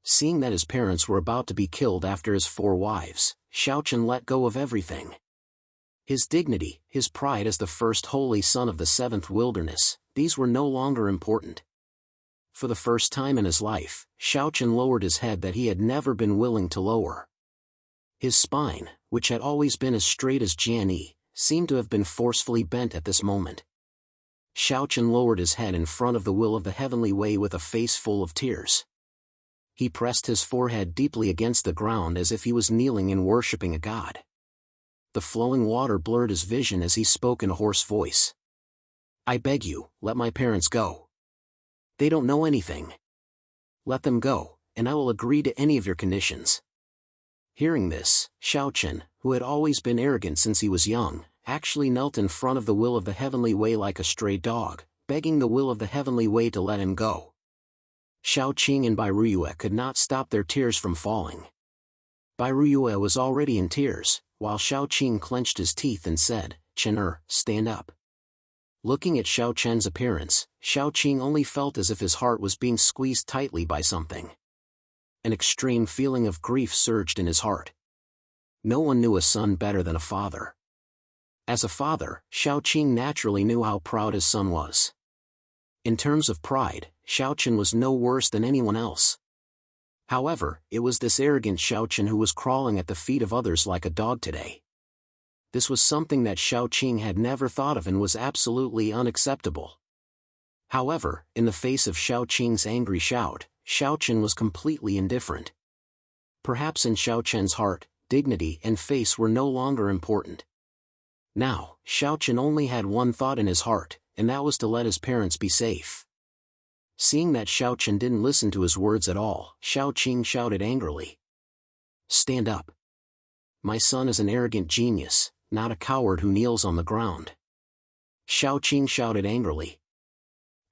Seeing that his parents were about to be killed after his 4 wives, Xiao Chen let go of everything. His dignity, his pride as the first holy son of the 7th wilderness, these were no longer important. For the first time in his life, Xiao Chen lowered his head that he had never been willing to lower. His spine, which had always been as straight as Jian Yi, seemed to have been forcefully bent at this moment. Xiao Chen lowered his head in front of the will of the heavenly way with a face full of tears. He pressed his forehead deeply against the ground as if he was kneeling and worshipping a god. The flowing water blurred his vision as he spoke in a hoarse voice. I beg you, let my parents go. They don't know anything. Let them go, and I will agree to any of your conditions. Hearing this, Xiao Chen, who had always been arrogant since he was young, actually knelt in front of the will of the heavenly way like a stray dog, begging the will of the heavenly way to let him go. Xiao Qing and Bai Ruyue could not stop their tears from falling. Bai Ruyue was already in tears, while Xiao Qing clenched his teeth and said, Chen stand up. Looking at Xiao Chen's appearance, Xiao Qing only felt as if his heart was being squeezed tightly by something. An extreme feeling of grief surged in his heart. No one knew a son better than a father. As a father, Xiao Qing naturally knew how proud his son was. In terms of pride, Xiao Chen was no worse than anyone else. However, it was this arrogant Xiao Chen who was crawling at the feet of others like a dog today. This was something that Xiao Qing had never thought of and was absolutely unacceptable. However, in the face of Xiao Qing's angry shout, Xiao Chen was completely indifferent. Perhaps in Xiao Chen's heart, dignity and face were no longer important. Now, Xiao Chen only had one thought in his heart, and that was to let his parents be safe. Seeing that Xiao Chen didn't listen to his words at all, Xiao Qing shouted angrily. Stand up. My son is an arrogant genius, not a coward who kneels on the ground. Xiao Qing shouted angrily.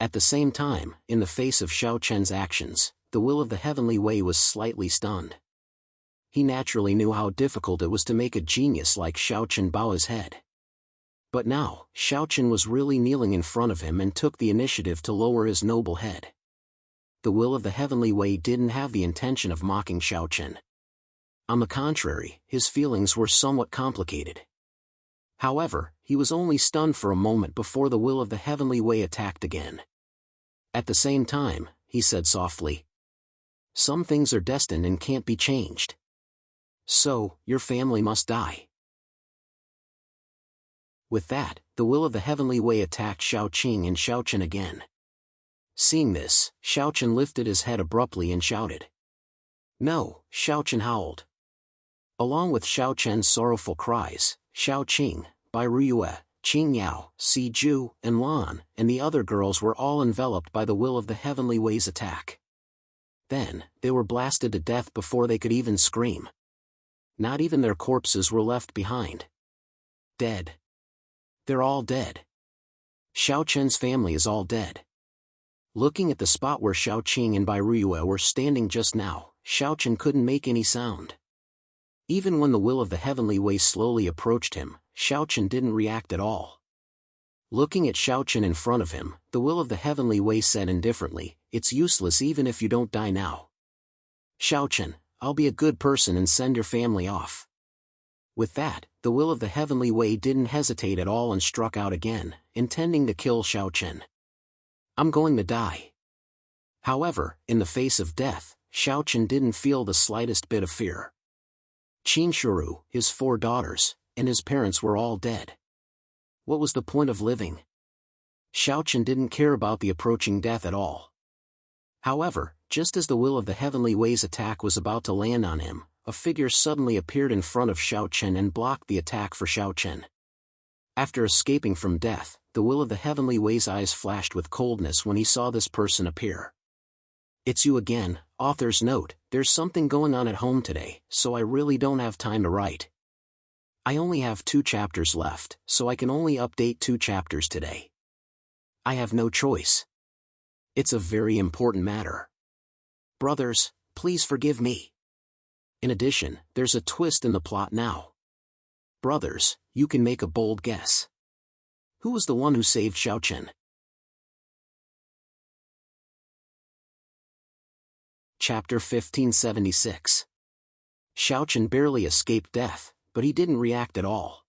At the same time, in the face of Xiao Chen's actions, the will of the heavenly way was slightly stunned. He naturally knew how difficult it was to make a genius like Xiao Chen bow his head. But now, Xiao Chen was really kneeling in front of him and took the initiative to lower his noble head. The will of the heavenly way didn't have the intention of mocking Xiao Chen. On the contrary, his feelings were somewhat complicated. However, he was only stunned for a moment before the will of the heavenly way attacked again. At the same time, he said softly, some things are destined and can't be changed. So, your family must die. With that, the will of the heavenly way attacked Xiaoqing and Xiaochen again. Seeing this, Xiaochen lifted his head abruptly and shouted. No, Xiaochen howled. Along with Xiaochen's sorrowful cries, Xiaoqing, Bai Ruyue, Qing Yao, Si Ju, and Lan, and the other girls were all enveloped by the will of the heavenly way's attack. Then, they were blasted to death before they could even scream. Not even their corpses were left behind. Dead. They're all dead. Xiaochen's family is all dead. Looking at the spot where Xiaoqing and Bai Ruyue were standing just now, Xiaochen couldn't make any sound. Even when the will of the heavenly way slowly approached him, Xiaochen didn't react at all. Looking at Xiaochen in front of him, the will of the heavenly way said indifferently, "It's useless even if you don't die now. Xiaochen, I'll be a good person and send your family off." With that, the will of the heavenly way didn't hesitate at all and struck out again, intending to kill Xiaochen. "I'm going to die." However, in the face of death, Xiaochen didn't feel the slightest bit of fear. Qinshuru, his 4 daughters, and his parents were all dead. What was the point of living? Xiaochen didn't care about the approaching death at all. However, just as the will of the heavenly way's attack was about to land on him, a figure suddenly appeared in front of Xiaochen and blocked the attack for Xiaochen. After escaping from death, the will of the heavenly way's eyes flashed with coldness when he saw this person appear. "It's you again." Author's note: there's something going on at home today, so I really don't have time to write. I only have 2 chapters left, so I can only update 2 chapters today. I have no choice. It's a very important matter. Brothers, please forgive me. In addition, there's a twist in the plot now. Brothers, you can make a bold guess. Who was the one who saved Xiaochen? Chapter 1576. Xiaochen barely escaped death, but he didn't react at all.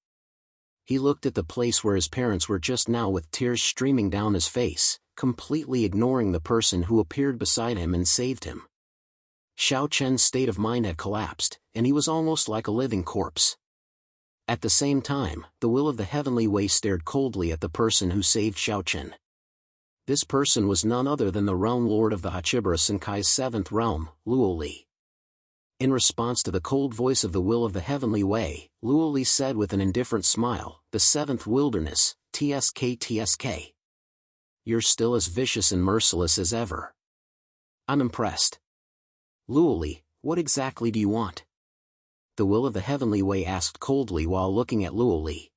He looked at the place where his parents were just now with tears streaming down his face, completely ignoring the person who appeared beside him and saved him. Xiaochen's state of mind had collapsed, and he was almost like a living corpse. At the same time, the will of the heavenly way stared coldly at the person who saved Xiaochen. This person was none other than the realm lord of the Hachibara Senkai's 7th realm, Luoli. In response to the cold voice of the will of the heavenly way, Luoli said with an indifferent smile, "The 7th wilderness, TSK. You're still as vicious and merciless as ever. I'm impressed. Luoli, what exactly do you want?" The will of the heavenly way asked coldly while looking at Luoli.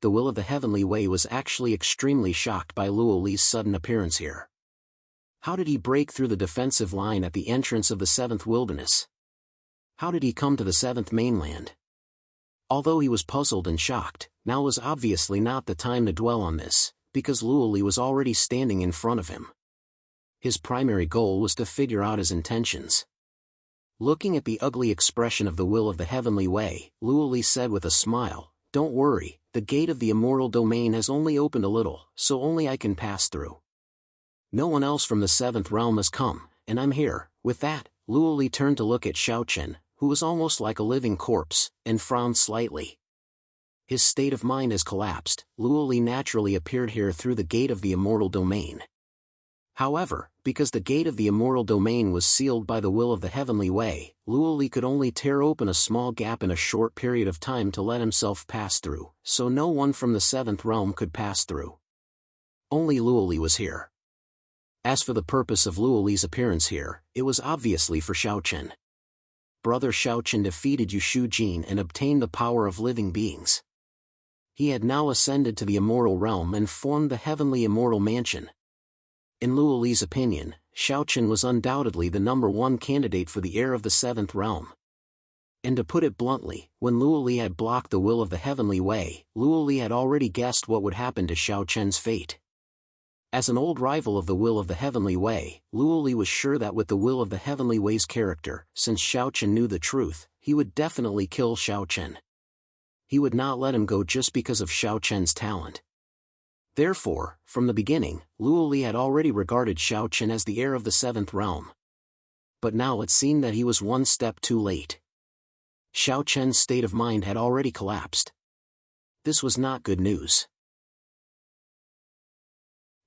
The will of the heavenly way was actually extremely shocked by Luoli's sudden appearance here. How did he break through the defensive line at the entrance of the 7th wilderness? How did he come to the 7th mainland? Although he was puzzled and shocked, now was obviously not the time to dwell on this, because Luoli was already standing in front of him. His primary goal was to figure out his intentions. Looking at the ugly expression of the will of the heavenly way, Luoli said with a smile, "Don't worry, the gate of the immortal domain has only opened a little, so only I can pass through. No one else from the 7th realm has come, and I'm here." With that, Luoli turned to look at Xiaochen, who was almost like a living corpse, and frowned slightly. His state of mind has collapsed. Luoli naturally appeared here through the gate of the immortal domain. However, because the gate of the immortal domain was sealed by the will of the heavenly way, Luoli could only tear open a small gap in a short period of time to let himself pass through, so no one from the 7th realm could pass through. Only Luoli was here. As for the purpose of Luoli's appearance here, it was obviously for Xiaochen. Brother Xiaochen defeated Yushu Jin and obtained the power of living beings. He had now ascended to the immortal realm and formed the heavenly immortal mansion. In Luoli's opinion, Xiaochen was undoubtedly the #1 candidate for the heir of the 7th realm. And to put it bluntly, when Luoli had blocked the will of the heavenly way, Luoli had already guessed what would happen to Xiaochen's fate. As an old rival of the will of the heavenly way, Luoli was sure that with the will of the heavenly way's character, since Xiaochen knew the truth, he would definitely kill Xiaochen. He would not let him go just because of Xiaochen's talent. Therefore, from the beginning, Luoli had already regarded Xiaochen as the heir of the 7th realm. But now it seemed that he was one step too late. Xiao Chen's state of mind had already collapsed. This was not good news.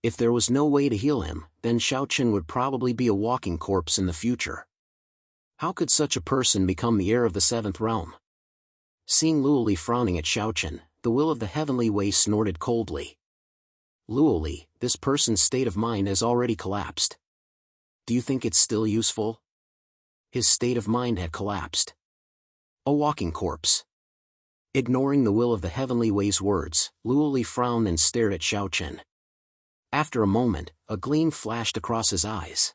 If there was no way to heal him, then Xiao Chen would probably be a walking corpse in the future. How could such a person become the heir of the seventh realm? Seeing Luoli frowning at Xiao Chen, the will of the heavenly way snorted coldly. Luoli, this person's state of mind has already collapsed. Do you think it's still useful? His state of mind had collapsed. A walking corpse. Ignoring the will of the heavenly way's words, Luoli frowned and stared at Xiao Chen. After a moment, a gleam flashed across his eyes.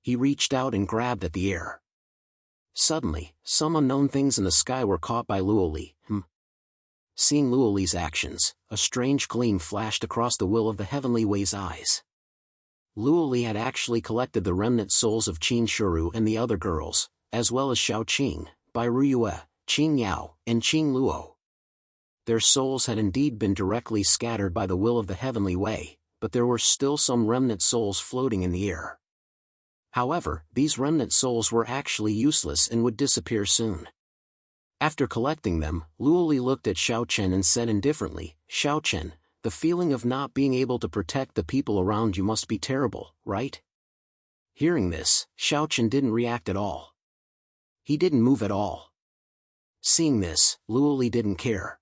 He reached out and grabbed at the air. Suddenly, some unknown things in the sky were caught by Luoli. Seeing Luoli's actions, a strange gleam flashed across the will of the heavenly way's eyes. Luoli had actually collected the remnant souls of Qin Shuru and the other girls, as well as Xiao Qing, Bai Ruyue, Qing Yao, and Qing Luo. Their souls had indeed been directly scattered by the will of the heavenly way, but there were still some remnant souls floating in the air. However, these remnant souls were actually useless and would disappear soon. After collecting them, Luoli looked at Xiao Chen and said indifferently, "Xiao Chen, the feeling of not being able to protect the people around you must be terrible, right?" Hearing this, Xiao Chen didn't react at all. He didn't move at all. Seeing this, Luoli didn't care.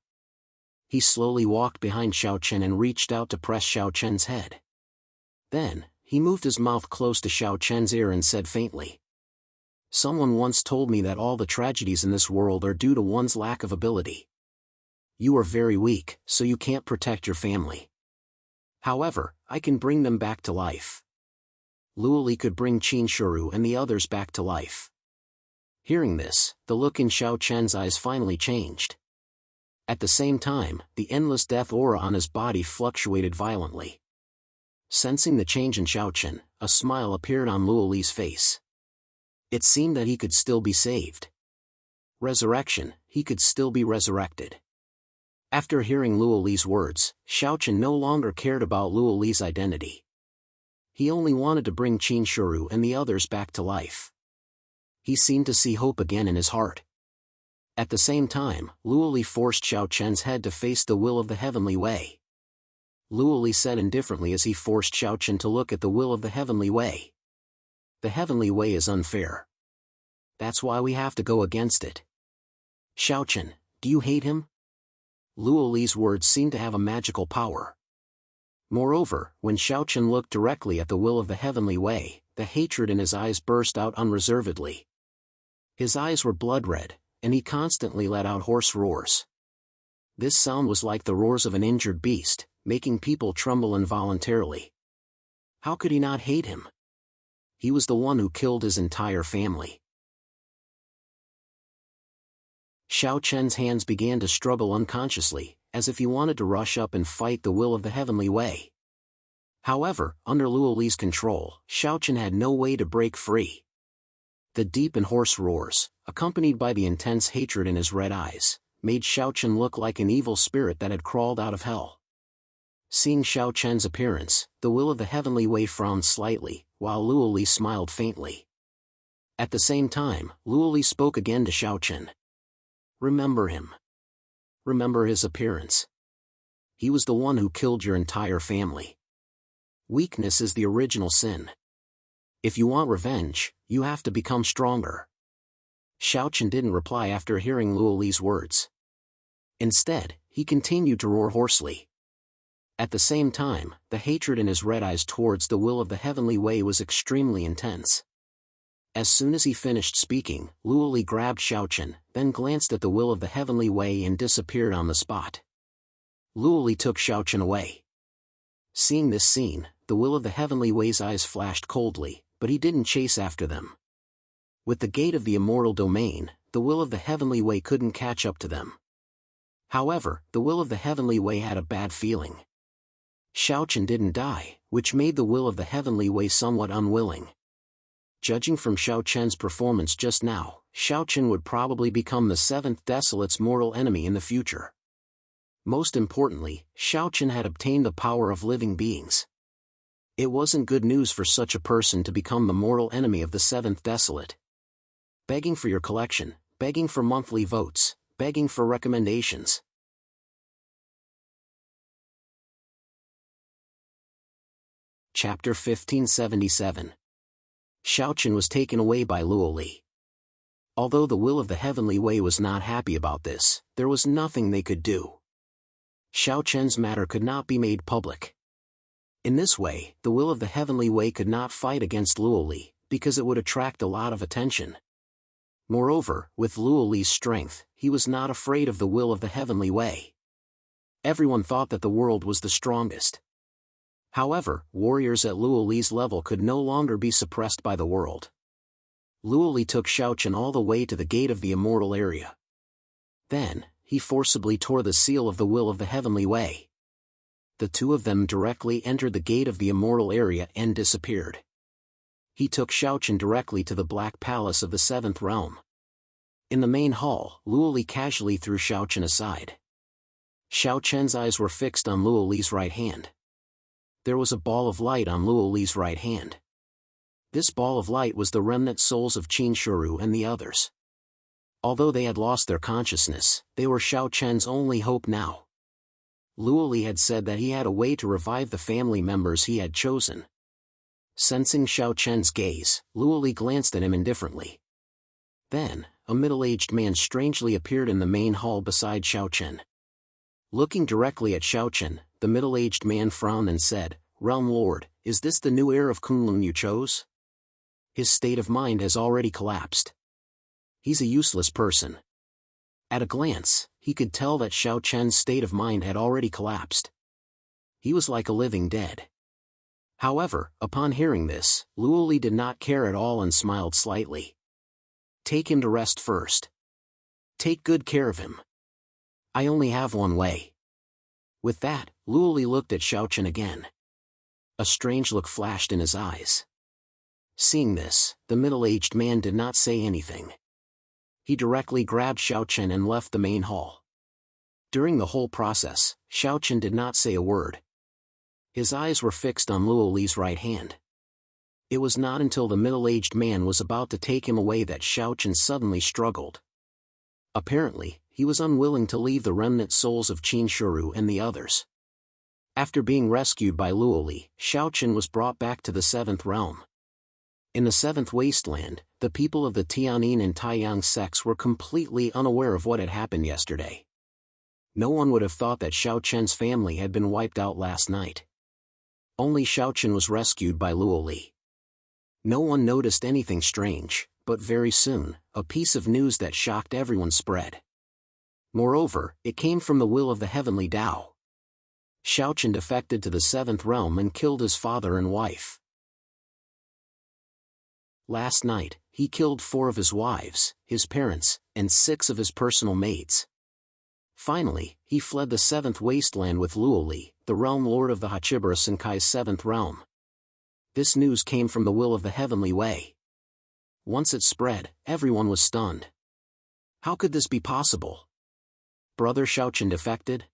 He slowly walked behind Xiao Chen and reached out to press Xiao Chen's head. Then, he moved his mouth close to Xiao Chen's ear and said faintly, "Someone once told me that all the tragedies in this world are due to one's lack of ability. You are very weak, so you can't protect your family. However, I can bring them back to life." Luoli could bring Qin Shuru and the others back to life. Hearing this, the look in Xiao Chen's eyes finally changed. At the same time, the endless death aura on his body fluctuated violently. Sensing the change in Xiao Chen, a smile appeared on Luoli's face. It seemed that he could still be saved. Resurrection, he could still be resurrected. After hearing Luoli's words, Xiao Chen no longer cared about Luoli's identity. He only wanted to bring Qin Shuru and the others back to life. He seemed to see hope again in his heart. At the same time, Luoli forced Xiao Chen's head to face the will of the heavenly way. Luoli said indifferently as he forced Xiao Chen to look at the will of the heavenly way. The heavenly way is unfair. That's why we have to go against it. Xiao Chen, do you hate him? Luoli's words seemed to have a magical power. Moreover, when Xiao Chen looked directly at the will of the heavenly way, the hatred in his eyes burst out unreservedly. His eyes were blood red, and he constantly let out hoarse roars. This sound was like the roars of an injured beast, making people tremble involuntarily. How could he not hate him? He was the one who killed his entire family. Xiao Chen's hands began to struggle unconsciously, as if he wanted to rush up and fight the will of the heavenly way. However, under Luoli's control, Xiao Chen had no way to break free. The deep and hoarse roars, accompanied by the intense hatred in his red eyes, made Xiao Chen look like an evil spirit that had crawled out of hell. Seeing Xiao Chen's appearance, the will of the heavenly way frowned slightly, while Luoli smiled faintly. At the same time, Luoli spoke again to Xiao Chen. "Remember him. Remember his appearance. He was the one who killed your entire family. Weakness is the original sin. If you want revenge, you have to become stronger." Xiao Chen didn't reply after hearing Luoli's words. Instead, he continued to roar hoarsely. At the same time, the hatred in his red eyes towards the will of the heavenly way was extremely intense. As soon as he finished speaking, Luoli grabbed Xiao Chen, then glanced at the will of the heavenly way and disappeared on the spot. Luoli took Xiao Chen away. Seeing this scene, the will of the heavenly way's eyes flashed coldly, but he didn't chase after them. With the gate of the immortal domain, the will of the heavenly way couldn't catch up to them. However, the will of the heavenly way had a bad feeling. Xiao Chen didn't die, which made the will of the heavenly way somewhat unwilling. Judging from Xiao Chen's performance just now, Xiao Chen would probably become the seventh Desolate's mortal enemy in the future. Most importantly, Xiao Chen had obtained the power of living beings. It wasn't good news for such a person to become the mortal enemy of the seventh Desolate. Begging for your collection, begging for monthly votes, begging for recommendations. Chapter 1577. Xiaochen was taken away by Luoli. Although the will of the Heavenly Way was not happy about this, there was nothing they could do. Xiaochen's matter could not be made public. In this way, the will of the Heavenly Way could not fight against Luoli, because it would attract a lot of attention. Moreover, with Luoli's strength, he was not afraid of the will of the Heavenly Way. Everyone thought that the world was the strongest. However, warriors at Luoli's level could no longer be suppressed by the world. Luoli took Xiaochen all the way to the gate of the immortal area. Then, he forcibly tore the seal of the will of the Heavenly Way. The two of them directly entered the gate of the immortal area and disappeared. He took Xiaochen directly to the Black Palace of the Seventh Realm. In the main hall, Luoli casually threw Xiaochen aside. Xiaochen's eyes were fixed on Luoli's right hand. There was a ball of light on Luoli's right hand. This ball of light was the remnant souls of Qin Shuru and the others. Although they had lost their consciousness, they were Xiaochen's only hope now. Luoli had said that he had a way to revive the family members he had chosen. Sensing Xiaochen's gaze, Luoli glanced at him indifferently. Then, a middle-aged man strangely appeared in the main hall beside Xiaochen. Looking directly at Xiaochen, the middle-aged man frowned and said, "Realm Lord, is this the new heir of Kunlun you chose?" His state of mind has already collapsed. He's a useless person. At a glance, he could tell that Xiaochen's state of mind had already collapsed. He was like a living dead. However, upon hearing this, Luoli did not care at all and smiled slightly. "Take him to rest first. Take good care of him. I only have one way." With that, Luoli looked at Xiaochen again. A strange look flashed in his eyes. Seeing this, the middle-aged man did not say anything. He directly grabbed Xiaochen and left the main hall. During the whole process, Xiaochen did not say a word. His eyes were fixed on Luoli's right hand. It was not until the middle-aged man was about to take him away that Xiaochen suddenly struggled. Apparently, he was unwilling to leave the remnant souls of Qin Shuru and the others. After being rescued by Luoli, Xiaochen was brought back to the Seventh Realm. In the Seventh Wasteland, the people of the Tianyin and Taiyang sects were completely unaware of what had happened yesterday. No one would have thought that Xiaochen's family had been wiped out last night. Only Xiaochen was rescued by Luoli. No one noticed anything strange, but very soon, a piece of news that shocked everyone spread. Moreover, it came from the will of the Heavenly Tao. Xiaochen defected to the Seventh Realm and killed his father and wife. Last night, he killed 4 of his wives, his parents, and 6 of his personal maids. Finally, he fled the Seventh Wasteland with Luoli, the Realm Lord of the Hachibara Senkai's Seventh Realm. This news came from the will of the Heavenly Way. Once it spread, everyone was stunned. How could this be possible? Brother Xiaochen defected?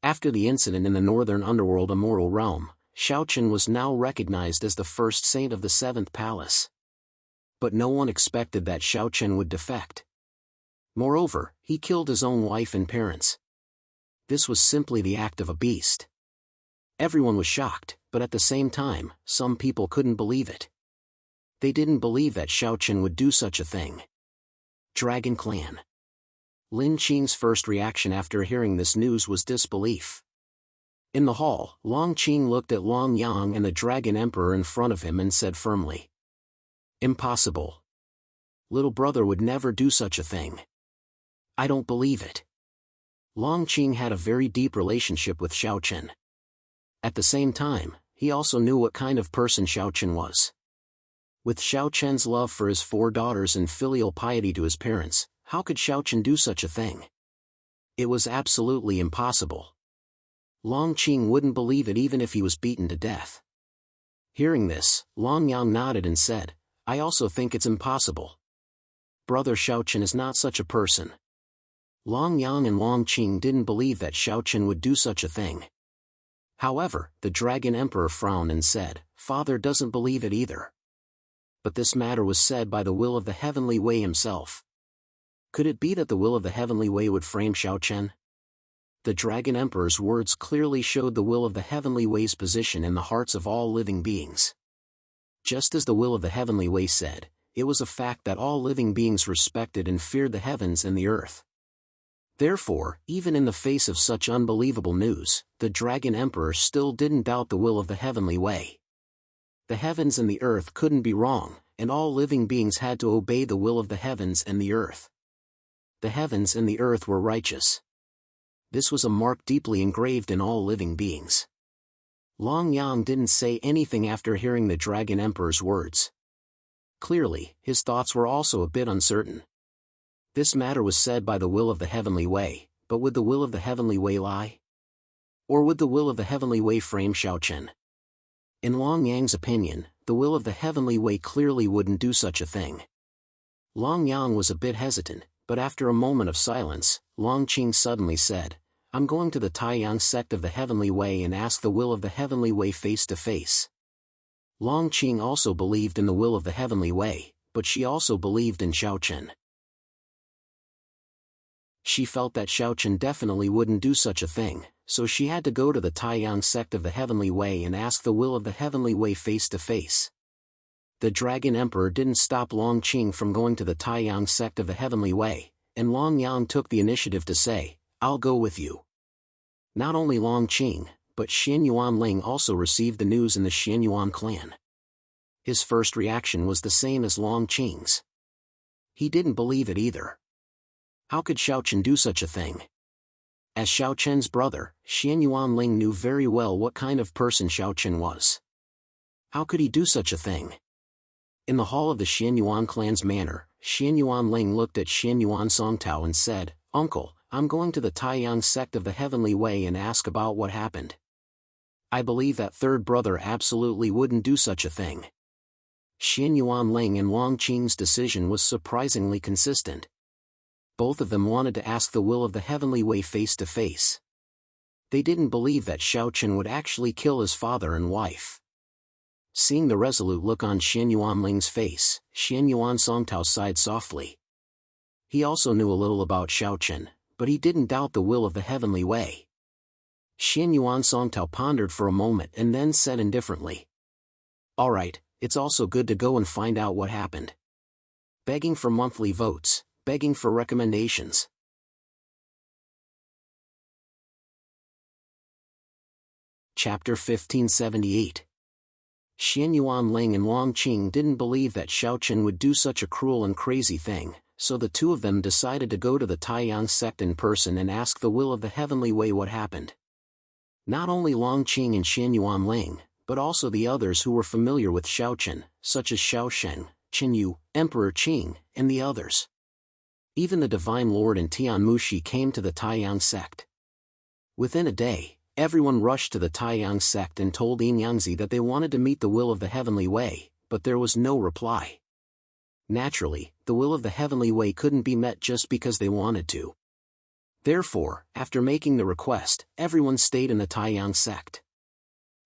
After the incident in the Northern Underworld Immortal Realm, Xiaochen was now recognized as the first saint of the Seventh Palace. But no one expected that Xiaochen would defect. Moreover, he killed his own wife and parents. This was simply the act of a beast. Everyone was shocked, but at the same time, some people couldn't believe it. They didn't believe that Xiaochen would do such a thing. Dragon Clan. Lin Qing's first reaction after hearing this news was disbelief. In the hall, Long Qing looked at Long Yang and the Dragon Emperor in front of him and said firmly, "Impossible. Little brother would never do such a thing. I don't believe it." Long Qing had a very deep relationship with Xiaochen. At the same time, he also knew what kind of person Xiaochen was. With Xiaochen's love for his 4 daughters and filial piety to his parents, how could Xiaochen do such a thing? It was absolutely impossible. Long Qing wouldn't believe it even if he was beaten to death. Hearing this, Long Yang nodded and said, "I also think it's impossible. Brother Xiaochen is not such a person." Long Yang and Long Qing didn't believe that Xiaochen would do such a thing. However, the Dragon Emperor frowned and said, "Father doesn't believe it either." But this matter was said by the will of the Heavenly Way himself. Could it be that the will of the heavenly way would frame Xiaochen? The Dragon Emperor's words clearly showed the will of the heavenly way's position in the hearts of all living beings. Just as the will of the heavenly way said, it was a fact that all living beings respected and feared the heavens and the earth. Therefore, even in the face of such unbelievable news, the Dragon Emperor still didn't doubt the will of the heavenly way. The heavens and the earth couldn't be wrong, and all living beings had to obey the will of the heavens and the earth. The heavens and the earth were righteous. This was a mark deeply engraved in all living beings. Long Yang didn't say anything after hearing the Dragon Emperor's words. Clearly, his thoughts were also a bit uncertain. This matter was said by the will of the heavenly way, but would the will of the heavenly way lie? Or would the will of the heavenly way frame Xiaochen? In Long Yang's opinion, the will of the heavenly way clearly wouldn't do such a thing. Long Yang was a bit hesitant, but after a moment of silence, Long Qing suddenly said, "I'm going to the Taiyang sect of the heavenly way and ask the will of the heavenly way face to face." Long Qing also believed in the will of the heavenly way, but she also believed in Xiaochen. She felt that Xiaochen definitely wouldn't do such a thing, so she had to go to the Taiyang sect of the heavenly way and ask the will of the heavenly way face to face. The Dragon Emperor didn't stop Long Qing from going to the Taiyang sect of the heavenly way, and Long Yang took the initiative to say, "I'll go with you." Not only Long Qing, but Xianyuan Ling also received the news in the Xianyuan clan. His first reaction was the same as Long Qing's. He didn't believe it either. How could Xiaochen do such a thing? As Xiaochen's brother, Xianyuan Ling knew very well what kind of person Xiaochen was. How could he do such a thing? In the hall of the Xianyuan clan's manor, Xianyuan Ling looked at Xianyuan Songtao and said, "Uncle, I'm going to the Taiyang sect of the heavenly way and ask about what happened." I believe that third brother absolutely wouldn't do such a thing. Xianyuan Ling and Long Qing's decision was surprisingly consistent. Both of them wanted to ask the will of the heavenly way face to face. They didn't believe that Xiaochen would actually kill his father and wife. Seeing the resolute look on Xianyuan Ling's face, Xianyuan Songtao sighed softly. He also knew a little about Xiaochen, but he didn't doubt the will of the heavenly way. Xianyuan Songtao pondered for a moment and then said indifferently, "All right, it's also good to go and find out what happened. Begging for monthly votes, begging for recommendations." Chapter 1578. Xianyuan Ling and Long Qing didn't believe that Xiaochen would do such a cruel and crazy thing, so the two of them decided to go to the Taiyang sect in person and ask the will of the heavenly way what happened. Not only Long Qing and Xianyuan Ling, but also the others who were familiar with Xiaochen, such as Xiaosheng, Qinyu, Emperor Qing, and the others. Even the Divine Lord and Tian Mushi came to the Taiyang sect. Within a day, everyone rushed to the Taiyang sect and told Yin Yangzi that they wanted to meet the will of the heavenly way, but there was no reply. Naturally, the will of the heavenly way couldn't be met just because they wanted to. Therefore, after making the request, everyone stayed in the Taiyang sect.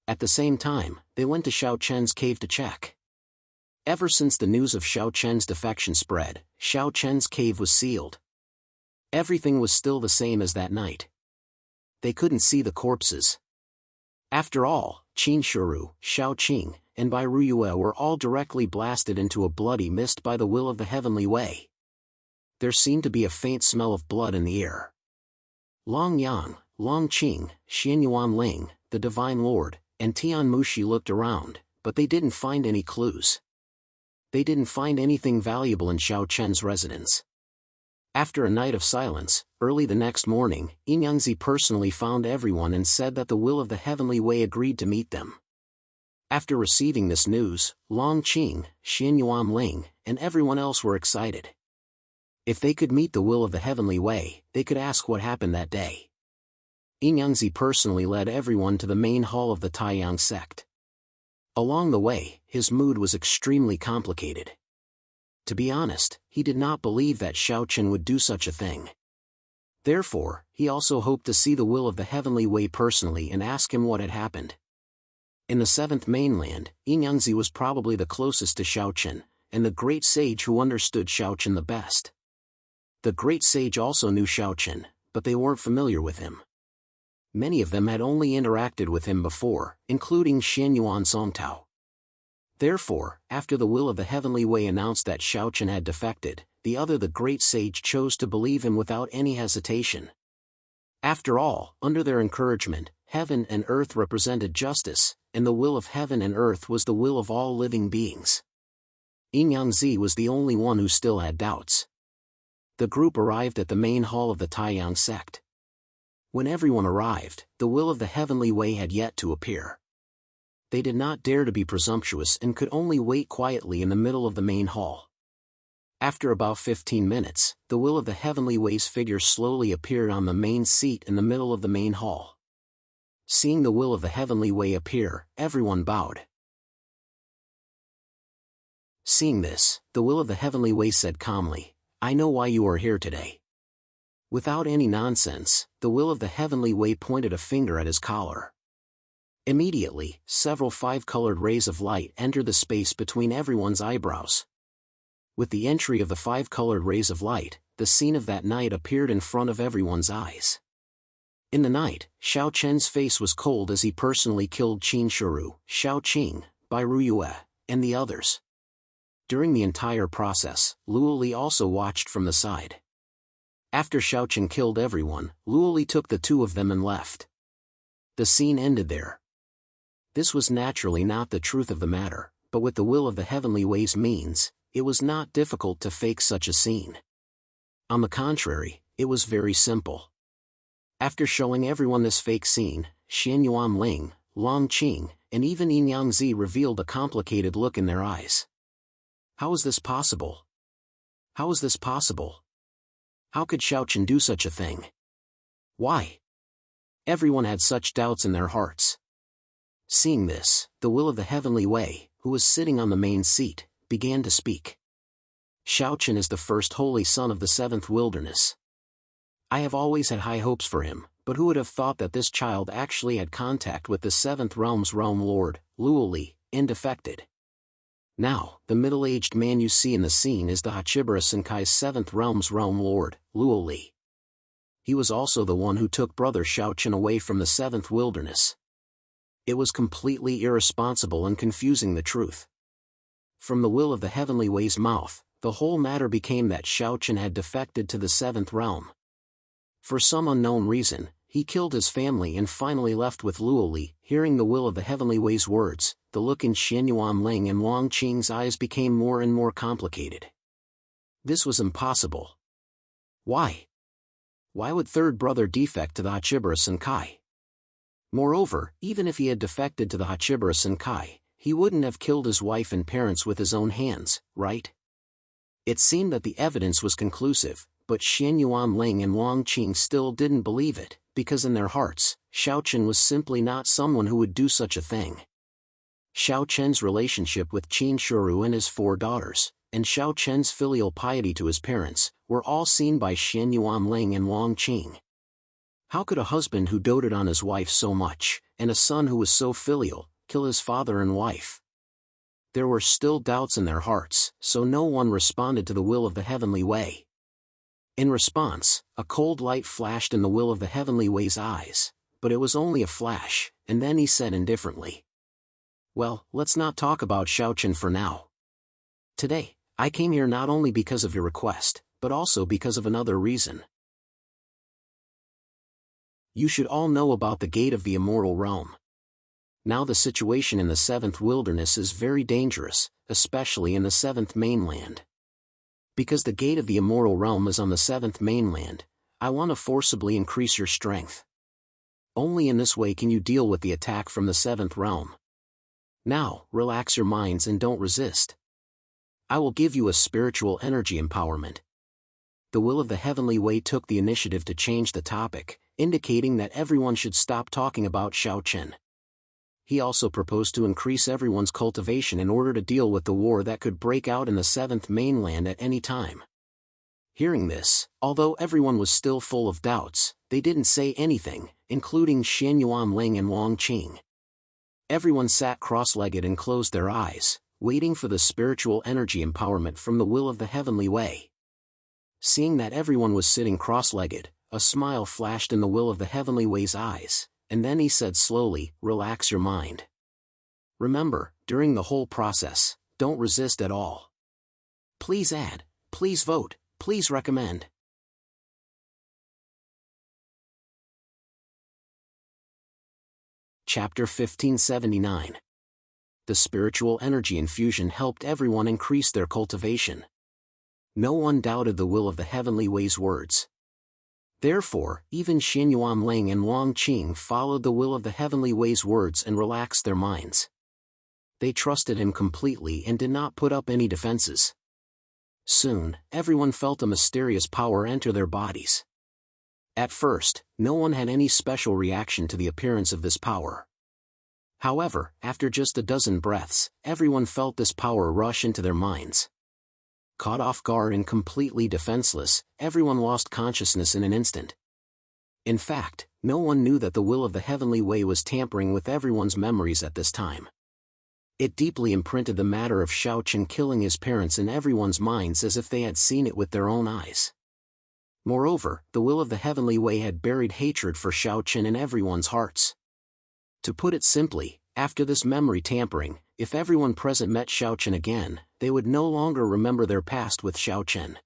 At the same time, they went to Xiaochen's cave to check. Ever since the news of Xiaochen's defection spread, Xiaochen's cave was sealed. Everything was still the same as that night. They couldn't see the corpses. After all, Qin Shuru, Xiao Qing, and Bai Ruyue were all directly blasted into a bloody mist by the will of the heavenly way. There seemed to be a faint smell of blood in the air. Long Yang, Long Qing, Xianyuan Ling, the Divine Lord, and Tian Mushi looked around, but they didn't find any clues. They didn't find anything valuable in Xiaochen's residence. After a night of silence, early the next morning, Yin Yangzi personally found everyone and said that the will of the heavenly way agreed to meet them. After receiving this news, Long Qing, Xianyuan Ling, and everyone else were excited. If they could meet the will of the heavenly way, they could ask what happened that day. Yin Yangzi personally led everyone to the main hall of the Taiyang sect. Along the way, his mood was extremely complicated. To be honest, he did not believe that Xiaochen would do such a thing. Therefore, he also hoped to see the will of the heavenly way personally and ask him what had happened. In the seventh mainland, Yin Yangzi was probably the closest to Xiaochen, and the great sage who understood Xiaochen the best. The great sage also knew Xiaochen, but they weren't familiar with him. Many of them had only interacted with him before, including Xianyuan Songtao. Therefore, after the will of the heavenly way announced that Xiaochen had defected, the great sage chose to believe him without any hesitation. After all, under their encouragement, heaven and earth represented justice, and the will of heaven and earth was the will of all living beings. Yinyangzi was the only one who still had doubts. The group arrived at the main hall of the Taiyang sect. When everyone arrived, the will of the heavenly way had yet to appear. They did not dare to be presumptuous and could only wait quietly in the middle of the main hall. After about 15 minutes, the will of the heavenly way's figure slowly appeared on the main seat in the middle of the main hall. Seeing the will of the heavenly way appear, everyone bowed. Seeing this, the will of the heavenly way said calmly, "I know why you are here today." Without any nonsense, the will of the heavenly way pointed a finger at his collar. Immediately, several five-colored rays of light entered the space between everyone's eyebrows. With the entry of the five-colored rays of light, the scene of that night appeared in front of everyone's eyes. In the night, Xiaochen's face was cold as he personally killed Qin Shuru, Xiao Qing, Bai Ruyue, and the others. During the entire process, Luoli also watched from the side. After Xiaochen killed everyone, Luoli took the two of them and left. The scene ended there. This was naturally not the truth of the matter, but with the will of the heavenly way's means, it was not difficult to fake such a scene. On the contrary, it was very simple. After showing everyone this fake scene, Xianyuan Ling, Long Qing, and even Yinyangzi revealed a complicated look in their eyes. How is this possible? How is this possible? How could Xiaochen do such a thing? Why? Everyone had such doubts in their hearts. Seeing this, the will of the heavenly way, who was sitting on the main seat, began to speak. Xiaochen is the first holy son of the seventh wilderness. I have always had high hopes for him, but who would have thought that this child actually had contact with the seventh realm's realm lord, Luoli, and defected. Now, the middle-aged man you see in the scene is the Hachibara Senkai's seventh realm's realm lord, Luoli. He was also the one who took brother Xiaochen away from the seventh wilderness. It was completely irresponsible and confusing the truth. From the will of the heavenly way's mouth, the whole matter became that Xiaochen had defected to the seventh realm. For some unknown reason, he killed his family and finally left with Luoli. Hearing the will of the heavenly way's words, the look in Xianyuan Ling and Long Qing's eyes became more and more complicated. This was impossible. Why? Why would third brother defect to the Hachibara Senkai? Moreover, even if he had defected to the Hachibara Senkai, he wouldn't have killed his wife and parents with his own hands, right? It seemed that the evidence was conclusive, but Xianyuan Ling and Long Qing still didn't believe it, because in their hearts, Xiaochen was simply not someone who would do such a thing. Xiaochen's relationship with Qin Shuru and his 4 daughters, and Xiaochen's filial piety to his parents, were all seen by Xianyuan Ling and Long Qing. How could a husband who doted on his wife so much, and a son who was so filial, kill his father and wife? There were still doubts in their hearts, so no one responded to the will of the heavenly way. In response, a cold light flashed in the will of the heavenly way's eyes, but it was only a flash, and then he said indifferently, "Well, let's not talk about Xiaochen for now. Today, I came here not only because of your request, but also because of another reason. You should all know about the Gate of the Immortal Realm. Now the situation in the seventh wilderness is very dangerous, especially in the seventh mainland. Because the Gate of the Immortal Realm is on the seventh mainland, I want to forcibly increase your strength. Only in this way can you deal with the attack from the seventh realm. Now, relax your minds and don't resist. I will give you a spiritual energy empowerment." The will of the heavenly way took the initiative to change the topic, indicating that everyone should stop talking about Xiaochen. He also proposed to increase everyone's cultivation in order to deal with the war that could break out in the seventh mainland at any time. Hearing this, although everyone was still full of doubts, they didn't say anything, including Xianyuan Ling and Long Qing. Everyone sat cross-legged and closed their eyes, waiting for the spiritual energy empowerment from the will of the heavenly way. Seeing that everyone was sitting cross-legged, a smile flashed in the Will of the Heavenly Way's eyes, and then he said slowly, "Relax your mind. Remember, during the whole process, don't resist at all. Please add, please vote, please recommend." Chapter 1579. The spiritual energy infusion helped everyone increase their cultivation. No one doubted the Will of the Heavenly Way's words. Therefore, even Xianyuan Ling and Long Qing followed the Will of the Heavenly Way's words and relaxed their minds. They trusted him completely and did not put up any defenses. Soon, everyone felt a mysterious power enter their bodies. At first, no one had any special reaction to the appearance of this power. However, after just a dozen breaths, everyone felt this power rush into their minds. Caught off guard and completely defenseless, everyone lost consciousness in an instant. In fact, no one knew that the Will of the Heavenly Way was tampering with everyone's memories at this time. It deeply imprinted the matter of Xiaochen killing his parents in everyone's minds as if they had seen it with their own eyes. Moreover, the Will of the Heavenly Way had buried hatred for Xiaochen in everyone's hearts. To put it simply, after this memory tampering, if everyone present met Xiaochen again, they would no longer remember their past with Xiaochen.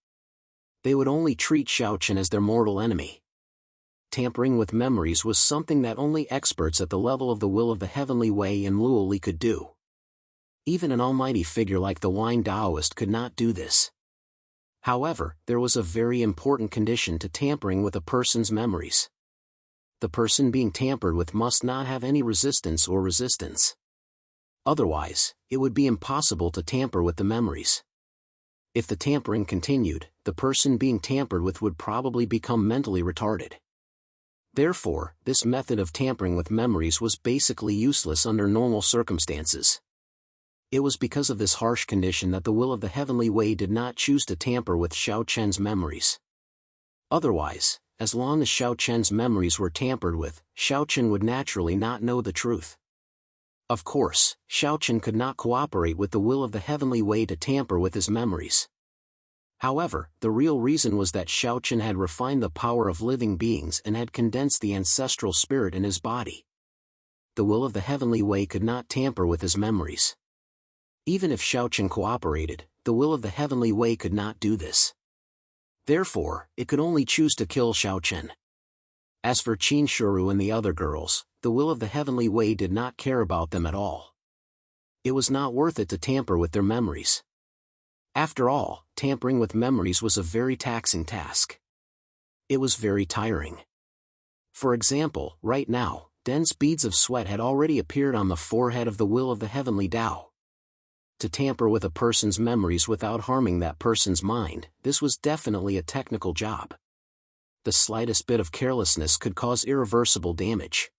They would only treat Xiaochen as their mortal enemy. Tampering with memories was something that only experts at the level of the Will of the Heavenly Way and Luoli could do. Even an almighty figure like the Wine Taoist could not do this. However, there was a very important condition to tampering with a person's memories. The person being tampered with must not have any resistance or resistance. Otherwise, it would be impossible to tamper with the memories. If the tampering continued, the person being tampered with would probably become mentally retarded. Therefore, this method of tampering with memories was basically useless under normal circumstances. It was because of this harsh condition that the Will of the Heavenly Way did not choose to tamper with Xiaochen's memories. Otherwise, as long as Xiaochen's memories were tampered with, Xiaochen would naturally not know the truth. Of course, Xiaochen could not cooperate with the Will of the Heavenly Way to tamper with his memories. However, the real reason was that Xiaochen had refined the power of living beings and had condensed the ancestral spirit in his body. The Will of the Heavenly Way could not tamper with his memories. Even if Xiaochen cooperated, the Will of the Heavenly Way could not do this. Therefore, it could only choose to kill Xiaochen. As for Qin Shuru and the other girls, the Will of the Heavenly Way did not care about them at all. It was not worth it to tamper with their memories. After all, tampering with memories was a very taxing task. It was very tiring. For example, right now, dense beads of sweat had already appeared on the forehead of the Will of the Heavenly Tao. To tamper with a person's memories without harming that person's mind, this was definitely a technical job. The slightest bit of carelessness could cause irreversible damage.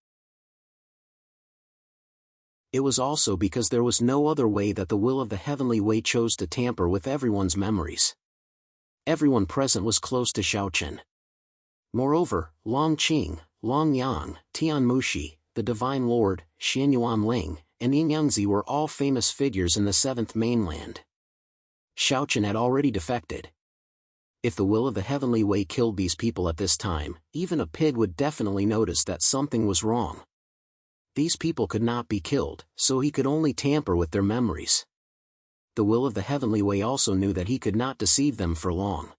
It was also because there was no other way that the Will of the Heavenly Way chose to tamper with everyone's memories. Everyone present was close to Xiaochen. Moreover, Long Qing, Long Yang, Tian Mushi, the Divine Lord, Xianyuan Ling, and Yinyangzi were all famous figures in the Seventh Mainland. Xiaochen had already defected. If the Will of the Heavenly Way killed these people at this time, even a pig would definitely notice that something was wrong. These people could not be killed, so he could only tamper with their memories. The Will of the Heavenly Way also knew that he could not deceive them for long.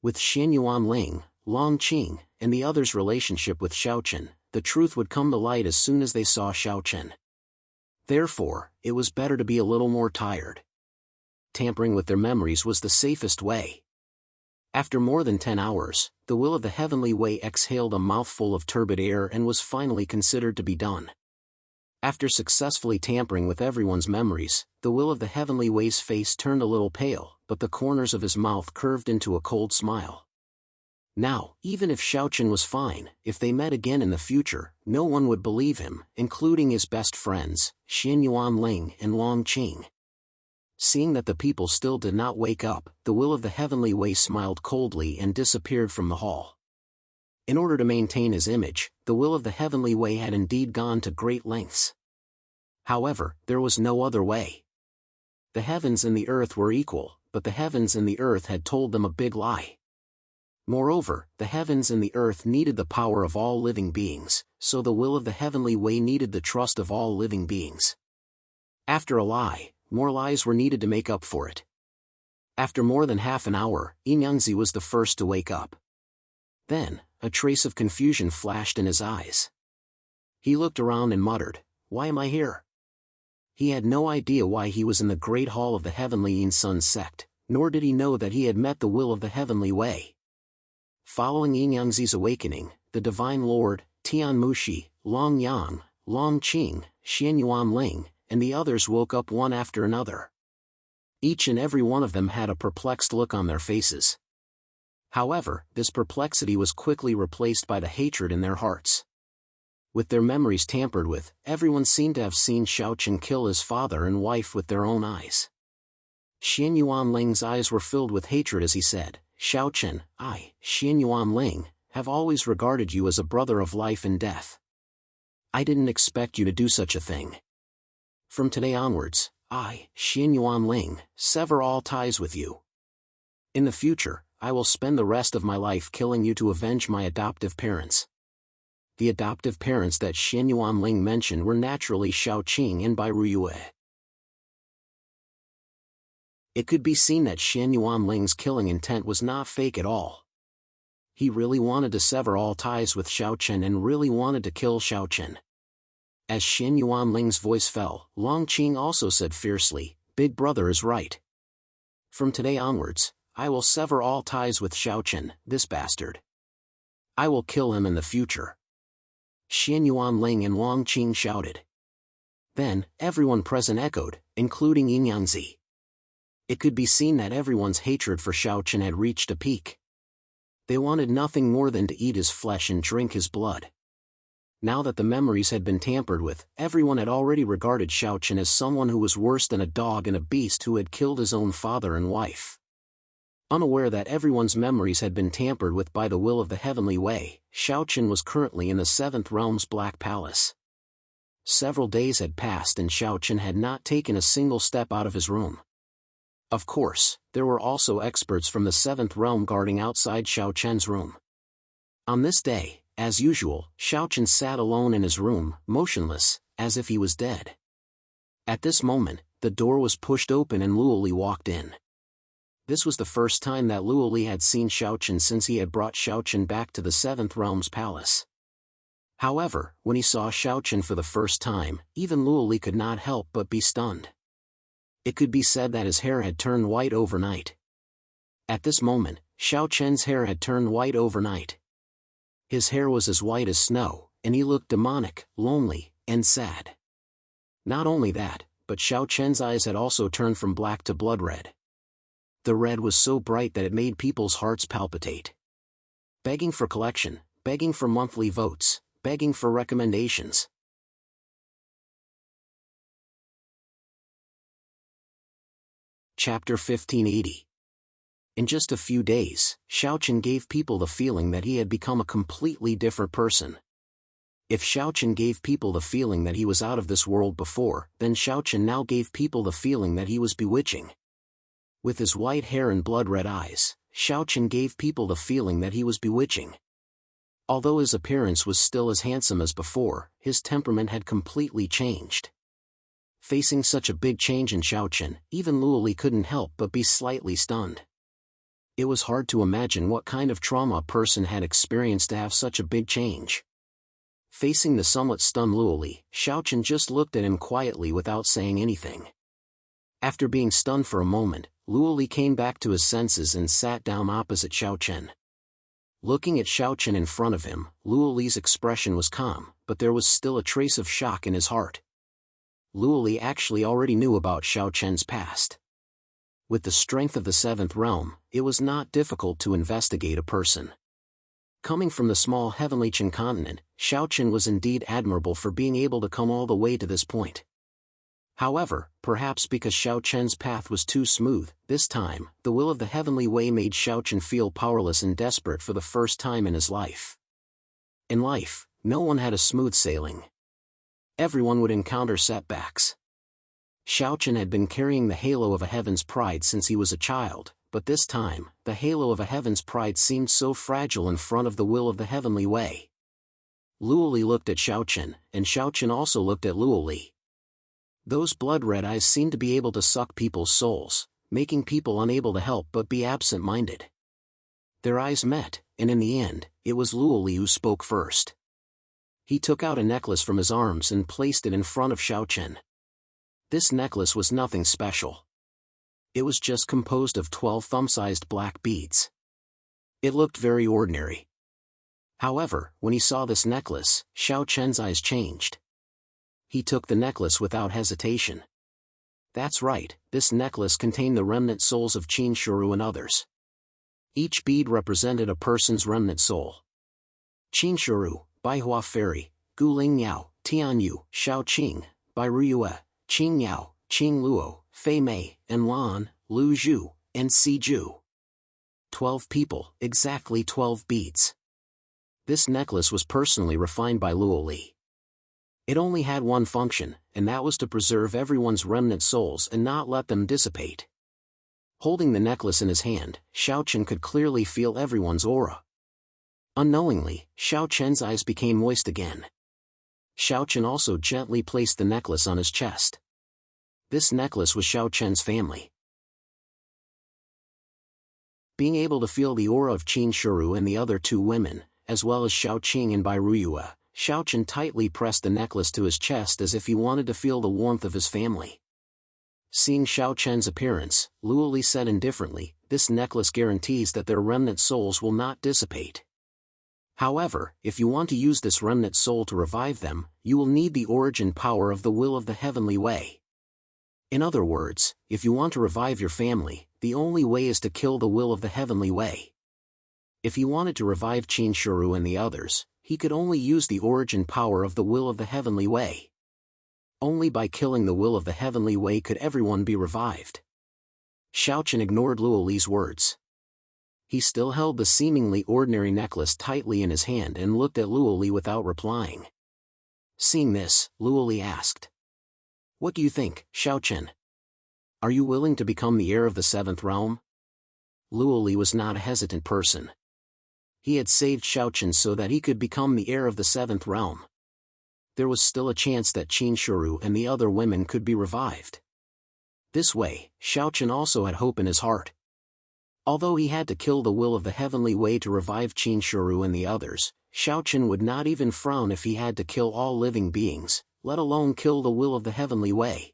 With Xianyuan Ling, Long Qing, and the others' relationship with Xiaochen, the truth would come to light as soon as they saw Xiaochen. Therefore, it was better to be a little more tired. Tampering with their memories was the safest way. After more than 10 hours, the Will of the Heavenly Way exhaled a mouthful of turbid air and was finally considered to be done. After successfully tampering with everyone's memories, the Will of the Heavenly Way's face turned a little pale, but the corners of his mouth curved into a cold smile. Now, even if Xiaochen was fine, if they met again in the future, no one would believe him, including his best friends, Xianyuan Ling and Long Qing. Seeing that the people still did not wake up, the Will of the Heavenly Way smiled coldly and disappeared from the hall. In order to maintain his image, the Will of the Heavenly Way had indeed gone to great lengths. However, there was no other way. The heavens and the earth were equal, but the heavens and the earth had told them a big lie. Moreover, the heavens and the earth needed the power of all living beings, so the will of the heavenly way needed the trust of all living beings. After a lie, more lies were needed to make up for it. After more than half an hour, Inyangzi was the first to wake up. Then, a trace of confusion flashed in his eyes. He looked around and muttered, "Why am I here?" He had no idea why he was in the great hall of the heavenly Yin Sun sect, nor did he know that he had met the will of the heavenly way. Following Inyangzi's awakening, the Divine Lord, Tian Mushi, Long Yang, Long Qing, Xian Yuan Ling, and the others woke up one after another. Each and every one of them had a perplexed look on their faces. However, this perplexity was quickly replaced by the hatred in their hearts. With their memories tampered with, everyone seemed to have seen Xiaochen kill his father and wife with their own eyes. Xian Yuan Ling's eyes were filled with hatred as he said, "Xiaochen, I, Xian Yuan Ling, have always regarded you as a brother of life and death. I didn't expect you to do such a thing. From today onwards, I, Xian Yuan Ling, sever all ties with you. In the future, I will spend the rest of my life killing you to avenge my adoptive parents." The adoptive parents that Xian Yuan Ling mentioned were naturally Xiao Qing and Bai Ruyue. It could be seen that Xian Yuan Ling's killing intent was not fake at all. He really wanted to sever all ties with Xiaochen and really wanted to kill Xiaochen. As Xian Yuan Ling's voice fell, Long Qing also said fiercely, "Big brother is right. From today onwards, I will sever all ties with Xiaochen, this bastard. I will kill him in the future." Xian Yuan Ling and Long Qing shouted. Then, everyone present echoed, including Inyangzi. It could be seen that everyone's hatred for Xiaochen had reached a peak. They wanted nothing more than to eat his flesh and drink his blood. Now that the memories had been tampered with, everyone had already regarded Xiaochen as someone who was worse than a dog and a beast who had killed his own father and wife. Unaware that everyone's memories had been tampered with by the will of the heavenly way, Xiaochen was currently in the Seventh Realm's Black Palace. Several days had passed and Xiaochen had not taken a single step out of his room. Of course, there were also experts from the Seventh Realm guarding outside Xiaochen's room. On this day, as usual, Xiaochen sat alone in his room, motionless, as if he was dead. At this moment, the door was pushed open and Luoli walked in. This was the first time that Luoli had seen Xiaochen since he had brought Xiaochen back to the Seventh Realm's palace. However, when he saw Xiaochen for the first time, even Luoli could not help but be stunned. It could be said that his hair had turned white overnight. At this moment, Xiaochen's hair had turned white overnight. His hair was as white as snow, and he looked demonic, lonely, and sad. Not only that, but Xiaochen's eyes had also turned from black to blood red. The red was so bright that it made people's hearts palpitate. Begging for collection, begging for monthly votes, begging for recommendations. Chapter 1580. In just a few days, Xiaochen gave people the feeling that he had become a completely different person. If Xiaochen gave people the feeling that he was out of this world before, then Xiaochen now gave people the feeling that he was bewitching. With his white hair and blood-red eyes, Xiaochen gave people the feeling that he was bewitching. Although his appearance was still as handsome as before, his temperament had completely changed. Facing such a big change in Xiaochen, even Luoli couldn't help but be slightly stunned. It was hard to imagine what kind of trauma a person had experienced to have such a big change. Facing the somewhat stunned Luoli, Xiaochen just looked at him quietly without saying anything. After being stunned for a moment, Luoli came back to his senses and sat down opposite Xiaochen. Looking at Xiaochen in front of him, Luoli's expression was calm, but there was still a trace of shock in his heart. Luoli actually already knew about Xiaochen's past. With the strength of the Seventh Realm, it was not difficult to investigate a person. Coming from the small heavenly Qin continent, Xiaochen was indeed admirable for being able to come all the way to this point. However, perhaps because Xiaochen's path was too smooth, this time, the will of the heavenly way made Xiaochen feel powerless and desperate for the first time in his life. In life, no one had a smooth sailing. Everyone would encounter setbacks. Xiaochen had been carrying the halo of a heaven's pride since he was a child, but this time, the halo of a heaven's pride seemed so fragile in front of the will of the heavenly way. Luoli looked at Xiaochen, and Xiaochen also looked at Luoli. Those blood-red eyes seemed to be able to suck people's souls, making people unable to help but be absent-minded. Their eyes met, and in the end, it was Luoli who spoke first. He took out a necklace from his arms and placed it in front of Xiaochen. This necklace was nothing special. It was just composed of 12 thumb-sized black beads. It looked very ordinary. However, when he saw this necklace, Xiaochen's eyes changed. He took the necklace without hesitation. That's right, this necklace contained the remnant souls of Qin Shuru and others. Each bead represented a person's remnant soul. Qin Shuru, Baihua Fairy, Guling Yao, Tianyu, Shao Qing, Bairuyue, Qing Yao, Qing Luo, Fei Mei, and Lan, Lu Zhu, and Si Zhu. 12 people, exactly 12 beads. This necklace was personally refined by Luoli. It only had one function, and that was to preserve everyone's remnant souls and not let them dissipate. Holding the necklace in his hand, Xiaochen could clearly feel everyone's aura. Unknowingly, Xiaochen's eyes became moist again. Xiaochen also gently placed the necklace on his chest. This necklace was Xiaochen's family. Being able to feel the aura of Qin Shuru and the other two women, as well as Shao Qing and Bairuyue, Xiaochen tightly pressed the necklace to his chest as if he wanted to feel the warmth of his family. Seeing Xiaochen's appearance, Luoli said indifferently, "This necklace guarantees that their remnant souls will not dissipate. However, if you want to use this remnant soul to revive them, you will need the origin power of the will of the heavenly way. In other words, if you want to revive your family, the only way is to kill the will of the heavenly way." If he wanted to revive Qin Shuru and the others, he could only use the origin power of the will of the heavenly way. Only by killing the will of the heavenly way could everyone be revived. Xiaochen ignored Luoli's words. He still held the seemingly ordinary necklace tightly in his hand and looked at Luoli without replying. Seeing this, Luoli asked, "What do you think, Xiaochen? Are you willing to become the heir of the seventh realm?" Luoli was not a hesitant person. He had saved Xiaochen so that he could become the heir of the seventh realm. There was still a chance that Qin Shuru and the other women could be revived. This way, Xiaochen also had hope in his heart. Although he had to kill the will of the heavenly way to revive Qin Shuru and the others, Xiaochen would not even frown if he had to kill all living beings, let alone kill the will of the heavenly way.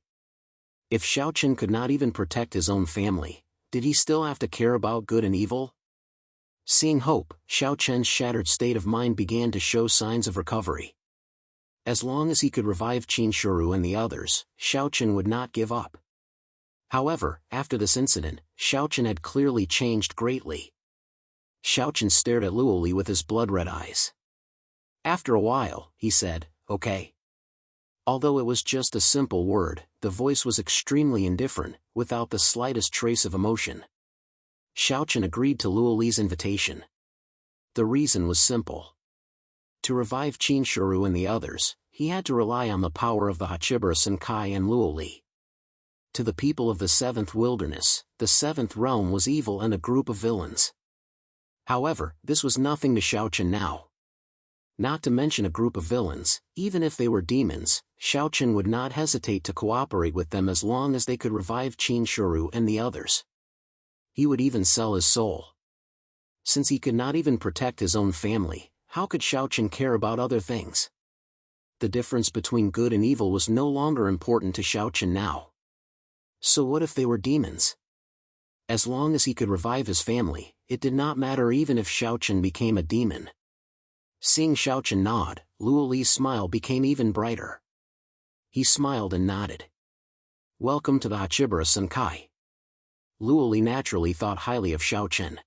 If Xiaochen could not even protect his own family, did he still have to care about good and evil? Seeing hope, Xiaochen's shattered state of mind began to show signs of recovery. As long as he could revive Qin Shuru and the others, Xiaochen would not give up. However, after this incident, Xiaochen had clearly changed greatly. Xiaochen stared at Luoli with his blood-red eyes. After a while, he said, "Okay." Although it was just a simple word, the voice was extremely indifferent, without the slightest trace of emotion. Xiaochen agreed to Luoli's invitation. The reason was simple. To revive Qin Shuru and the others, he had to rely on the power of the Hachibara Senkai and Luoli. To the people of the seventh wilderness, the seventh realm was evil and a group of villains. However, this was nothing to Xiaochen now. Not to mention a group of villains, even if they were demons, Xiaochen would not hesitate to cooperate with them as long as they could revive Qin Shuru and the others. He would even sell his soul. Since he could not even protect his own family, how could Xiaochen care about other things? The difference between good and evil was no longer important to Xiaochen now. So what if they were demons? As long as he could revive his family, it did not matter even if Xiaochen became a demon. Seeing Xiaochen nod, Luoli's smile became even brighter. He smiled and nodded. "Welcome to the Hachibara Senkai." Luoli naturally thought highly of Xiaochen.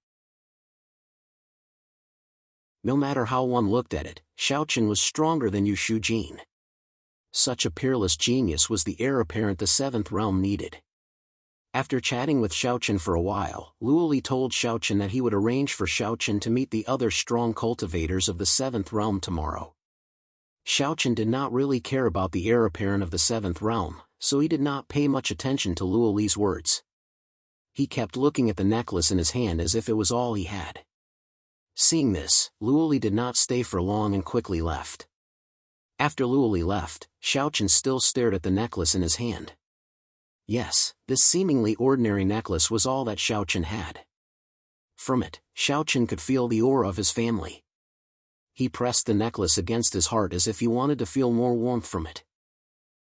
No matter how one looked at it, Xiaochen was stronger than Yu Shujin. Such a peerless genius was the heir apparent the seventh realm needed. After chatting with Xiaochen for a while, Luoli told Xiaochen that he would arrange for Xiaochen to meet the other strong cultivators of the seventh realm tomorrow. Xiaochen did not really care about the heir apparent of the seventh realm, so he did not pay much attention to Luoli's words. He kept looking at the necklace in his hand as if it was all he had. Seeing this, Luoli did not stay for long and quickly left. After Luoli left, Xiaochen still stared at the necklace in his hand. Yes, this seemingly ordinary necklace was all that Xiaochen had. From it, Xiaochen could feel the aura of his family. He pressed the necklace against his heart as if he wanted to feel more warmth from it.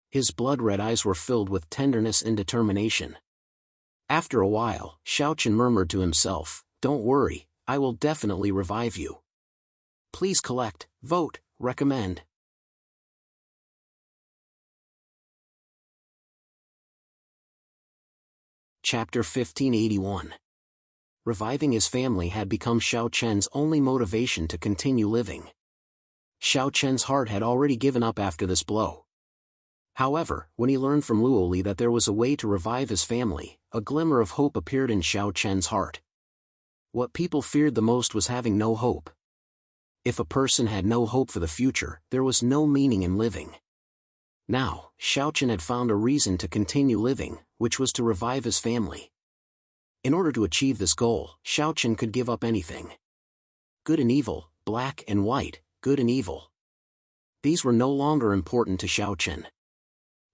His blood-red eyes were filled with tenderness and determination. After a while, Xiaochen murmured to himself, "Don't worry, I will definitely revive you. Please collect, vote, recommend." Chapter 1581. Reviving his family had become Xiaochen's only motivation to continue living. Xiaochen's heart had already given up after this blow. However, when he learned from Luoli that there was a way to revive his family, a glimmer of hope appeared in Xiaochen's heart. What people feared the most was having no hope. If a person had no hope for the future, there was no meaning in living. Now, Xiaochen had found a reason to continue living, which was to revive his family. In order to achieve this goal, Xiaochen could give up anything. Good and evil, black and white, good and evil. These were no longer important to Xiaochen.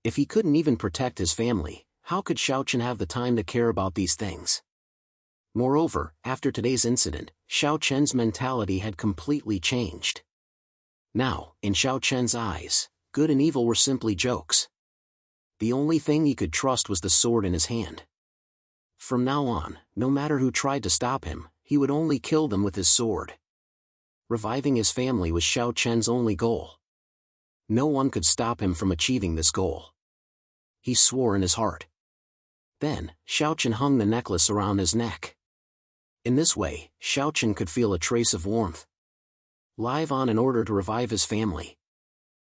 If he couldn't even protect his family, how could Xiaochen have the time to care about these things? Moreover, after today's incident, Xiaochen's mentality had completely changed. Now, in Xiaochen's eyes, good and evil were simply jokes. The only thing he could trust was the sword in his hand. From now on, no matter who tried to stop him, he would only kill them with his sword. Reviving his family was Xiaochen's only goal. No one could stop him from achieving this goal. He swore in his heart. Then, Xiaochen hung the necklace around his neck. In this way, Xiaochen could feel a trace of warmth. Live on in order to revive his family.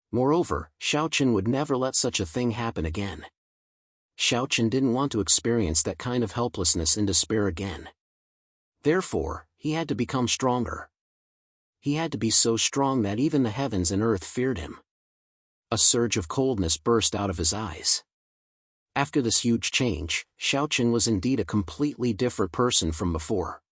Moreover, Xiaochen would never let such a thing happen again. Xiaochen didn't want to experience that kind of helplessness and despair again. Therefore, he had to become stronger. He had to be so strong that even the heavens and earth feared him. A surge of coldness burst out of his eyes. After this huge change, Xiaochen was indeed a completely different person from before.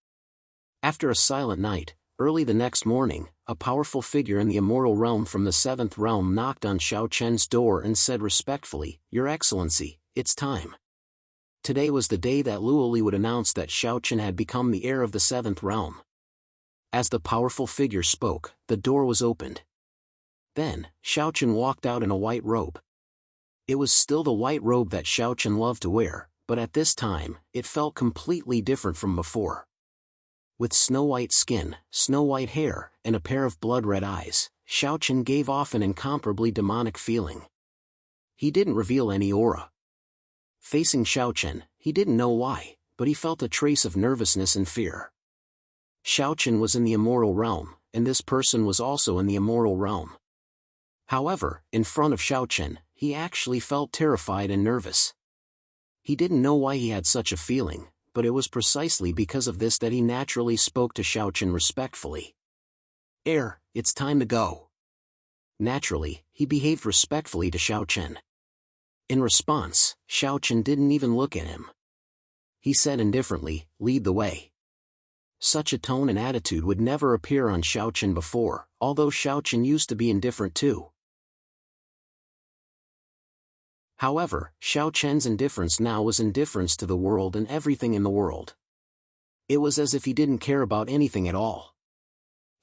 After a silent night, early the next morning, a powerful figure in the immortal realm from the 7th realm knocked on Xiaochen's door and said respectfully, "Your Excellency, it's time." Today was the day that Luoli would announce that Xiaochen had become the heir of the 7th realm. As the powerful figure spoke, the door was opened. Then, Xiaochen walked out in a white robe. It was still the white robe that Xiaochen loved to wear, but at this time, it felt completely different from before. With snow-white skin, snow-white hair, and a pair of blood-red eyes, Xiaochen gave off an incomparably demonic feeling. He didn't reveal any aura. Facing Xiaochen, he didn't know why, but he felt a trace of nervousness and fear. Xiaochen was in the immortal realm, and this person was also in the immortal realm. However, in front of Xiaochen, he actually felt terrified and nervous. He didn't know why he had such a feeling, but it was precisely because of this that he naturally spoke to Xiaochen respectfully. "Heir, it's time to go." Naturally, he behaved respectfully to Xiaochen. In response, Xiaochen didn't even look at him. He said indifferently, "Lead the way." Such a tone and attitude would never appear on Xiaochen before, although Xiaochen used to be indifferent too. However, Xiaochen's indifference now was indifference to the world and everything in the world. It was as if he didn't care about anything at all.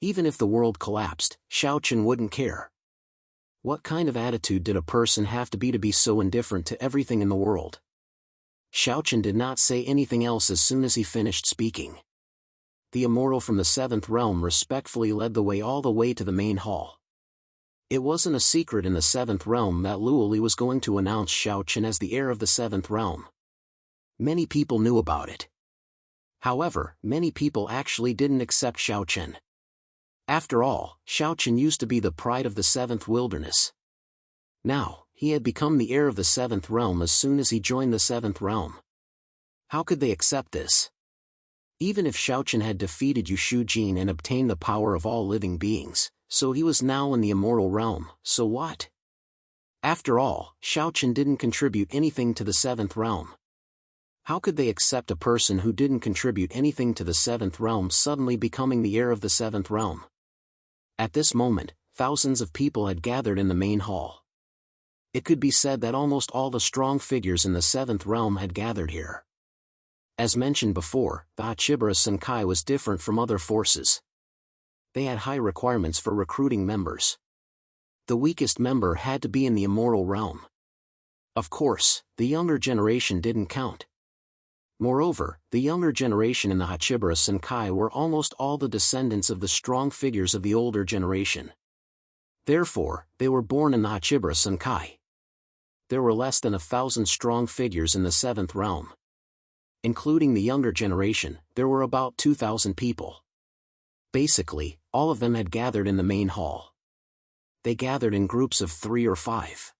Even if the world collapsed, Xiaochen wouldn't care. What kind of attitude did a person have to be so indifferent to everything in the world? Xiaochen did not say anything else as soon as he finished speaking. The immortal from the 7th realm respectfully led the way all the way to the main hall. It wasn't a secret in the 7th realm that Luoli was going to announce Xiaochen as the heir of the 7th realm. Many people knew about it. However, many people actually didn't accept Xiaochen. After all, Xiaochen used to be the pride of the 7th wilderness. Now, he had become the heir of the 7th realm as soon as he joined the 7th realm. How could they accept this? Even if Xiaochen had defeated Yushu Jin and obtained the power of all living beings, so he was now in the immortal realm, so what? After all, Xiaochen didn't contribute anything to the 7th realm. How could they accept a person who didn't contribute anything to the seventh realm suddenly becoming the heir of the seventh realm? At this moment, thousands of people had gathered in the main hall. It could be said that almost all the strong figures in the seventh realm had gathered here. As mentioned before, the Hachibara Senkai was different from other forces. They had high requirements for recruiting members. The weakest member had to be in the immortal realm. Of course, the younger generation didn't count. Moreover, the younger generation in the Hachibara Senkai were almost all the descendants of the strong figures of the older generation. Therefore, they were born in the Hachibara Senkai. There were less than 1,000 strong figures in the seventh realm. Including the younger generation, there were about 2,000 people. Basically, all of them had gathered in the main hall. They gathered in groups of 3 or 5.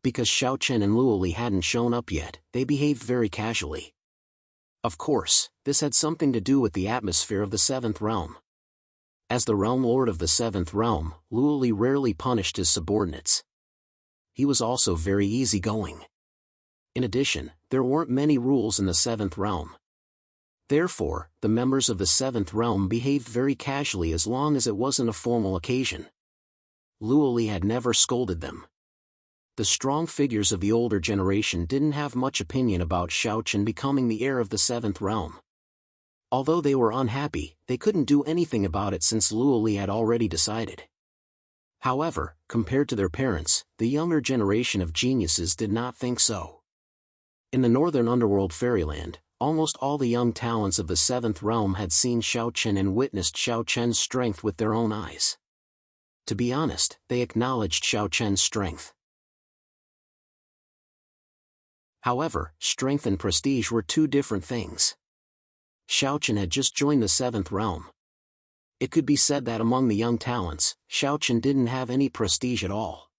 Because Xiao Chen and Luo Li hadn't shown up yet, they behaved very casually. Of course, this had something to do with the atmosphere of the seventh realm. As the realm lord of the seventh realm, Luo Li rarely punished his subordinates. He was also very easygoing. In addition, there weren't many rules in the seventh realm. Therefore, the members of the seventh realm behaved very casually as long as it wasn't a formal occasion. Luo Li had never scolded them. The strong figures of the older generation didn't have much opinion about Xiao Chen becoming the heir of the seventh realm. Although they were unhappy, they couldn't do anything about it since Luo Li had already decided. However, compared to their parents, the younger generation of geniuses did not think so. In the northern underworld fairyland, almost all the young talents of the seventh realm had seen Xiao Chen and witnessed Xiao Chen's strength with their own eyes. To be honest, they acknowledged Xiao Chen's strength. However, strength and prestige were two different things. Xiao Chen had just joined the seventh realm. It could be said that among the young talents, Xiao Chen didn't have any prestige at all.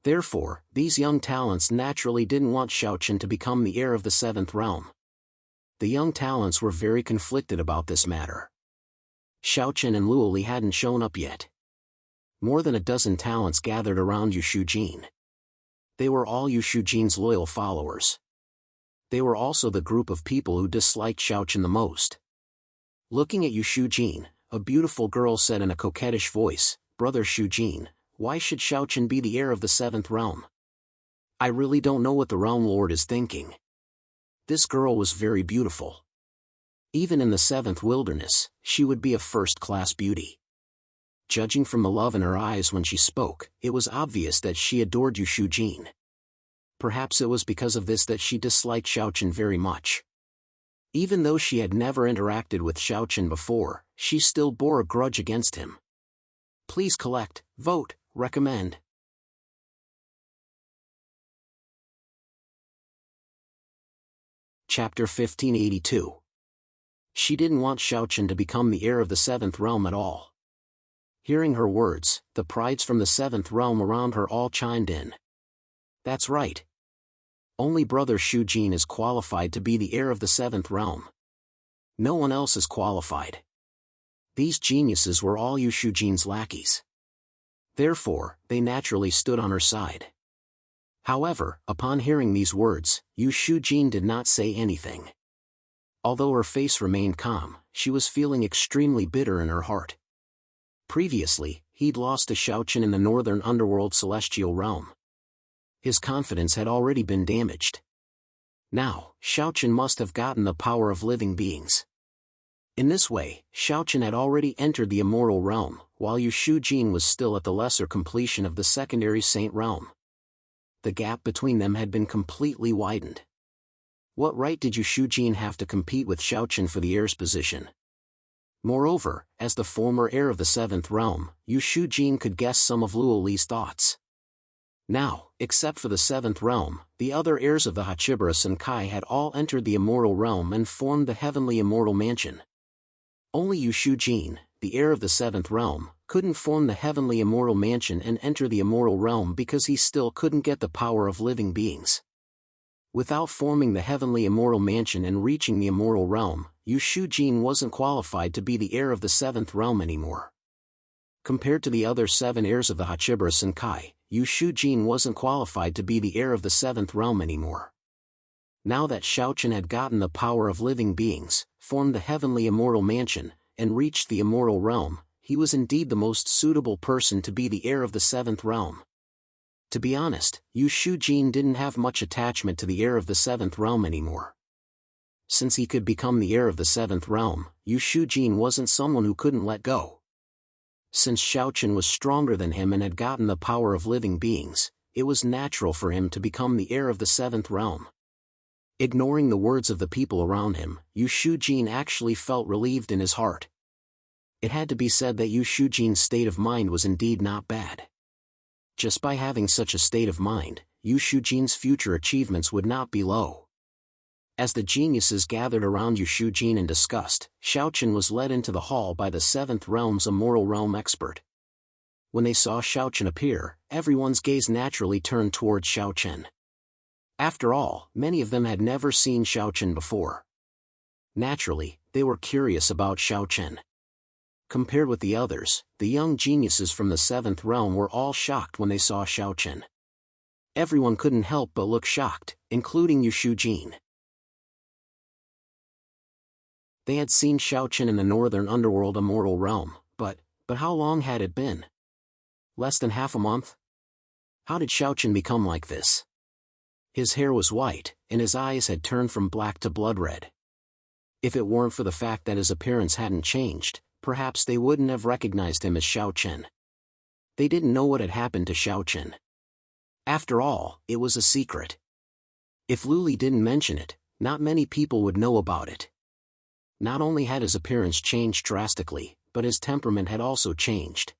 Therefore, these young talents naturally didn't want Xiao Chen to become the heir of the seventh realm. The young talents were very conflicted about this matter. Xiao Chen and Luo Li hadn't shown up yet. More than a dozen talents gathered around Yu Shujin. They were all Yu Shujin's loyal followers. They were also the group of people who disliked Xiao Chen the most. Looking at Yu Shujin, a beautiful girl said in a coquettish voice, "Brother Shujin, why should Xiao Chen be the heir of the seventh realm? I really don't know what the realm lord is thinking." This girl was very beautiful. Even in the seventh wilderness, she would be a first-class beauty. Judging from the love in her eyes when she spoke, it was obvious that she adored Yu Shujin. Perhaps it was because of this that she disliked Xiao Chen very much. Even though she had never interacted with Xiao Chen before, she still bore a grudge against him. Please collect, vote, recommend. Chapter 1582. She didn't want Xiao Chen to become the heir of the seventh realm at all. Hearing her words, the prides from the seventh realm around her all chimed in. That's right. Only Brother Shujin is qualified to be the heir of the seventh realm. No one else is qualified. These geniuses were all Yu Shujin's lackeys. Therefore, they naturally stood on her side. However, upon hearing these words, Yu Shujin did not say anything. Although her face remained calm, she was feeling extremely bitter in her heart. Previously, he'd lost to Xiao Chen in the northern underworld celestial realm. His confidence had already been damaged. Now, Xiao Chen must have gotten the power of living beings. In this way, Xiao Chen had already entered the immortal realm, while Yu Shujin was still at the lesser completion of the secondary saint realm. The gap between them had been completely widened. What right did Yu Shujin have to compete with Xiao Chen for the heir's position? Moreover, as the former heir of the seventh realm, Yu Shujin could guess some of Luo Li's thoughts. Now, except for the seventh realm, the other heirs of the Hachibara Senkai had all entered the immortal realm and formed the heavenly immortal mansion. Only Yu Shujin, the heir of the seventh realm, couldn't form the heavenly immortal mansion and enter the immortal realm because he still couldn't get the power of living beings. Without forming the heavenly immortal mansion and reaching the immortal realm, Yu Shujin wasn't qualified to be the heir of the seventh realm anymore. Compared to the other 7 heirs of the Hachibara Senkai, Yu Shujin wasn't qualified to be the heir of the seventh realm anymore. Now that Xiaochen had gotten the power of living beings, formed the heavenly immortal mansion, and reached the immortal realm, he was indeed the most suitable person to be the heir of the seventh realm. To be honest, Yu Shujin didn't have much attachment to the heir of the seventh realm anymore. Since he could become the heir of the seventh realm, Yu Shujin wasn't someone who couldn't let go. Since Xiaochen was stronger than him and had gotten the power of living beings, it was natural for him to become the heir of the seventh realm. Ignoring the words of the people around him, Yu Shujin actually felt relieved in his heart. It had to be said that Yu Shujin's state of mind was indeed not bad. Just by having such a state of mind, Yu Shujin's future achievements would not be low. As the geniuses gathered around Yu Shujin and discussed, Xiaochen was led into the hall by the seventh realm's immortal realm expert. When they saw Xiaochen appear, everyone's gaze naturally turned towards Xiaochen. After all, many of them had never seen Xiaochen before. Naturally, they were curious about Xiaochen. Compared with the others, the young geniuses from the seventh realm were all shocked when they saw Xiaochen. Everyone couldn't help but look shocked, including Yu Shujin. They had seen Xiaochen in the northern underworld immortal realm, but how long had it been? Less than half a month? How did Xiaochen become like this? His hair was white, and his eyes had turned from black to blood red. If it weren't for the fact that his appearance hadn't changed, perhaps they wouldn't have recognized him as Xiaochen. They didn't know what had happened to Xiaochen. After all, it was a secret. If Luli didn't mention it, not many people would know about it. Not only had his appearance changed drastically, but his temperament had also changed.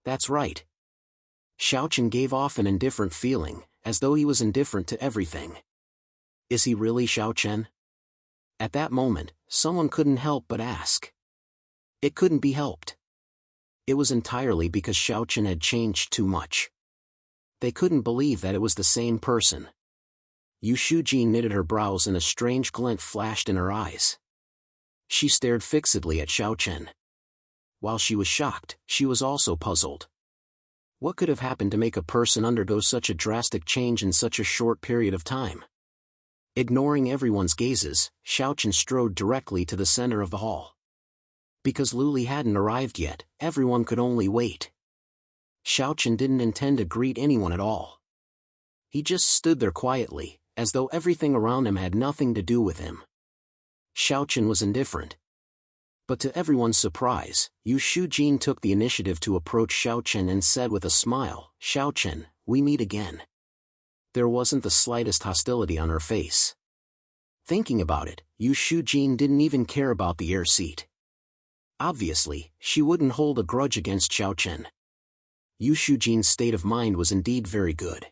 That's right. Xiaochen gave off an indifferent feeling, as though he was indifferent to everything. Is he really Xiaochen? At that moment, someone couldn't help but ask. It couldn't be helped. It was entirely because Xiaochen had changed too much. They couldn't believe that it was the same person. Yu Shujin knitted her brows and a strange glint flashed in her eyes. She stared fixedly at Xiaochen. While she was shocked, she was also puzzled. What could have happened to make a person undergo such a drastic change in such a short period of time? Ignoring everyone's gazes, Xiaochen strode directly to the center of the hall. Because Luli hadn't arrived yet, everyone could only wait. Xiaochen didn't intend to greet anyone at all. He just stood there quietly, as though everything around him had nothing to do with him. Xiaochen was indifferent. But to everyone's surprise, Yu Shujin took the initiative to approach Xiaochen and said with a smile, "Xiaochen, we meet again." There wasn't the slightest hostility on her face. Thinking about it, Yu Shujin didn't even care about the air seat. Obviously, she wouldn't hold a grudge against Xiaochen. Yu Shujin's state of mind was indeed very good.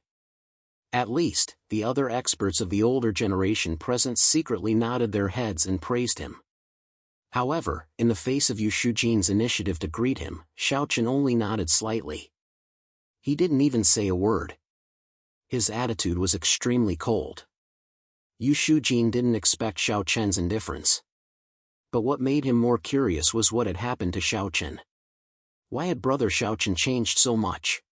At least, the other experts of the older generation present secretly nodded their heads and praised him. However, in the face of Yu Shujin's initiative to greet him, Xiaochen only nodded slightly. He didn't even say a word. His attitude was extremely cold. Yu Shujin didn't expect Xiaochen's indifference. But what made him more curious was what had happened to Xiaochen. Why had brother Xiaochen changed so much?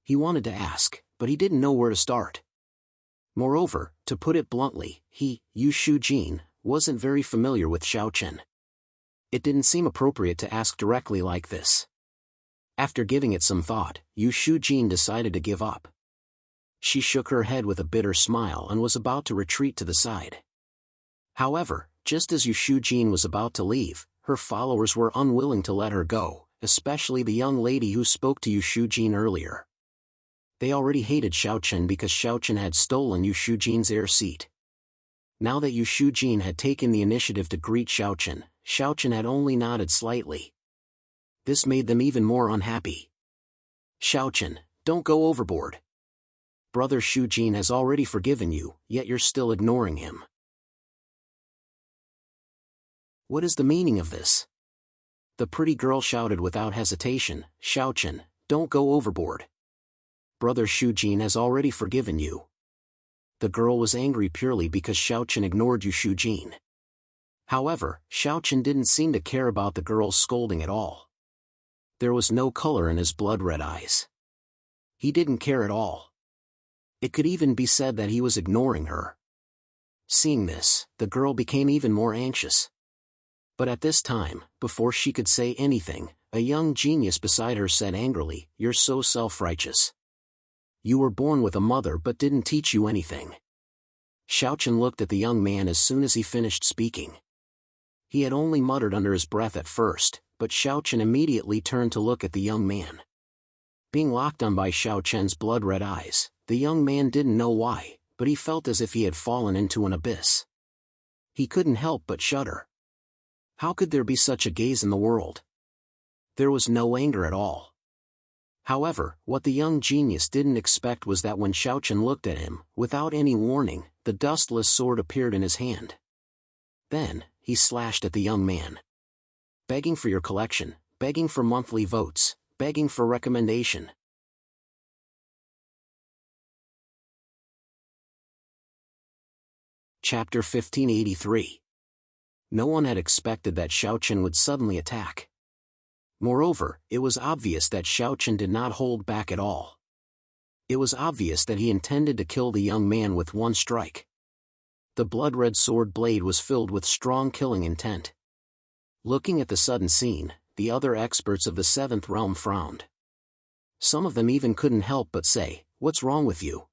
He wanted to ask, but he didn't know where to start. Moreover, to put it bluntly, Yu Shujin, wasn't very familiar with Xiaochen. It didn't seem appropriate to ask directly like this. After giving it some thought, Yu Shujin decided to give up. She shook her head with a bitter smile and was about to retreat to the side. However, just as Yu Shujin was about to leave, her followers were unwilling to let her go, especially the young lady who spoke to Yu Shujin earlier. They already hated Xiaochen because Xiaochen had stolen Yu Shujin's air seat. Now that Yu Shujin had taken the initiative to greet Xiaochen, Xiaochen had only nodded slightly. This made them even more unhappy. "Xiaochen, don't go overboard. Brother Shujin has already forgiven you, yet you're still ignoring him. What is the meaning of this?" The pretty girl shouted without hesitation, "Xiaochen, don't go overboard. Brother Shujin has already forgiven you." The girl was angry purely because Xiaochen ignored Yu Shujin. However, Xiaochen didn't seem to care about the girl's scolding at all. There was no color in his blood-red eyes. He didn't care at all. It could even be said that he was ignoring her. Seeing this, the girl became even more anxious. But at this time, before she could say anything, a young genius beside her said angrily, "You're so self-righteous. You were born with a mother but didn't teach you anything." Xiaochen looked at the young man as soon as he finished speaking. He had only muttered under his breath at first, but Xiaochen immediately turned to look at the young man. Being locked on by Xiaochen's blood-red eyes, the young man didn't know why, but he felt as if he had fallen into an abyss. He couldn't help but shudder. How could there be such a gaze in the world? There was no anger at all. However, what the young genius didn't expect was that when Xiaochen looked at him, without any warning, the dustless sword appeared in his hand. Then, he slashed at the young man. Begging for your collection, begging for monthly votes, begging for recommendation. Chapter 1583. No one had expected that Xiaochen would suddenly attack. Moreover, it was obvious that Xiaochen did not hold back at all. It was obvious that he intended to kill the young man with one strike. The blood-red sword blade was filled with strong killing intent. Looking at the sudden scene, the other experts of the seventh realm frowned. Some of them even couldn't help but say, "What's wrong with you?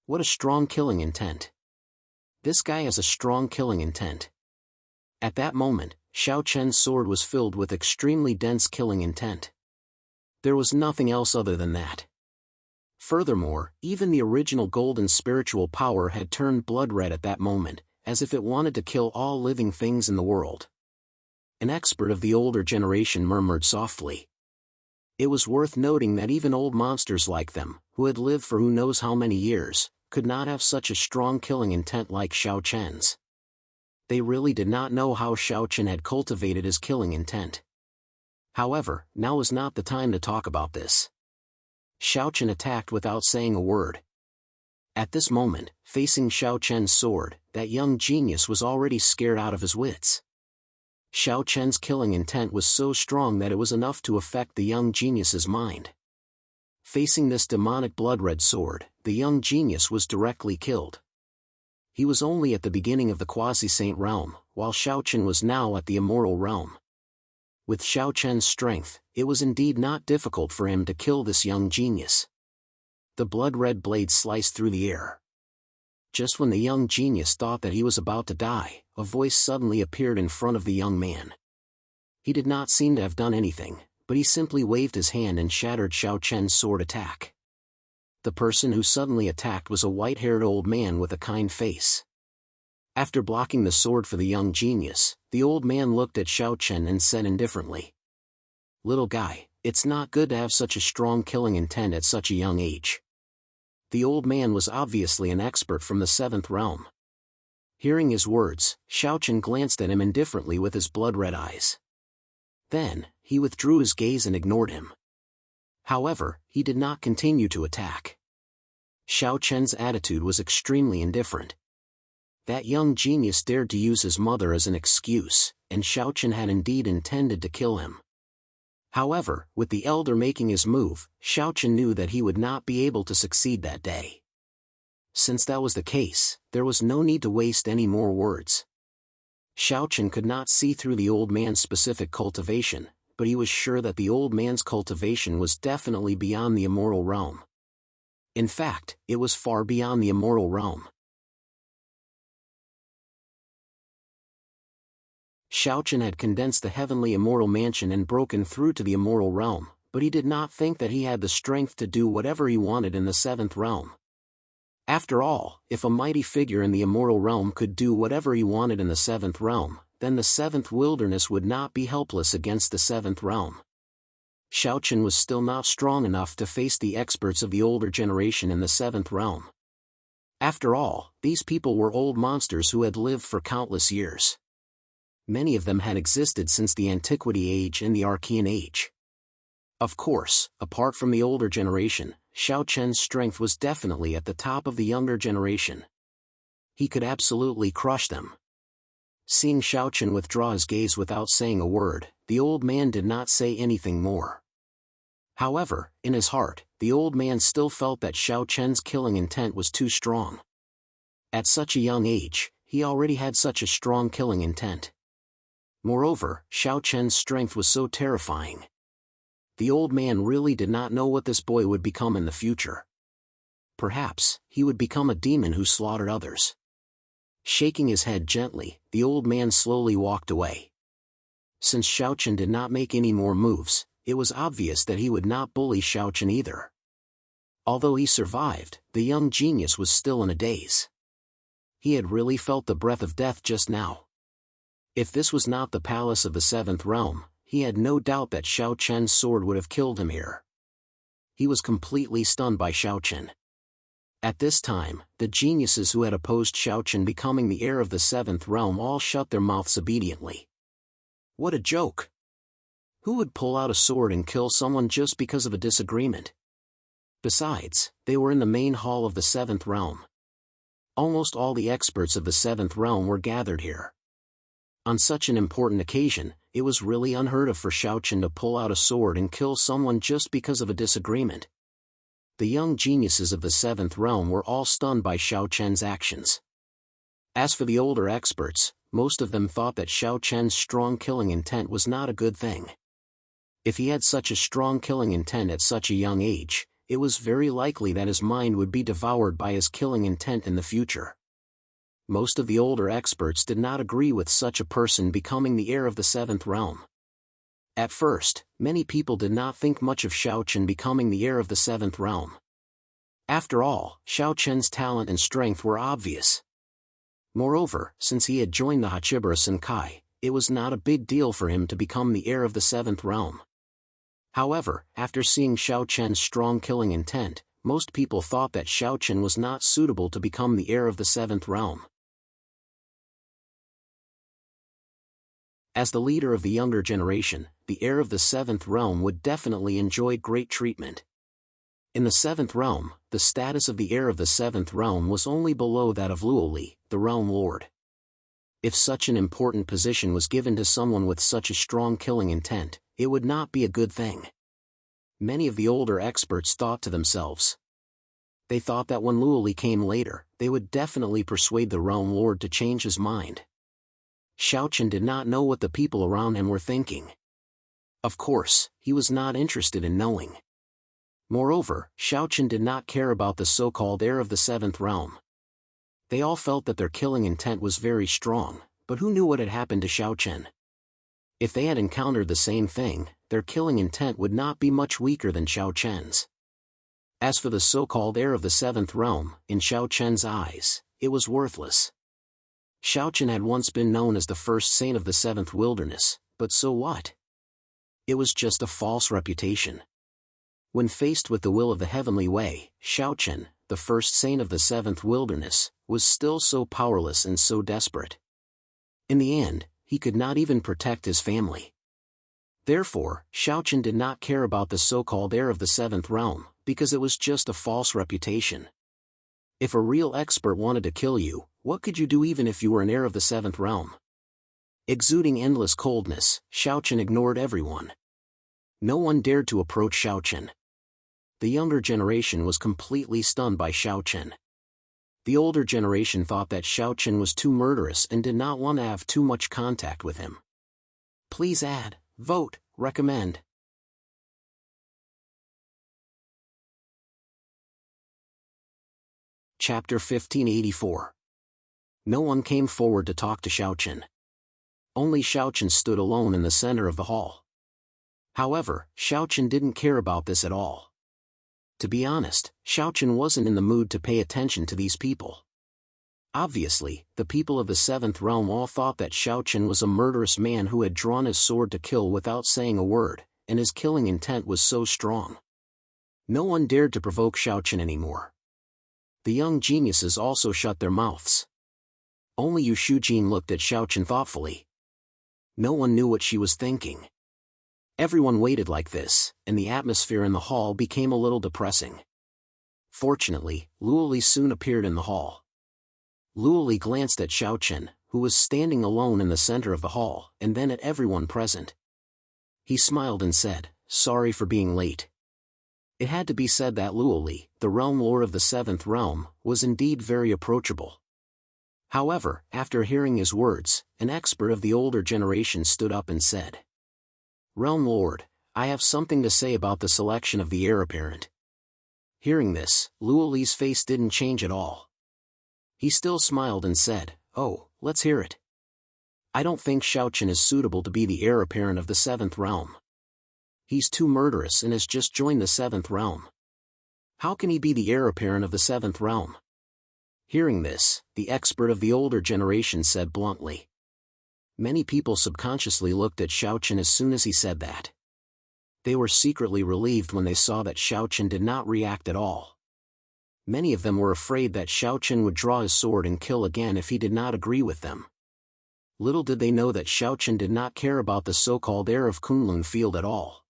What a strong killing intent. This guy has a strong killing intent." At that moment, Xiaochen's sword was filled with extremely dense killing intent. There was nothing else other than that. Furthermore, even the original golden spiritual power had turned blood-red at that moment, as if it wanted to kill all living things in the world. An expert of the older generation murmured softly. It was worth noting that even old monsters like them, who had lived for who knows how many years, could not have such a strong killing intent like Xiaochen's. They really did not know how Xiaochen had cultivated his killing intent. However, now was not the time to talk about this. Xiaochen attacked without saying a word. At this moment, facing Xiaochen's sword, that young genius was already scared out of his wits. Xiaochen's killing intent was so strong that it was enough to affect the young genius's mind. Facing this demonic blood-red sword, the young genius was directly killed. He was only at the beginning of the quasi-saint realm, while Xiaochen was now at the immortal realm. With Xiaochen's strength, it was indeed not difficult for him to kill this young genius. The blood-red blade sliced through the air. Just when the young genius thought that he was about to die, a voice suddenly appeared in front of the young man. He did not seem to have done anything, but he simply waved his hand and shattered Xiaochen's sword attack. The person who suddenly attacked was a white-haired old man with a kind face. After blocking the sword for the young genius, the old man looked at Xiaochen and said indifferently, "Little guy, it's not good to have such a strong killing intent at such a young age." The old man was obviously an expert from the seventh realm. Hearing his words, Xiaochen glanced at him indifferently with his blood-red eyes. Then, he withdrew his gaze and ignored him. However, he did not continue to attack. Xiaochen's attitude was extremely indifferent. That young genius dared to use his mother as an excuse, and Xiaochen had indeed intended to kill him. However, with the elder making his move, Xiaochen knew that he would not be able to succeed that day. Since that was the case, there was no need to waste any more words. Xiaochen could not see through the old man's specific cultivation, but he was sure that the old man's cultivation was definitely beyond the immortal realm. In fact, it was far beyond the immortal realm. Xiaochen had condensed the heavenly immortal mansion and broken through to the immortal realm, but he did not think that he had the strength to do whatever he wanted in the seventh realm. After all, if a mighty figure in the immortal realm could do whatever he wanted in the seventh realm, then the seventh wilderness would not be helpless against the seventh realm. Xiaochen was still not strong enough to face the experts of the older generation in the seventh realm. After all, these people were old monsters who had lived for countless years. Many of them had existed since the Antiquity Age and the Archean Age. Of course, apart from the older generation, Xiaochen's strength was definitely at the top of the younger generation. He could absolutely crush them. Seeing Xiaochen withdraw his gaze without saying a word, the old man did not say anything more. However, in his heart, the old man still felt that Xiaochen's killing intent was too strong. At such a young age, he already had such a strong killing intent. Moreover, Xiao Chen's strength was so terrifying. The old man really did not know what this boy would become in the future. Perhaps, he would become a demon who slaughtered others. Shaking his head gently, the old man slowly walked away. Since Xiao Chen did not make any more moves, it was obvious that he would not bully Xiao Chen either. Although he survived, the young genius was still in a daze. He had really felt the breath of death just now. If this was not the palace of the seventh realm, he had no doubt that Xiao Chen's sword would have killed him here. He was completely stunned by Xiao Chen. At this time, the geniuses who had opposed Xiao Chen becoming the heir of the seventh realm all shut their mouths obediently. What a joke! Who would pull out a sword and kill someone just because of a disagreement? Besides, they were in the main hall of the seventh realm. Almost all the experts of the seventh realm were gathered here. On such an important occasion, it was really unheard of for Xiao Chen to pull out a sword and kill someone just because of a disagreement. The young geniuses of the seventh realm were all stunned by Xiao Chen's actions. As for the older experts, most of them thought that Xiao Chen's strong killing intent was not a good thing. If he had such a strong killing intent at such a young age, it was very likely that his mind would be devoured by his killing intent in the future. Most of the older experts did not agree with such a person becoming the heir of the seventh realm. At first, many people did not think much of Xiao Chen becoming the heir of the seventh realm. After all, Xiao Chen's talent and strength were obvious. Moreover, since he had joined the Hachibara Senkai, it was not a big deal for him to become the heir of the seventh realm. However, after seeing Xiao Chen's strong killing intent, most people thought that Xiao Chen was not suitable to become the heir of the seventh realm. As the leader of the younger generation, the heir of the seventh realm would definitely enjoy great treatment. In the seventh realm, the status of the heir of the seventh realm was only below that of Luoli, the realm lord. If such an important position was given to someone with such a strong killing intent, it would not be a good thing. Many of the older experts thought to themselves. They thought that when Luoli came later, they would definitely persuade the realm lord to change his mind. Xiao Chen did not know what the people around him were thinking. Of course, he was not interested in knowing. Moreover, Xiao Chen did not care about the so-called heir of the seventh realm. They all felt that their killing intent was very strong, but who knew what had happened to Xiao Chen? If they had encountered the same thing, their killing intent would not be much weaker than Xiao Chen's. As for the so-called heir of the seventh realm, in Xiao Chen's eyes, it was worthless. Xiao Chen had once been known as the first saint of the seventh wilderness, but so what? It was just a false reputation. When faced with the will of the heavenly way, Xiao Chen, the first saint of the seventh wilderness, was still so powerless and so desperate. In the end, he could not even protect his family. Therefore, Xiao Chen did not care about the so-called heir of the seventh realm, because it was just a false reputation. If a real expert wanted to kill you, what could you do even if you were an heir of the seventh realm? Exuding endless coldness, Xiao Chen ignored everyone. No one dared to approach Xiao Chen. The younger generation was completely stunned by Xiao Chen. The older generation thought that Xiao Chen was too murderous and did not want to have too much contact with him. Please add, vote, recommend. Chapter 1584. No one came forward to talk to Xiao Chen. Only Xiao Chen stood alone in the center of the hall. However, Xiao Chen didn't care about this at all. To be honest, Xiao Chen wasn't in the mood to pay attention to these people. Obviously, the people of the seventh realm all thought that Xiao Chen was a murderous man who had drawn his sword to kill without saying a word, and his killing intent was so strong. No one dared to provoke Xiao Chen anymore. The young geniuses also shut their mouths. Only Yu Shujin looked at Xiao Chen thoughtfully. No one knew what she was thinking. Everyone waited like this, and the atmosphere in the hall became a little depressing. Fortunately, Luoli soon appeared in the hall. Luoli glanced at Xiao Chen, who was standing alone in the center of the hall, and then at everyone present. He smiled and said, "Sorry for being late." It had to be said that Luoli, the realm lord of the seventh realm, was indeed very approachable. However, after hearing his words, an expert of the older generation stood up and said, "Realm Lord, I have something to say about the selection of the heir apparent." Hearing this, Luoli's face didn't change at all. He still smiled and said, "Oh, let's hear it. I don't think Xiaochen is suitable to be the heir apparent of the 7th realm. He's too murderous and has just joined the 7th realm. How can he be the heir apparent of the 7th realm?" Hearing this, the expert of the older generation said bluntly. Many people subconsciously looked at Xiaochen as soon as he said that. They were secretly relieved when they saw that Xiaochen did not react at all. Many of them were afraid that Xiaochen would draw his sword and kill again if he did not agree with them. Little did they know that Xiaochen did not care about the so-called heir of Kunlun field at all.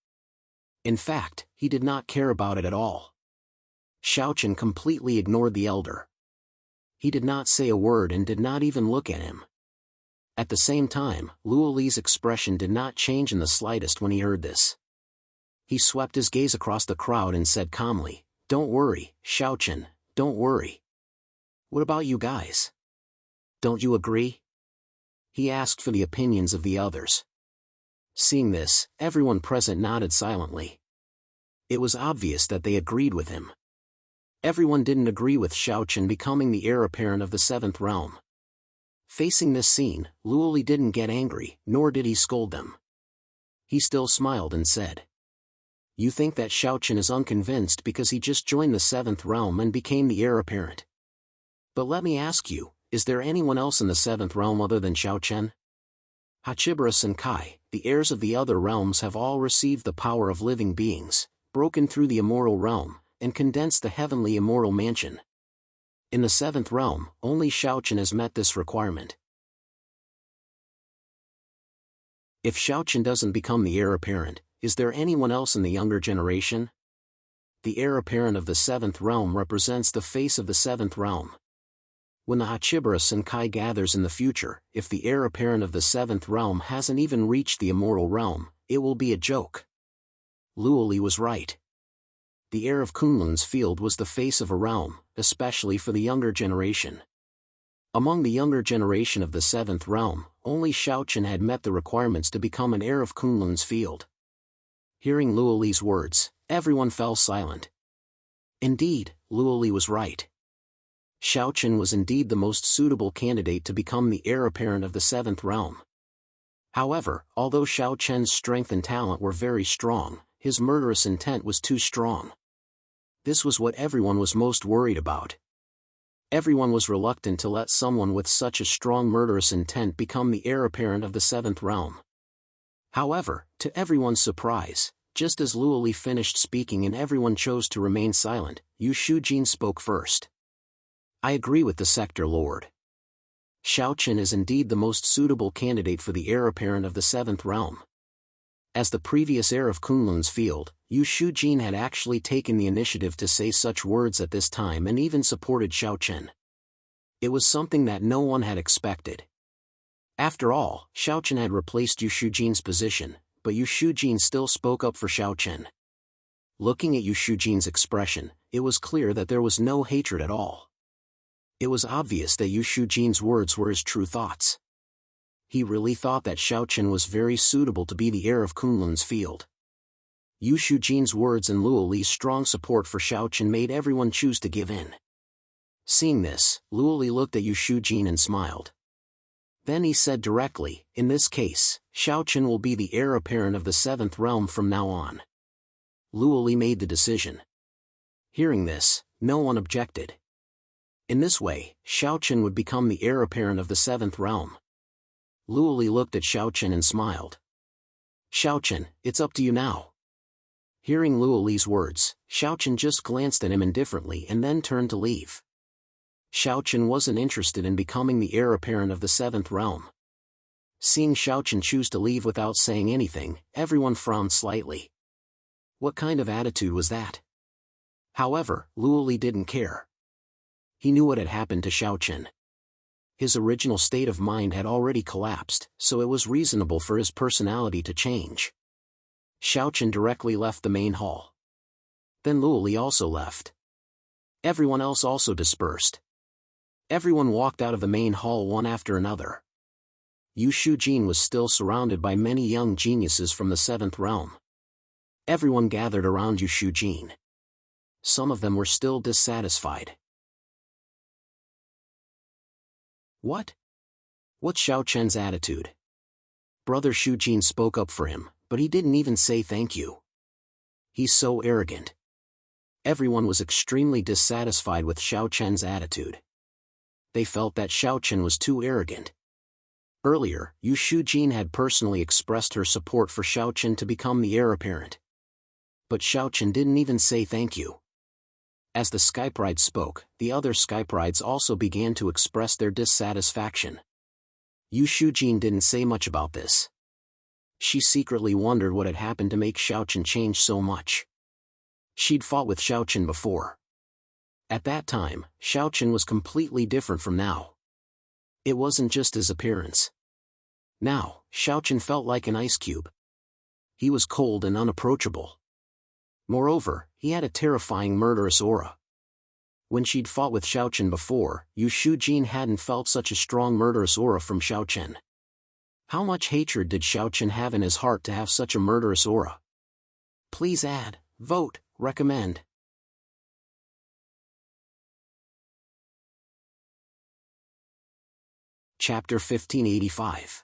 In fact, he did not care about it at all. Xiaochen completely ignored the elder. He did not say a word and did not even look at him. At the same time, Luoli's expression did not change in the slightest when he heard this. He swept his gaze across the crowd and said calmly, "Don't worry, Xiaochen, don't worry. What about you guys? Don't you agree?" He asked for the opinions of the others. Seeing this, everyone present nodded silently. It was obvious that they agreed with him. Everyone didn't agree with Xiaochen becoming the heir apparent of the 7th realm. Facing this scene, Luoli didn't get angry, nor did he scold them. He still smiled and said, "You think that Xiaochen is unconvinced because he just joined the 7th realm and became the heir apparent. But let me ask you, is there anyone else in the 7th realm other than Xiaochen? Hachiburas and Kai, the heirs of the other realms, have all received the power of living beings, broken through the immortal realm, and condensed the heavenly immortal mansion. In the 7th realm, only Xiaochen has met this requirement. If Xiaochen doesn't become the heir apparent, is there anyone else in the younger generation? The heir apparent of the 7th realm represents the face of the 7th realm. When the Hachiburas Senkai gathers in the future, if the heir apparent of the 7th realm hasn't even reached the immortal realm, it will be a joke." Luoli was right. The heir of Kunlun's field was the face of a realm, especially for the younger generation. Among the younger generation of the 7th realm, only Xiaochen had met the requirements to become an heir of Kunlun's field. Hearing Luoli's words, everyone fell silent. Indeed, Luoli was right. Xiaochen was indeed the most suitable candidate to become the heir apparent of the 7th realm. However, although Xiaochen's strength and talent were very strong, his murderous intent was too strong. This was what everyone was most worried about. Everyone was reluctant to let someone with such a strong murderous intent become the heir apparent of the 7th realm. However, to everyone's surprise, just as Luoli finished speaking and everyone chose to remain silent, Yu Shujin spoke first. "I agree with the Sector Lord. Xiaochen is indeed the most suitable candidate for the heir apparent of the 7th realm." As the previous heir of Kunlun's field, Yu Shujin had actually taken the initiative to say such words at this time and even supported Xiaochen. It was something that no one had expected. After all, Xiaochen had replaced Yu Shujin's position, but Yu Shujin still spoke up for Xiaochen. Looking at Yu Shujin's expression, it was clear that there was no hatred at all. It was obvious that Yu Shujin's words were his true thoughts. He really thought that Xiaochen was very suitable to be the heir of Kunlun's field. Yu Shujin's words and Luoli's strong support for Xiaochen made everyone choose to give in. Seeing this, Luoli looked at Yu Shujin and smiled. Then he said directly, "In this case, Xiaochen will be the heir apparent of the 7th realm from now on." Luoli made the decision. Hearing this, no one objected. In this way, Xiaochen would become the heir apparent of the 7th realm. Luoli looked at Xiaochen and smiled. "Xiaochen, it's up to you now." Hearing Luoli's words, Xiaochen just glanced at him indifferently and then turned to leave. Xiaochen wasn't interested in becoming the heir apparent of the 7th realm. Seeing Xiaochen choose to leave without saying anything, everyone frowned slightly. What kind of attitude was that? However, Luoli didn't care. He knew what had happened to Xiaochen. His original state of mind had already collapsed, so it was reasonable for his personality to change. Xiaochen directly left the main hall. Then Luoli also left. Everyone else also dispersed. Everyone walked out of the main hall one after another. Yu Shujin was still surrounded by many young geniuses from the 7th realm. Everyone gathered around Yu Shujin. Some of them were still dissatisfied. What's Xiao Chen's attitude? Brother Shujin spoke up for him, but he didn't even say thank you. He's so arrogant. Everyone was extremely dissatisfied with Xiao Chen's attitude. They felt that Xiao Chen was too arrogant. Earlier, Yu Shujin had personally expressed her support for Xiao Chen to become the heir apparent. But Xiao Chen didn't even say thank you. As the Sky Pride spoke, the other Sky Prides also began to express their dissatisfaction. Yu Shujin didn't say much about this. She secretly wondered what had happened to make Xiao Chen change so much. She'd fought with Xiao Chen before. At that time, Xiao Chen was completely different from now. It wasn't just his appearance. Now, Xiao Chen felt like an ice cube. He was cold and unapproachable. Moreover, he had a terrifying murderous aura. When she'd fought with Xiao Chen before, Yu Shujin hadn't felt such a strong murderous aura from Xiao Chen. How much hatred did Xiao Chen have in his heart to have such a murderous aura? Please add, vote, recommend. Chapter 1585.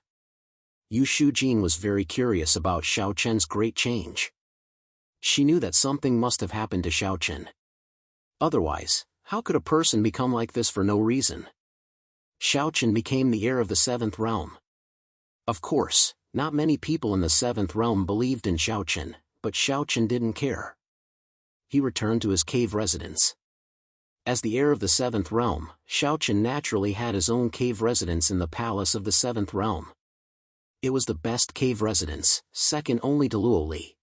Yu Shujin was very curious about Xiao Chen's great change. She knew that something must have happened to Xiao Chen. Otherwise, how could a person become like this for no reason? Xiao Chen became the heir of the 7th realm. Of course, not many people in the 7th realm believed in Xiao Chen, but Xiao Chen didn't care. He returned to his cave residence. As the heir of the 7th realm, Xiao Chen naturally had his own cave residence in the palace of the 7th realm. It was the best cave residence, second only to Luoli.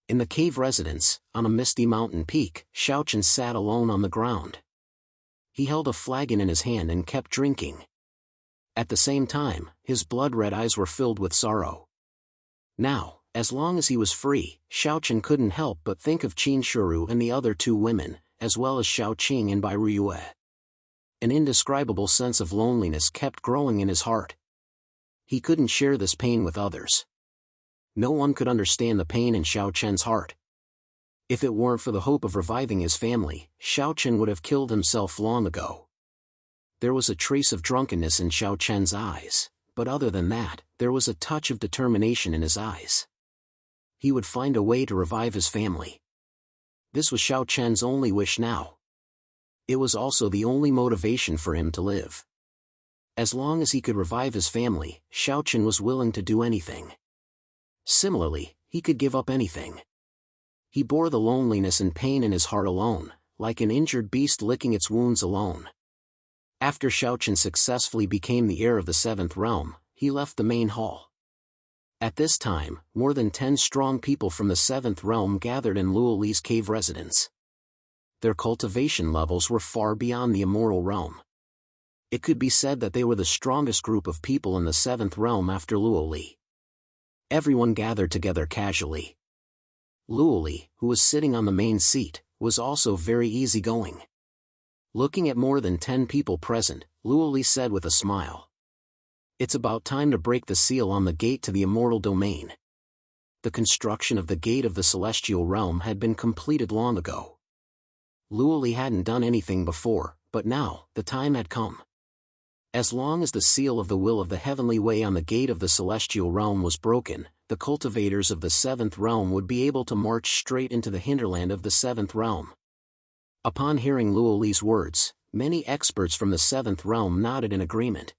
In the cave residence, on a misty mountain peak, Xiao Chen sat alone on the ground. He held a flagon in his hand and kept drinking. At the same time, his blood-red eyes were filled with sorrow. Now, as long as he was free, Xiao Chen couldn't help but think of Qin Shuru and the other 2 women, as well as Xiao Qing and Bai Ruyue. An indescribable sense of loneliness kept growing in his heart. He couldn't share this pain with others. No one could understand the pain in Xiao Chen's heart. If it weren't for the hope of reviving his family, Xiao Chen would have killed himself long ago. There was a trace of drunkenness in Xiao Chen's eyes, but other than that, there was a touch of determination in his eyes. He would find a way to revive his family. This was Xiao Chen's only wish now. It was also the only motivation for him to live. As long as he could revive his family, Xiao Chen was willing to do anything. Similarly, he could give up anything. He bore the loneliness and pain in his heart alone, like an injured beast licking its wounds alone. After Xiao Chen successfully became the heir of the 7th realm, he left the main hall. At this time, more than 10 strong people from the 7th realm gathered in Luoli's cave residence. Their cultivation levels were far beyond the immoral realm. It could be said that they were the strongest group of people in the 7th realm after Luoli. Everyone gathered together casually. Luoli, who was sitting on the main seat, was also very easygoing. Looking at more than 10 people present, Luoli said with a smile, "It's about time to break the seal on the gate to the immortal domain." The construction of the gate of the celestial realm had been completed long ago. Luoli hadn't done anything before, but now, the time had come. As long as the seal of the will of the heavenly way on the gate of the celestial realm was broken, the cultivators of the 7th realm would be able to march straight into the hinterland of the 7th realm. Upon hearing Luoli's words, many experts from the 7th realm nodded in agreement.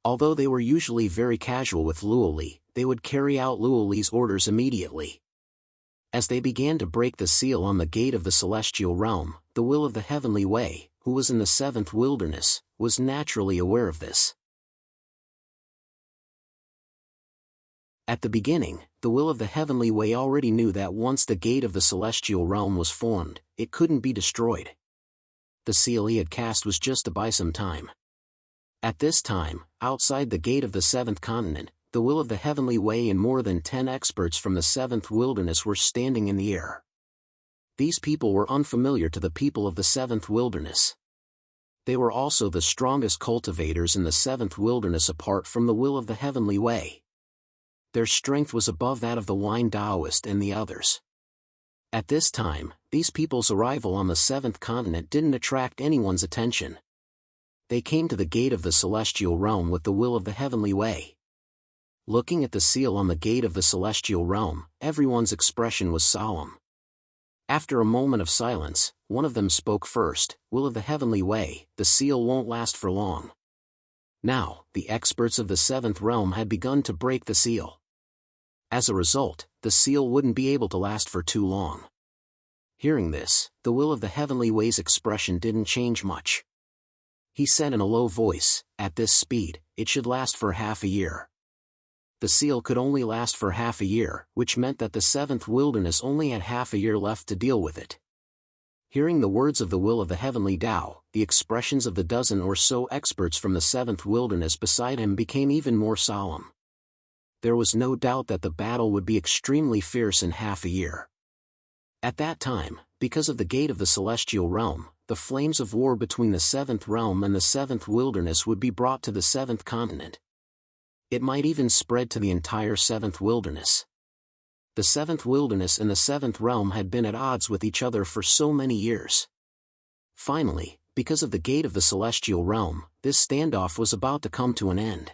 Although they were usually very casual with Luoli, they would carry out Luoli's orders immediately. As they began to break the seal on the gate of the celestial realm, the will of the heavenly way, who was in the 7th wilderness, was naturally aware of this. At the beginning, the will of the heavenly way already knew that once the gate of the celestial realm was formed, it couldn't be destroyed. The seal he had cast was just to buy some time. At this time, outside the gate of the 7th continent, the will of the heavenly way and more than 10 experts from the 7th wilderness were standing in the air. These people were unfamiliar to the people of the 7th wilderness. They were also the strongest cultivators in the seventh wilderness apart from the will of the heavenly way. Their strength was above that of the wine Taoist and the others. At this time, these people's arrival on the seventh continent didn't attract anyone's attention. They came to the gate of the celestial realm with the will of the heavenly way. Looking at the seal on the gate of the celestial realm, everyone's expression was solemn. After a moment of silence, one of them spoke first. "Will of the heavenly way, the seal won't last for long." Now, the experts of the seventh realm had begun to break the seal. As a result, the seal wouldn't be able to last for too long. Hearing this, the will of the heavenly way's expression didn't change much. He said in a low voice, "At this speed, it should last for half a year." The seal could only last for half a year, which meant that the seventh wilderness only had half a year left to deal with it. Hearing the words of the will of the heavenly Tao, the expressions of the dozen or so experts from the seventh wilderness beside him became even more solemn. There was no doubt that the battle would be extremely fierce in half a year. At that time, because of the gate of the celestial realm, the flames of war between the seventh realm and the seventh wilderness would be brought to the seventh continent. It might even spread to the entire seventh wilderness. The seventh wilderness and the seventh realm had been at odds with each other for so many years. Finally, because of the gate of the celestial realm, this standoff was about to come to an end.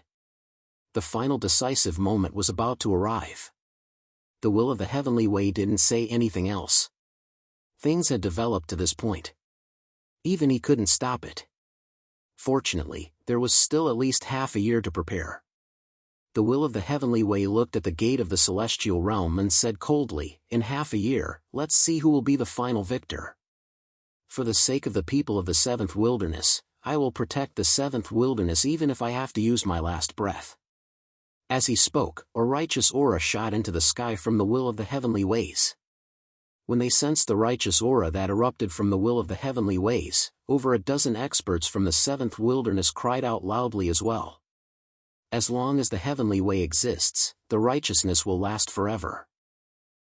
The final decisive moment was about to arrive. The will of the heavenly way didn't say anything else. Things had developed to this point. Even he couldn't stop it. Fortunately, there was still at least half a year to prepare. The will of the heavenly way looked at the gate of the celestial realm and said coldly, "In half a year, let's see who will be the final victor. For the sake of the people of the seventh wilderness, I will protect the seventh wilderness even if I have to use my last breath." As he spoke, a righteous aura shot into the sky from the will of the heavenly ways. When they sensed the righteous aura that erupted from the will of the heavenly ways, over a dozen experts from the seventh wilderness cried out loudly as well. As long as the heavenly way exists, the righteousness will last forever.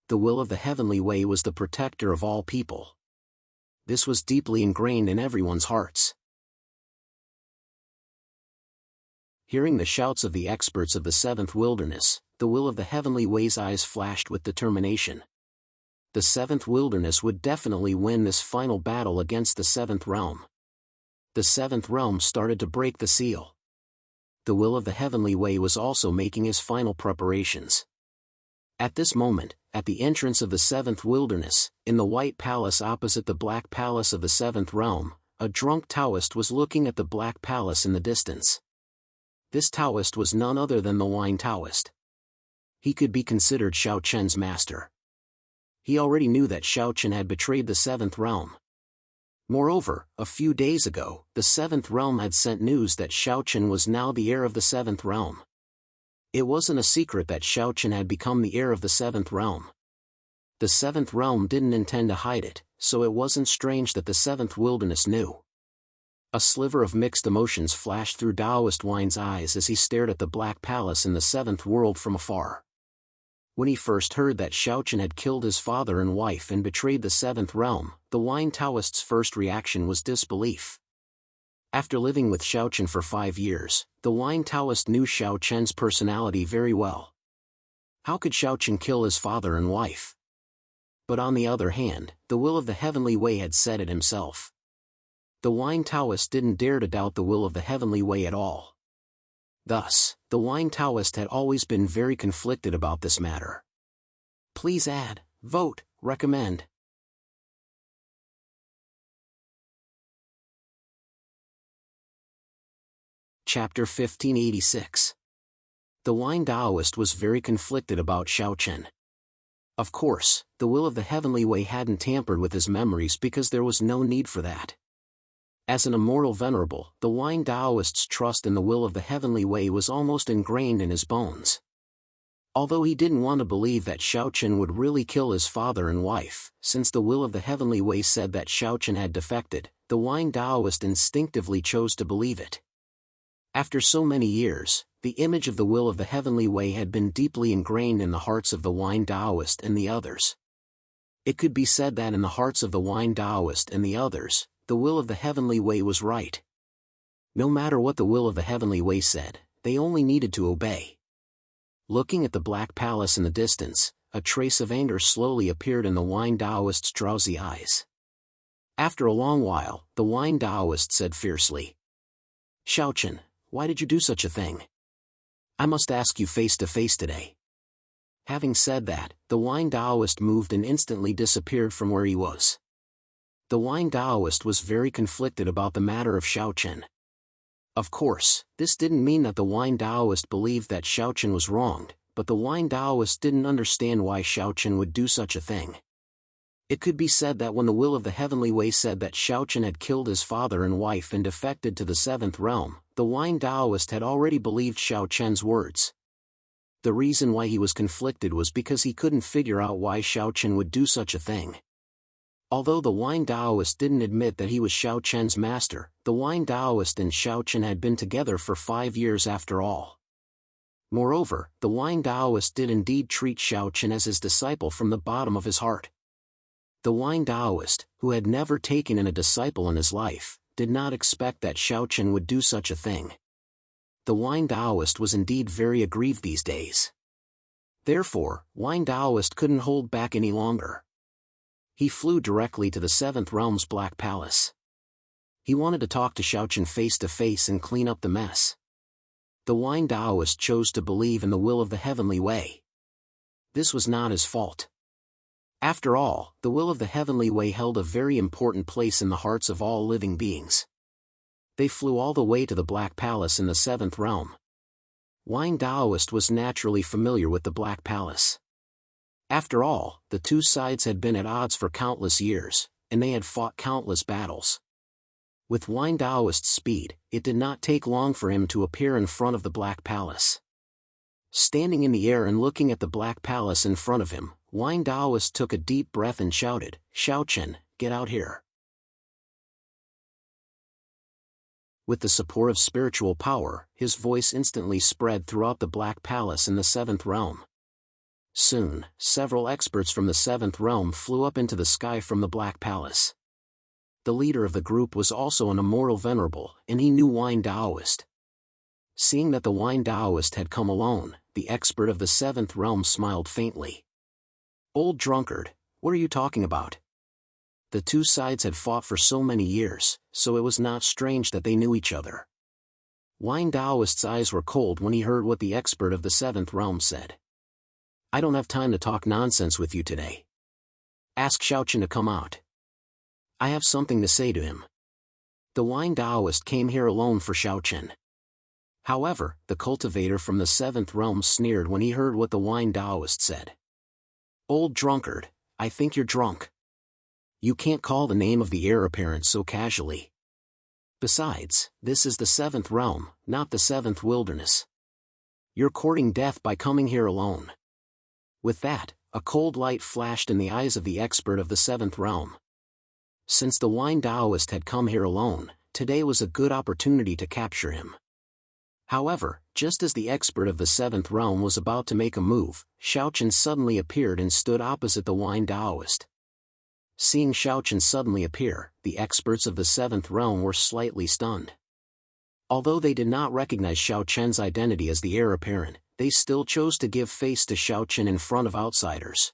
The will of the heavenly way was the protector of all people. This was deeply ingrained in everyone's hearts. Hearing the shouts of the experts of the seventh wilderness, the will of the heavenly way's eyes flashed with determination. The seventh wilderness would definitely win this final battle against the seventh realm. The seventh realm started to break the seal. The will of the heavenly way was also making his final preparations. At this moment, at the entrance of the seventh wilderness, in the white palace opposite the black palace of the seventh realm, a drunk Taoist was looking at the black palace in the distance. This Taoist was none other than the wine Taoist. He could be considered Xiao Chen's master. He already knew that Xiao Chen had betrayed the seventh realm. Moreover, a few days ago, the seventh realm had sent news that Xiao Chen was now the heir of the seventh realm. It wasn't a secret that Xiao Chen had become the heir of the seventh realm. The seventh realm didn't intend to hide it, so it wasn't strange that the seventh wilderness knew. A sliver of mixed emotions flashed through Taoist Wine's eyes as he stared at the black palace in the seventh world from afar. When he first heard that Xiao Chen had killed his father and wife and betrayed the seventh realm, the wine Taoist's first reaction was disbelief. After living with Xiao Chen for 5 years, the wine Taoist knew Xiao Chen's personality very well. How could Xiao Chen kill his father and wife? But on the other hand, the will of the heavenly way had said it himself. The wine Taoist didn't dare to doubt the will of the heavenly way at all. Thus, the wine Taoist had always been very conflicted about this matter. Please add, vote, recommend. Chapter 1586. The wine Taoist was very conflicted about Xiao Chen. Of course, the will of the heavenly way hadn't tampered with his memories because there was no need for that. As an immortal venerable, the wine Taoist's trust in the will of the heavenly way was almost ingrained in his bones. Although he didn't want to believe that Xiao Chen would really kill his father and wife, since the will of the heavenly way said that Xiao Chen had defected, the wine Taoist instinctively chose to believe it. After so many years, the image of the will of the heavenly way had been deeply ingrained in the hearts of the wine Taoist and the others. It could be said that in the hearts of the wine Taoist and the others, the will of the heavenly way was right. No matter what the will of the heavenly way said, they only needed to obey. Looking at the Black Palace in the distance, a trace of anger slowly appeared in the Wine Taoist's drowsy eyes. After a long while, the Wine Taoist said fiercely, "Xiaochen, why did you do such a thing? I must ask you face to face today." Having said that, the Wine Taoist moved and instantly disappeared from where he was. The Wine Taoist was very conflicted about the matter of Xiaochen. Of course, this didn't mean that the Wine Taoist believed that Xiaochen was wronged, but the Wine Taoist didn't understand why Xiaochen would do such a thing. It could be said that when the will of the heavenly way said that Xiaochen had killed his father and wife and defected to the seventh realm, the Wine Taoist had already believed Xiaochen's words. The reason why he was conflicted was because he couldn't figure out why Xiaochen would do such a thing. Although the Wine Taoist didn't admit that he was Xiaochen's master, the Wine Taoist and Xiaochen had been together for 5 years after all. Moreover, the Wine Taoist did indeed treat Xiaochen as his disciple from the bottom of his heart. The Wine Taoist, who had never taken in a disciple in his life, did not expect that Xiaochen would do such a thing. The Wine Taoist was indeed very aggrieved these days. Therefore, Wine Taoist couldn't hold back any longer. He flew directly to the Seventh Realm's Black Palace. He wanted to talk to Xiaochen face to face and clean up the mess. The Wine Taoist chose to believe in the will of the heavenly way. This was not his fault. After all, the will of the heavenly way held a very important place in the hearts of all living beings. They flew all the way to the Black Palace in the Seventh Realm. Wine Taoist was naturally familiar with the Black Palace. After all, the two sides had been at odds for countless years, and they had fought countless battles. With Wine Taoist's speed, it did not take long for him to appear in front of the Black Palace. Standing in the air and looking at the Black Palace in front of him, Wine Taoist took a deep breath and shouted, "Xiaochen, get out here." With the support of spiritual power, his voice instantly spread throughout the Black Palace in the Seventh Realm. Soon, several experts from the Seventh Realm flew up into the sky from the Black Palace. The leader of the group was also an immortal venerable, and he knew Wine Taoist. Seeing that the Wine Taoist had come alone, the expert of the Seventh Realm smiled faintly. "Old drunkard, what are you talking about?" The two sides had fought for so many years, so it was not strange that they knew each other. Wine Taoist's eyes were cold when he heard what the expert of the Seventh Realm said. "I don't have time to talk nonsense with you today. Ask Xiaochen to come out. I have something to say to him." The Wine Taoist came here alone for Xiaochen. However, the cultivator from the Seventh Realm sneered when he heard what the Wine Taoist said. "Old drunkard, I think you're drunk. You can't call the name of the heir apparent so casually. Besides, this is the Seventh Realm, not the Seventh Wilderness. You're courting death by coming here alone." With that, a cold light flashed in the eyes of the expert of the Seventh Realm. Since the Wine Taoist had come here alone, today was a good opportunity to capture him. However, just as the expert of the Seventh Realm was about to make a move, Xiaochen suddenly appeared and stood opposite the Wine Taoist. Seeing Xiaochen suddenly appear, the experts of the Seventh Realm were slightly stunned. Although they did not recognize Xiaochen's identity as the heir apparent, they still chose to give face to Xiaochen in front of outsiders.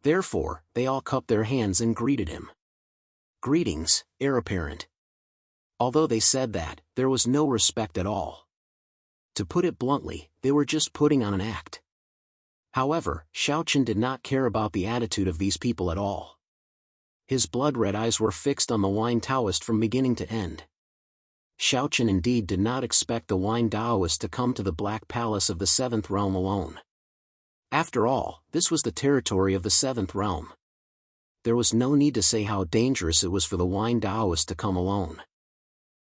Therefore, they all cupped their hands and greeted him. "Greetings, heir apparent." Although they said that, there was no respect at all. To put it bluntly, they were just putting on an act. However, Xiaochen did not care about the attitude of these people at all. His blood-red eyes were fixed on the Wine Taoist from beginning to end. Xiaochen indeed did not expect the Wine Taoist to come to the Black Palace of the Seventh Realm alone. After all, this was the territory of the Seventh Realm. There was no need to say how dangerous it was for the Wine Taoist to come alone.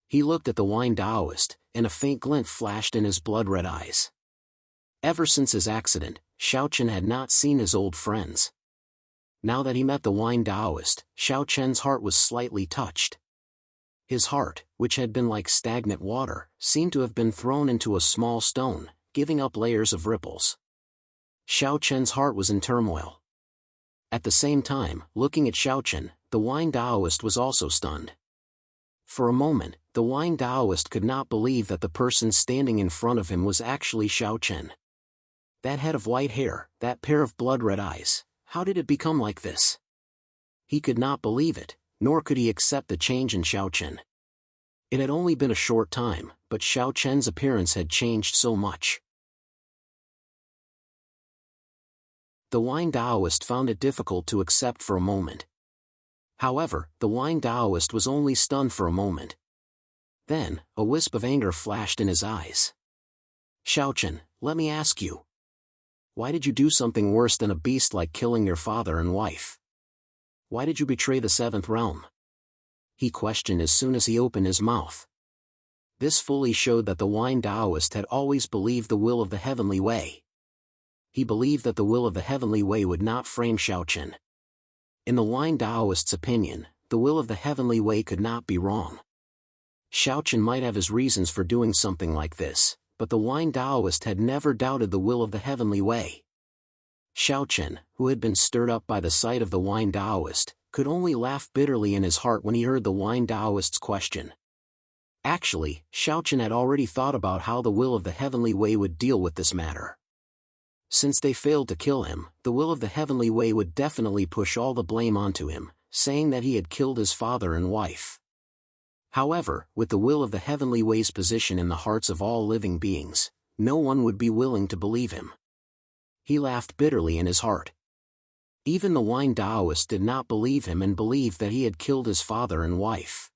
He looked at the Wine Taoist, and a faint glint flashed in his blood-red eyes. Ever since his accident, Xiaochen had not seen his old friends. Now that he met the Wine Taoist, Xiaochen's heart was slightly touched. His heart, which had been like stagnant water, seemed to have been thrown into a small stone, giving up layers of ripples. Xiaochen's heart was in turmoil. At the same time, looking at Xiaochen, the Wine Taoist was also stunned. For a moment, the Wine Taoist could not believe that the person standing in front of him was actually Xiao Chen. That head of white hair, that pair of blood-red eyes, how did it become like this? He could not believe it, nor could he accept the change in Xiao Chen. It had only been a short time, but Xiao Chen's appearance had changed so much. The Wine Taoist found it difficult to accept for a moment. However, the Wine Taoist was only stunned for a moment. Then, a wisp of anger flashed in his eyes. Xiao Chen, let me ask you. Why did you do something worse than a beast like killing your father and wife? Why did you betray the seventh realm? He questioned as soon as he opened his mouth. This fully showed that the Wine Taoist had always believed the will of the heavenly way. He believed that the will of the heavenly way would not frame Xiao Chen. In the Wine Taoist's opinion, the will of the heavenly way could not be wrong. Xiao Chen might have his reasons for doing something like this, but the Wine Taoist had never doubted the will of the heavenly way. Xiao Chen, who had been stirred up by the sight of the Wine Taoist, could only laugh bitterly in his heart when he heard the Wine Taoist's question. Actually, Xiao Chen had already thought about how the will of the heavenly way would deal with this matter. Since they failed to kill him, the will of the heavenly way would definitely push all the blame onto him, saying that he had killed his father and wife. However, with the will of the heavenly way's position in the hearts of all living beings, no one would be willing to believe him. He laughed bitterly in his heart. Even the Wine Taoist did not believe him and believed that he had killed his father and wife.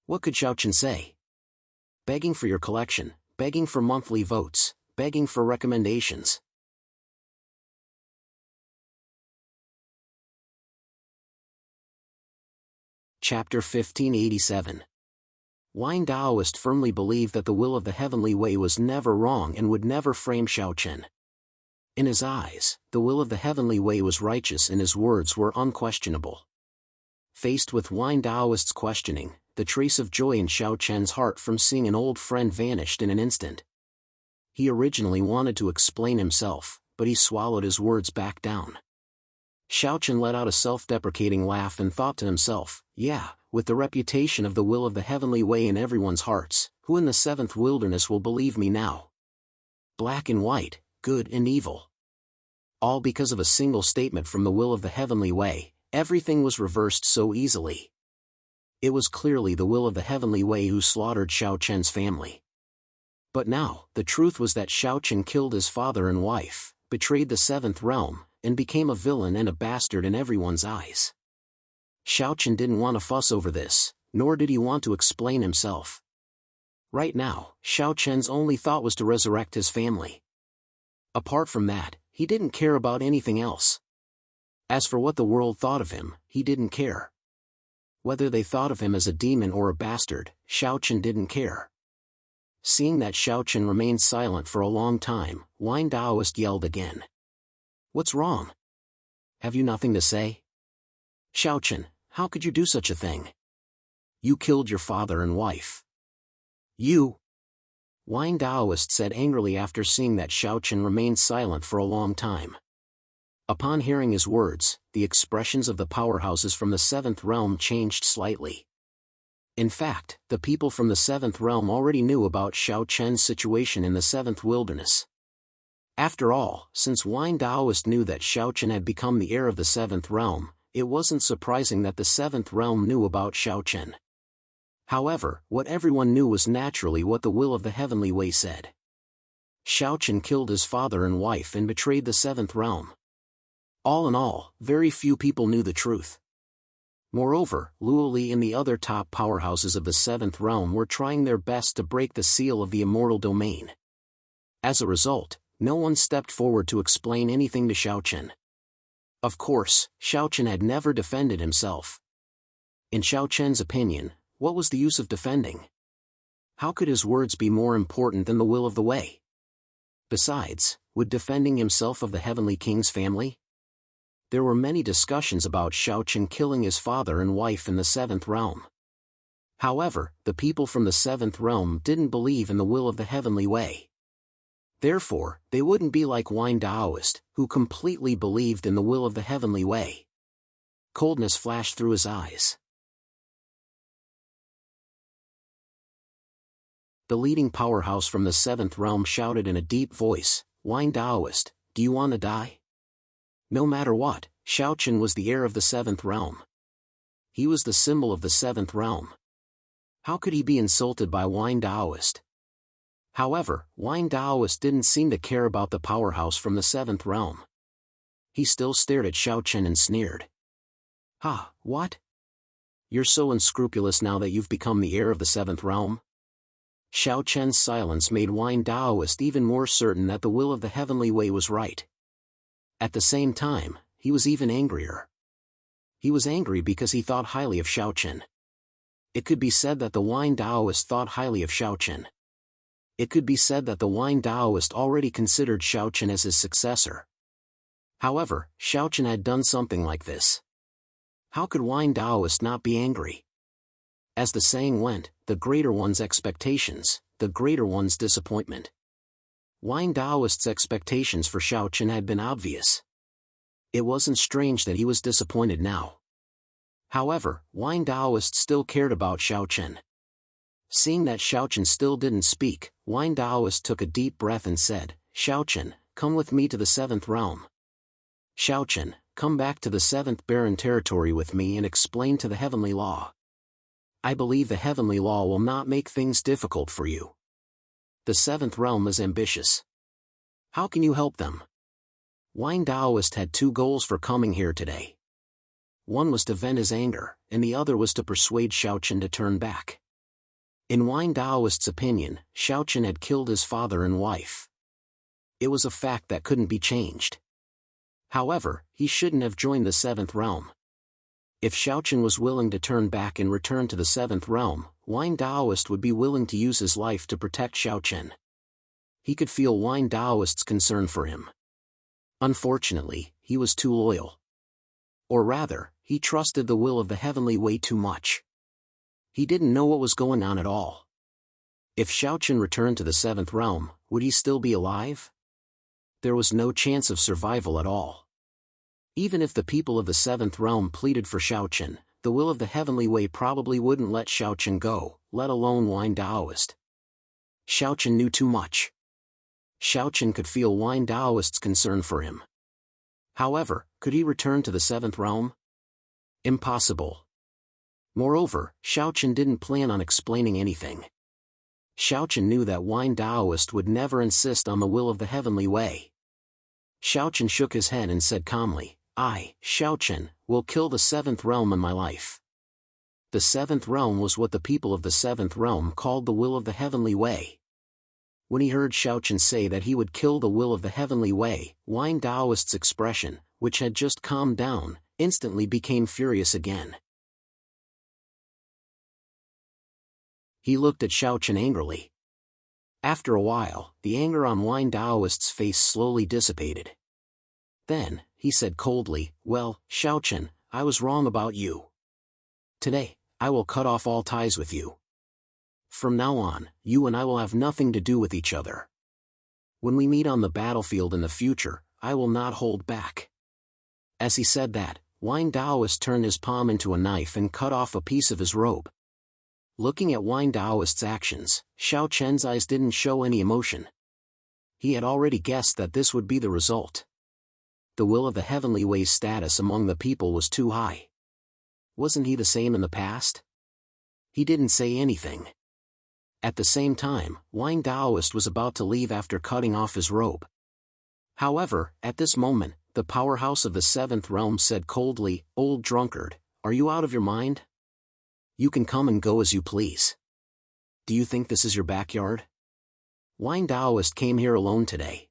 What could Xiao Chen say? Begging for your collection, begging for monthly votes, begging for recommendations. Chapter 1587. Wine Taoist firmly believed that the will of the heavenly way was never wrong and would never frame Xiao Chen. In his eyes, the will of the heavenly way was righteous and his words were unquestionable. Faced with Wine Taoist's questioning, the trace of joy in Xiao Chen's heart from seeing an old friend vanished in an instant. He originally wanted to explain himself, but he swallowed his words back down. Xiao Chen let out a self-deprecating laugh and thought to himself, yeah, with the reputation of the will of the heavenly way in everyone's hearts, who in the seventh wilderness will believe me now? Black and white, good and evil. All because of a single statement from the will of the heavenly way, everything was reversed so easily. It was clearly the will of the heavenly way who slaughtered Xiao Chen's family. But now, the truth was that Xiao Chen killed his father and wife, betrayed the seventh realm, and became a villain and a bastard in everyone's eyes. Xiao Chen didn't want to fuss over this, nor did he want to explain himself. Right now, Xiao Chen's only thought was to resurrect his family. Apart from that, he didn't care about anything else. As for what the world thought of him, he didn't care. Whether they thought of him as a demon or a bastard, Xiao Chen didn't care. Seeing that Xiao Chen remained silent for a long time, Wine Taoist yelled again. What's wrong? Have you nothing to say? Xiao Chen, how could you do such a thing? You killed your father and wife. You? Wine Taoist said angrily after seeing that Xiao Chen remained silent for a long time. Upon hearing his words, the expressions of the powerhouses from the seventh realm changed slightly. In fact, the people from the seventh realm already knew about Xiao Chen's situation in the seventh wilderness. After all, since Wine Taoist knew that Xiao Chen had become the heir of the seventh realm, it wasn't surprising that the seventh realm knew about Xiao Chen. However, what everyone knew was naturally what the will of the heavenly way said. Xiao Chen killed his father and wife and betrayed the seventh realm. All in all, very few people knew the truth. Moreover, Luoli and the other top powerhouses of the seventh realm were trying their best to break the seal of the immortal domain. As a result, no one stepped forward to explain anything to Xiao Chen. Of course, Xiao Chen had never defended himself. In Xiao Chen's opinion, what was the use of defending? How could his words be more important than the will of the way? Besides, would defending himself of the Heavenly King's family? There were many discussions about Xiao Chen killing his father and wife in the seventh realm. However, the people from the seventh realm didn't believe in the will of the heavenly way. Therefore, they wouldn't be like Wine Taoist, who completely believed in the will of the heavenly way. Coldness flashed through his eyes. the leading powerhouse from the seventh realm shouted in a deep voice, "Wine Taoist, do you want to die?" No matter what, Xiaochen was the heir of the seventh realm. He was the symbol of the seventh realm. How could he be insulted by Wine Taoist? However, Wine Taoist didn't seem to care about the powerhouse from the seventh realm. He still stared at Xiaochen and sneered. "Ha, what? You're so unscrupulous now that you've become the heir of the seventh realm?" Xiaochen's silence made Wine Taoist even more certain that the will of the heavenly way was right. At the same time, he was even angrier. He was angry because he thought highly of Xiaochen. It could be said that the Wine Taoist thought highly of Xiaochen. It could be said that the Wine Taoist already considered Xiaochen as his successor. However, Xiaochen had done something like this. How could Wine Taoist not be angry? As the saying went, the greater one's expectations, the greater one's disappointment. Wine Taoist's expectations for Xiaochen had been obvious. It wasn't strange that he was disappointed now. However, Wine Taoist still cared about Xiaochen. Seeing that Xiaochen still didn't speak, Wine Taoist took a deep breath and said, "Xiaochen, come with me to the seventh realm. Xiaochen, come back to the seventh barren territory with me and explain to the heavenly law. I believe the heavenly law will not make things difficult for you. The seventh realm is ambitious. How can you help them?" Wine Taoist had two goals for coming here today. One was to vent his anger, and the other was to persuade Xiaochen to turn back. In Wine Taoist's opinion, Xiaochen had killed his father and wife. It was a fact that couldn't be changed. However, he shouldn't have joined the seventh realm. If Xiaochen was willing to turn back and return to the seventh realm, Wine Taoist would be willing to use his life to protect Xiaochen. He could feel Wine Taoist's concern for him. Unfortunately, he was too loyal. Or rather, he trusted the will of the heavenly way too much. He didn't know what was going on at all. If Xiaochen returned to the seventh realm, would he still be alive? There was no chance of survival at all. Even if the people of the seventh realm pleaded for Xiaochen, the will of the heavenly way probably wouldn't let Xiaochen go, let alone Wine Taoist. Xiaochen knew too much. Xiaochen could feel Wine Taoist's concern for him. However, could he return to the seventh realm? Impossible. Moreover, Xiaochen didn't plan on explaining anything. Xiaochen knew that Wine Taoist would never insist on the will of the heavenly way. Xiaochen shook his head and said calmly, "I, Xiaochen, will kill the seventh realm in my life." The seventh realm was what the people of the seventh realm called the will of the heavenly way. When he heard Xiaochen say that he would kill the will of the heavenly way, Wine Taoist's expression, which had just calmed down, instantly became furious again. He looked at Xiaochen angrily. After a while, the anger on Wine Taoist's face slowly dissipated. Then, he said coldly, "Well, Xiaochen, I was wrong about you. Today, I will cut off all ties with you. From now on, you and I will have nothing to do with each other. When we meet on the battlefield in the future, I will not hold back." As he said that, Wine Taoist turned his palm into a knife and cut off a piece of his robe. Looking at Wine Taoist's actions, Xiaochen's eyes didn't show any emotion. He had already guessed that this would be the result. The will of the heavenly way's status among the people was too high. Wasn't he the same in the past? He didn't say anything. At the same time, Wine Taoist was about to leave after cutting off his robe. However, at this moment, the powerhouse of the seventh realm said coldly, "Old drunkard, are you out of your mind? You can come and go as you please. Do you think this is your backyard? Wine Taoist came here alone today.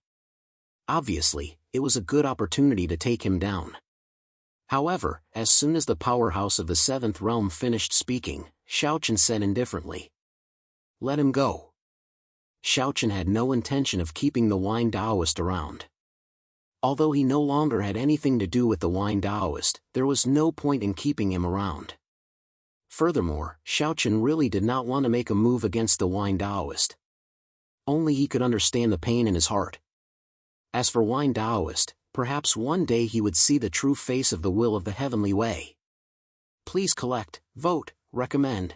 Obviously, it was a good opportunity to take him down." However, as soon as the powerhouse of the seventh realm finished speaking, Xiaochen said indifferently, "Let him go." Xiaochen had no intention of keeping the Wine Taoist around. Although he no longer had anything to do with the Wine Taoist, there was no point in keeping him around. Furthermore, Xiaochen really did not want to make a move against the Wine Taoist. Only he could understand the pain in his heart. As for Wine Taoist, perhaps one day he would see the true face of the will of the heavenly way. Please collect, vote, recommend.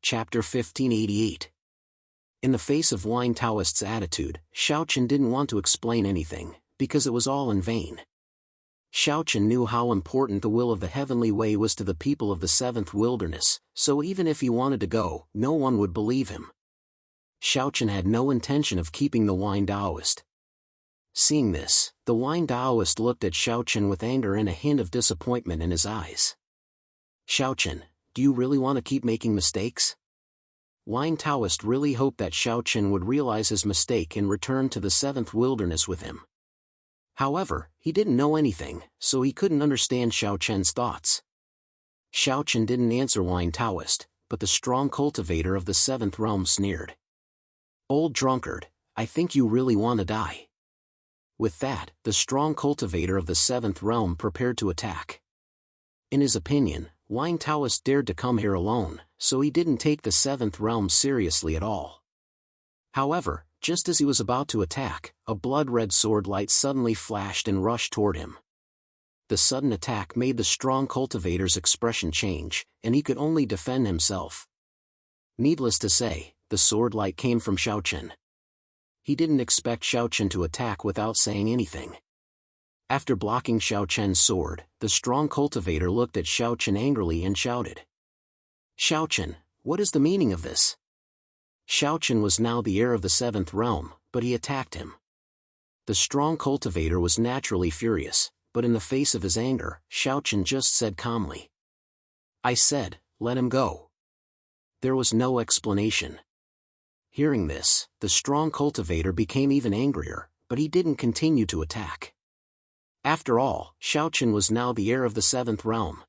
Chapter 1588. In the face of Wine Taoist's attitude, Xiaochen didn't want to explain anything, because it was all in vain. Xiaochen knew how important the will of the heavenly way was to the people of the seventh wilderness, so even if he wanted to go, no one would believe him. Xiaochen had no intention of keeping the Wine Taoist. Seeing this, the Wine Taoist looked at Xiaochen with anger and a hint of disappointment in his eyes. Xiaochen, do you really want to keep making mistakes? Wine Taoist really hoped that Xiaochen would realize his mistake and return to the seventh wilderness with him. However, he didn't know anything, so he couldn't understand Xiaochen's thoughts. Xiaochen didn't answer Wine Taoist, but the strong cultivator of the seventh realm sneered. Old drunkard, I think you really want to die. With that, the strong cultivator of the seventh realm prepared to attack. In his opinion, Wine Taoist dared to come here alone, so he didn't take the seventh realm seriously at all. However, just as he was about to attack, a blood-red sword light suddenly flashed and rushed toward him. The sudden attack made the strong cultivator's expression change, and he could only defend himself. Needless to say, the sword light came from Xiaochen. He didn't expect Xiaochen to attack without saying anything. After blocking Xiaochen's sword, the strong cultivator looked at Xiaochen angrily and shouted. Xiaochen, what is the meaning of this? Xiaochen was now the heir of the seventh realm, but he attacked him. The strong cultivator was naturally furious, but in the face of his anger, Xiaochen just said calmly. I said, let him go. There was no explanation. Hearing this, the strong cultivator became even angrier, but he didn't continue to attack. After all, Xiaochen was now the heir of the seventh realm.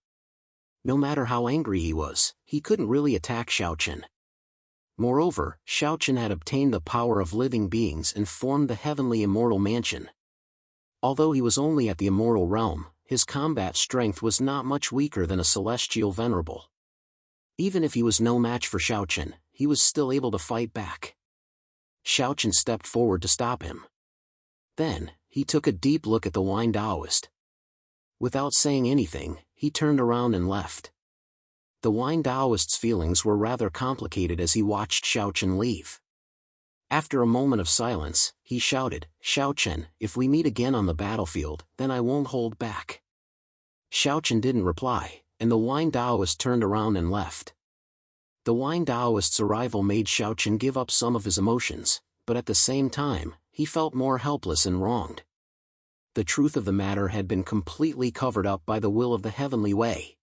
No matter how angry he was, he couldn't really attack Xiaochen. Moreover, Xiaochen had obtained the power of living beings and formed the heavenly immortal mansion. Although he was only at the immortal realm, his combat strength was not much weaker than a celestial venerable. Even if he was no match for Xiaochen, he was still able to fight back. Xiaochen stepped forward to stop him. Then, he took a deep look at the Wine Taoist. Without saying anything, he turned around and left. The Wine Taoist's feelings were rather complicated as he watched Xiaochen leave. After a moment of silence, he shouted, Xiaochen, if we meet again on the battlefield, then I won't hold back. Xiaochen didn't reply, and the Wine Taoist turned around and left. The Wine Taoist's arrival made Xiaochen give up some of his emotions, but at the same time, he felt more helpless and wronged. The truth of the matter had been completely covered up by the will of the heavenly way.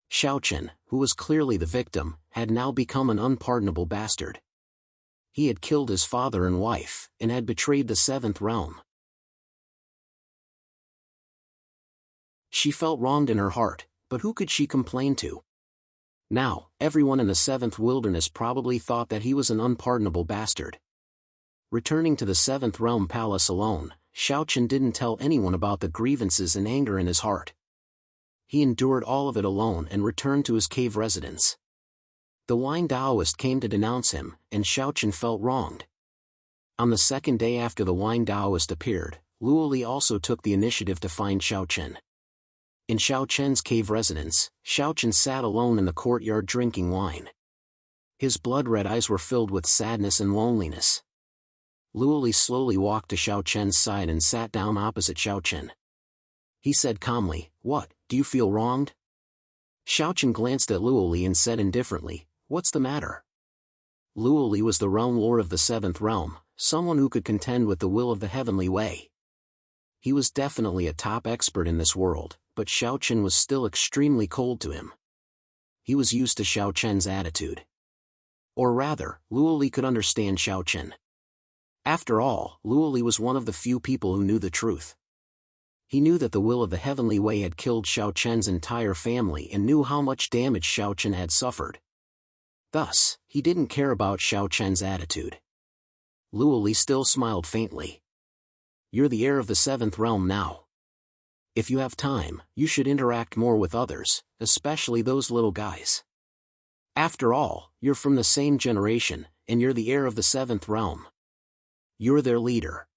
Xiaochen, who was clearly the victim, had now become an unpardonable bastard. He had killed his father and wife, and had betrayed the seventh realm. She felt wronged in her heart, but who could she complain to? Now, everyone in the seventh wilderness probably thought that he was an unpardonable bastard. Returning to the seventh realm palace alone, Xiaochen didn't tell anyone about the grievances and anger in his heart. He endured all of it alone and returned to his cave residence. The Wine Taoist came to denounce him, and Xiaochen felt wronged. On the second day after the Wine Taoist appeared, Luoli also took the initiative to find Xiaochen. In Xiaochen's cave residence, Xiaochen sat alone in the courtyard drinking wine. His blood-red eyes were filled with sadness and loneliness. Luoli slowly walked to Xiaochen's side and sat down opposite Xiaochen. He said calmly, What, do you feel wronged? Xiaochen glanced at Luoli and said indifferently, What's the matter? Luoli was the realm lord of the seventh realm, someone who could contend with the will of the heavenly way. He was definitely a top expert in this world, but Xiaochen was still extremely cold to him. He was used to Xiaochen's attitude. Or rather, Luoli could understand Xiaochen. After all, Luoli was one of the few people who knew the truth. He knew that the will of the heavenly way had killed Xiaochen's entire family and knew how much damage Xiaochen had suffered. Thus, he didn't care about Xiaochen's attitude. Luoli still smiled faintly. You're the heir of the seventh realm now. If you have time, you should interact more with others, especially those little guys. After all, you're from the same generation, and you're the heir of the seventh realm. You're their leader.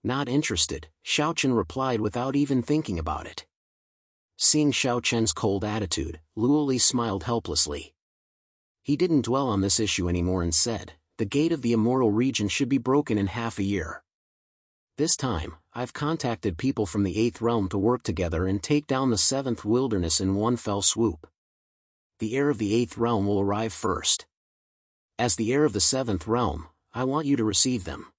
Not interested, Xiaochen replied without even thinking about it. Seeing Xiaochen's cold attitude, Luoli smiled helplessly. He didn't dwell on this issue anymore and said, "The gate of the immortal region should be broken in half a year. This time, I've contacted people from the 8th realm to work together and take down the 7th wilderness in one fell swoop. The heir of the 8th realm will arrive first. As the heir of the 7th realm, I want you to receive them."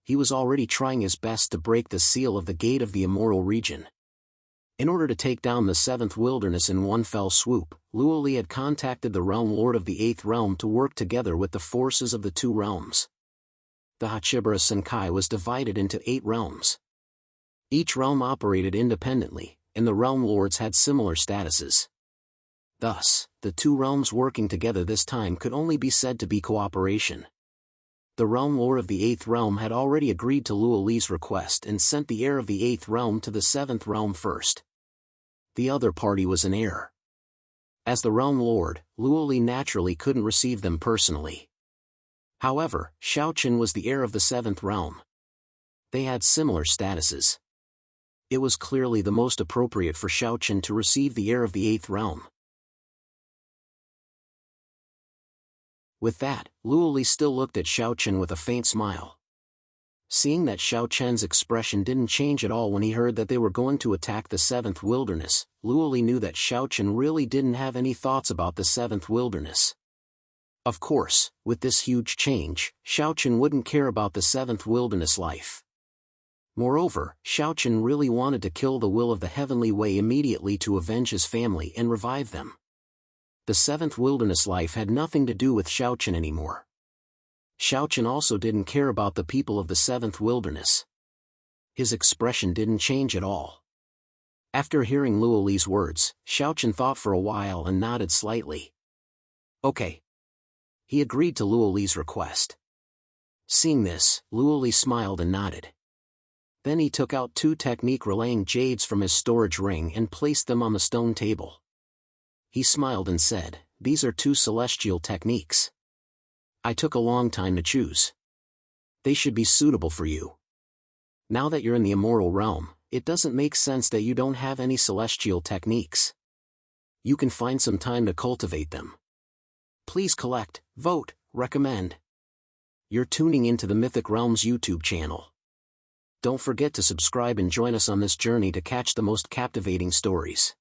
He was already trying his best to break the seal of the gate of the immortal region. In order to take down the 7th wilderness in one fell swoop, Luoli had contacted the realm lord of the 8th realm to work together with the forces of the 2 realms. The Hachibara Senkai was divided into 8 realms. Each realm operated independently, and the realm lords had similar statuses. Thus, the 2 realms working together this time could only be said to be cooperation. The realm lord of the 8th realm had already agreed to Luoli's request and sent the heir of the 8th realm to the 7th realm first. The other party was an heir. As the realm lord, Luoli naturally couldn't receive them personally. However, Xiaochen was the heir of the 7th realm. They had similar statuses. It was clearly the most appropriate for Xiaochen to receive the heir of the 8th realm. With that, Luoli still looked at Xiaochen with a faint smile. Seeing that Xiaochen's expression didn't change at all when he heard that they were going to attack the 7th wilderness, Luoli knew that Xiaochen really didn't have any thoughts about the 7th wilderness. Of course, with this huge change, Xiaochen wouldn't care about the 7th wilderness life. Moreover, Xiaochen really wanted to kill the will of the Heavenly Way immediately to avenge his family and revive them. The 7th wilderness life had nothing to do with Xiaochen anymore. Xiaochen also didn't care about the people of the 7th wilderness. His expression didn't change at all. After hearing Luoli's words, Xiaochen thought for a while and nodded slightly. Okay. He agreed to Luoli's request. Seeing this, Luoli smiled and nodded. Then he took out 2 technique relaying jades from his storage ring and placed them on the stone table. He smiled and said, "These are 2 celestial techniques. I took a long time to choose. They should be suitable for you. Now that you're in the immortal realm, it doesn't make sense that you don't have any celestial techniques. You can find some time to cultivate them. Please collect, vote, recommend." You're tuning into the Mythic Realms YouTube channel. Don't forget to subscribe and join us on this journey to catch the most captivating stories.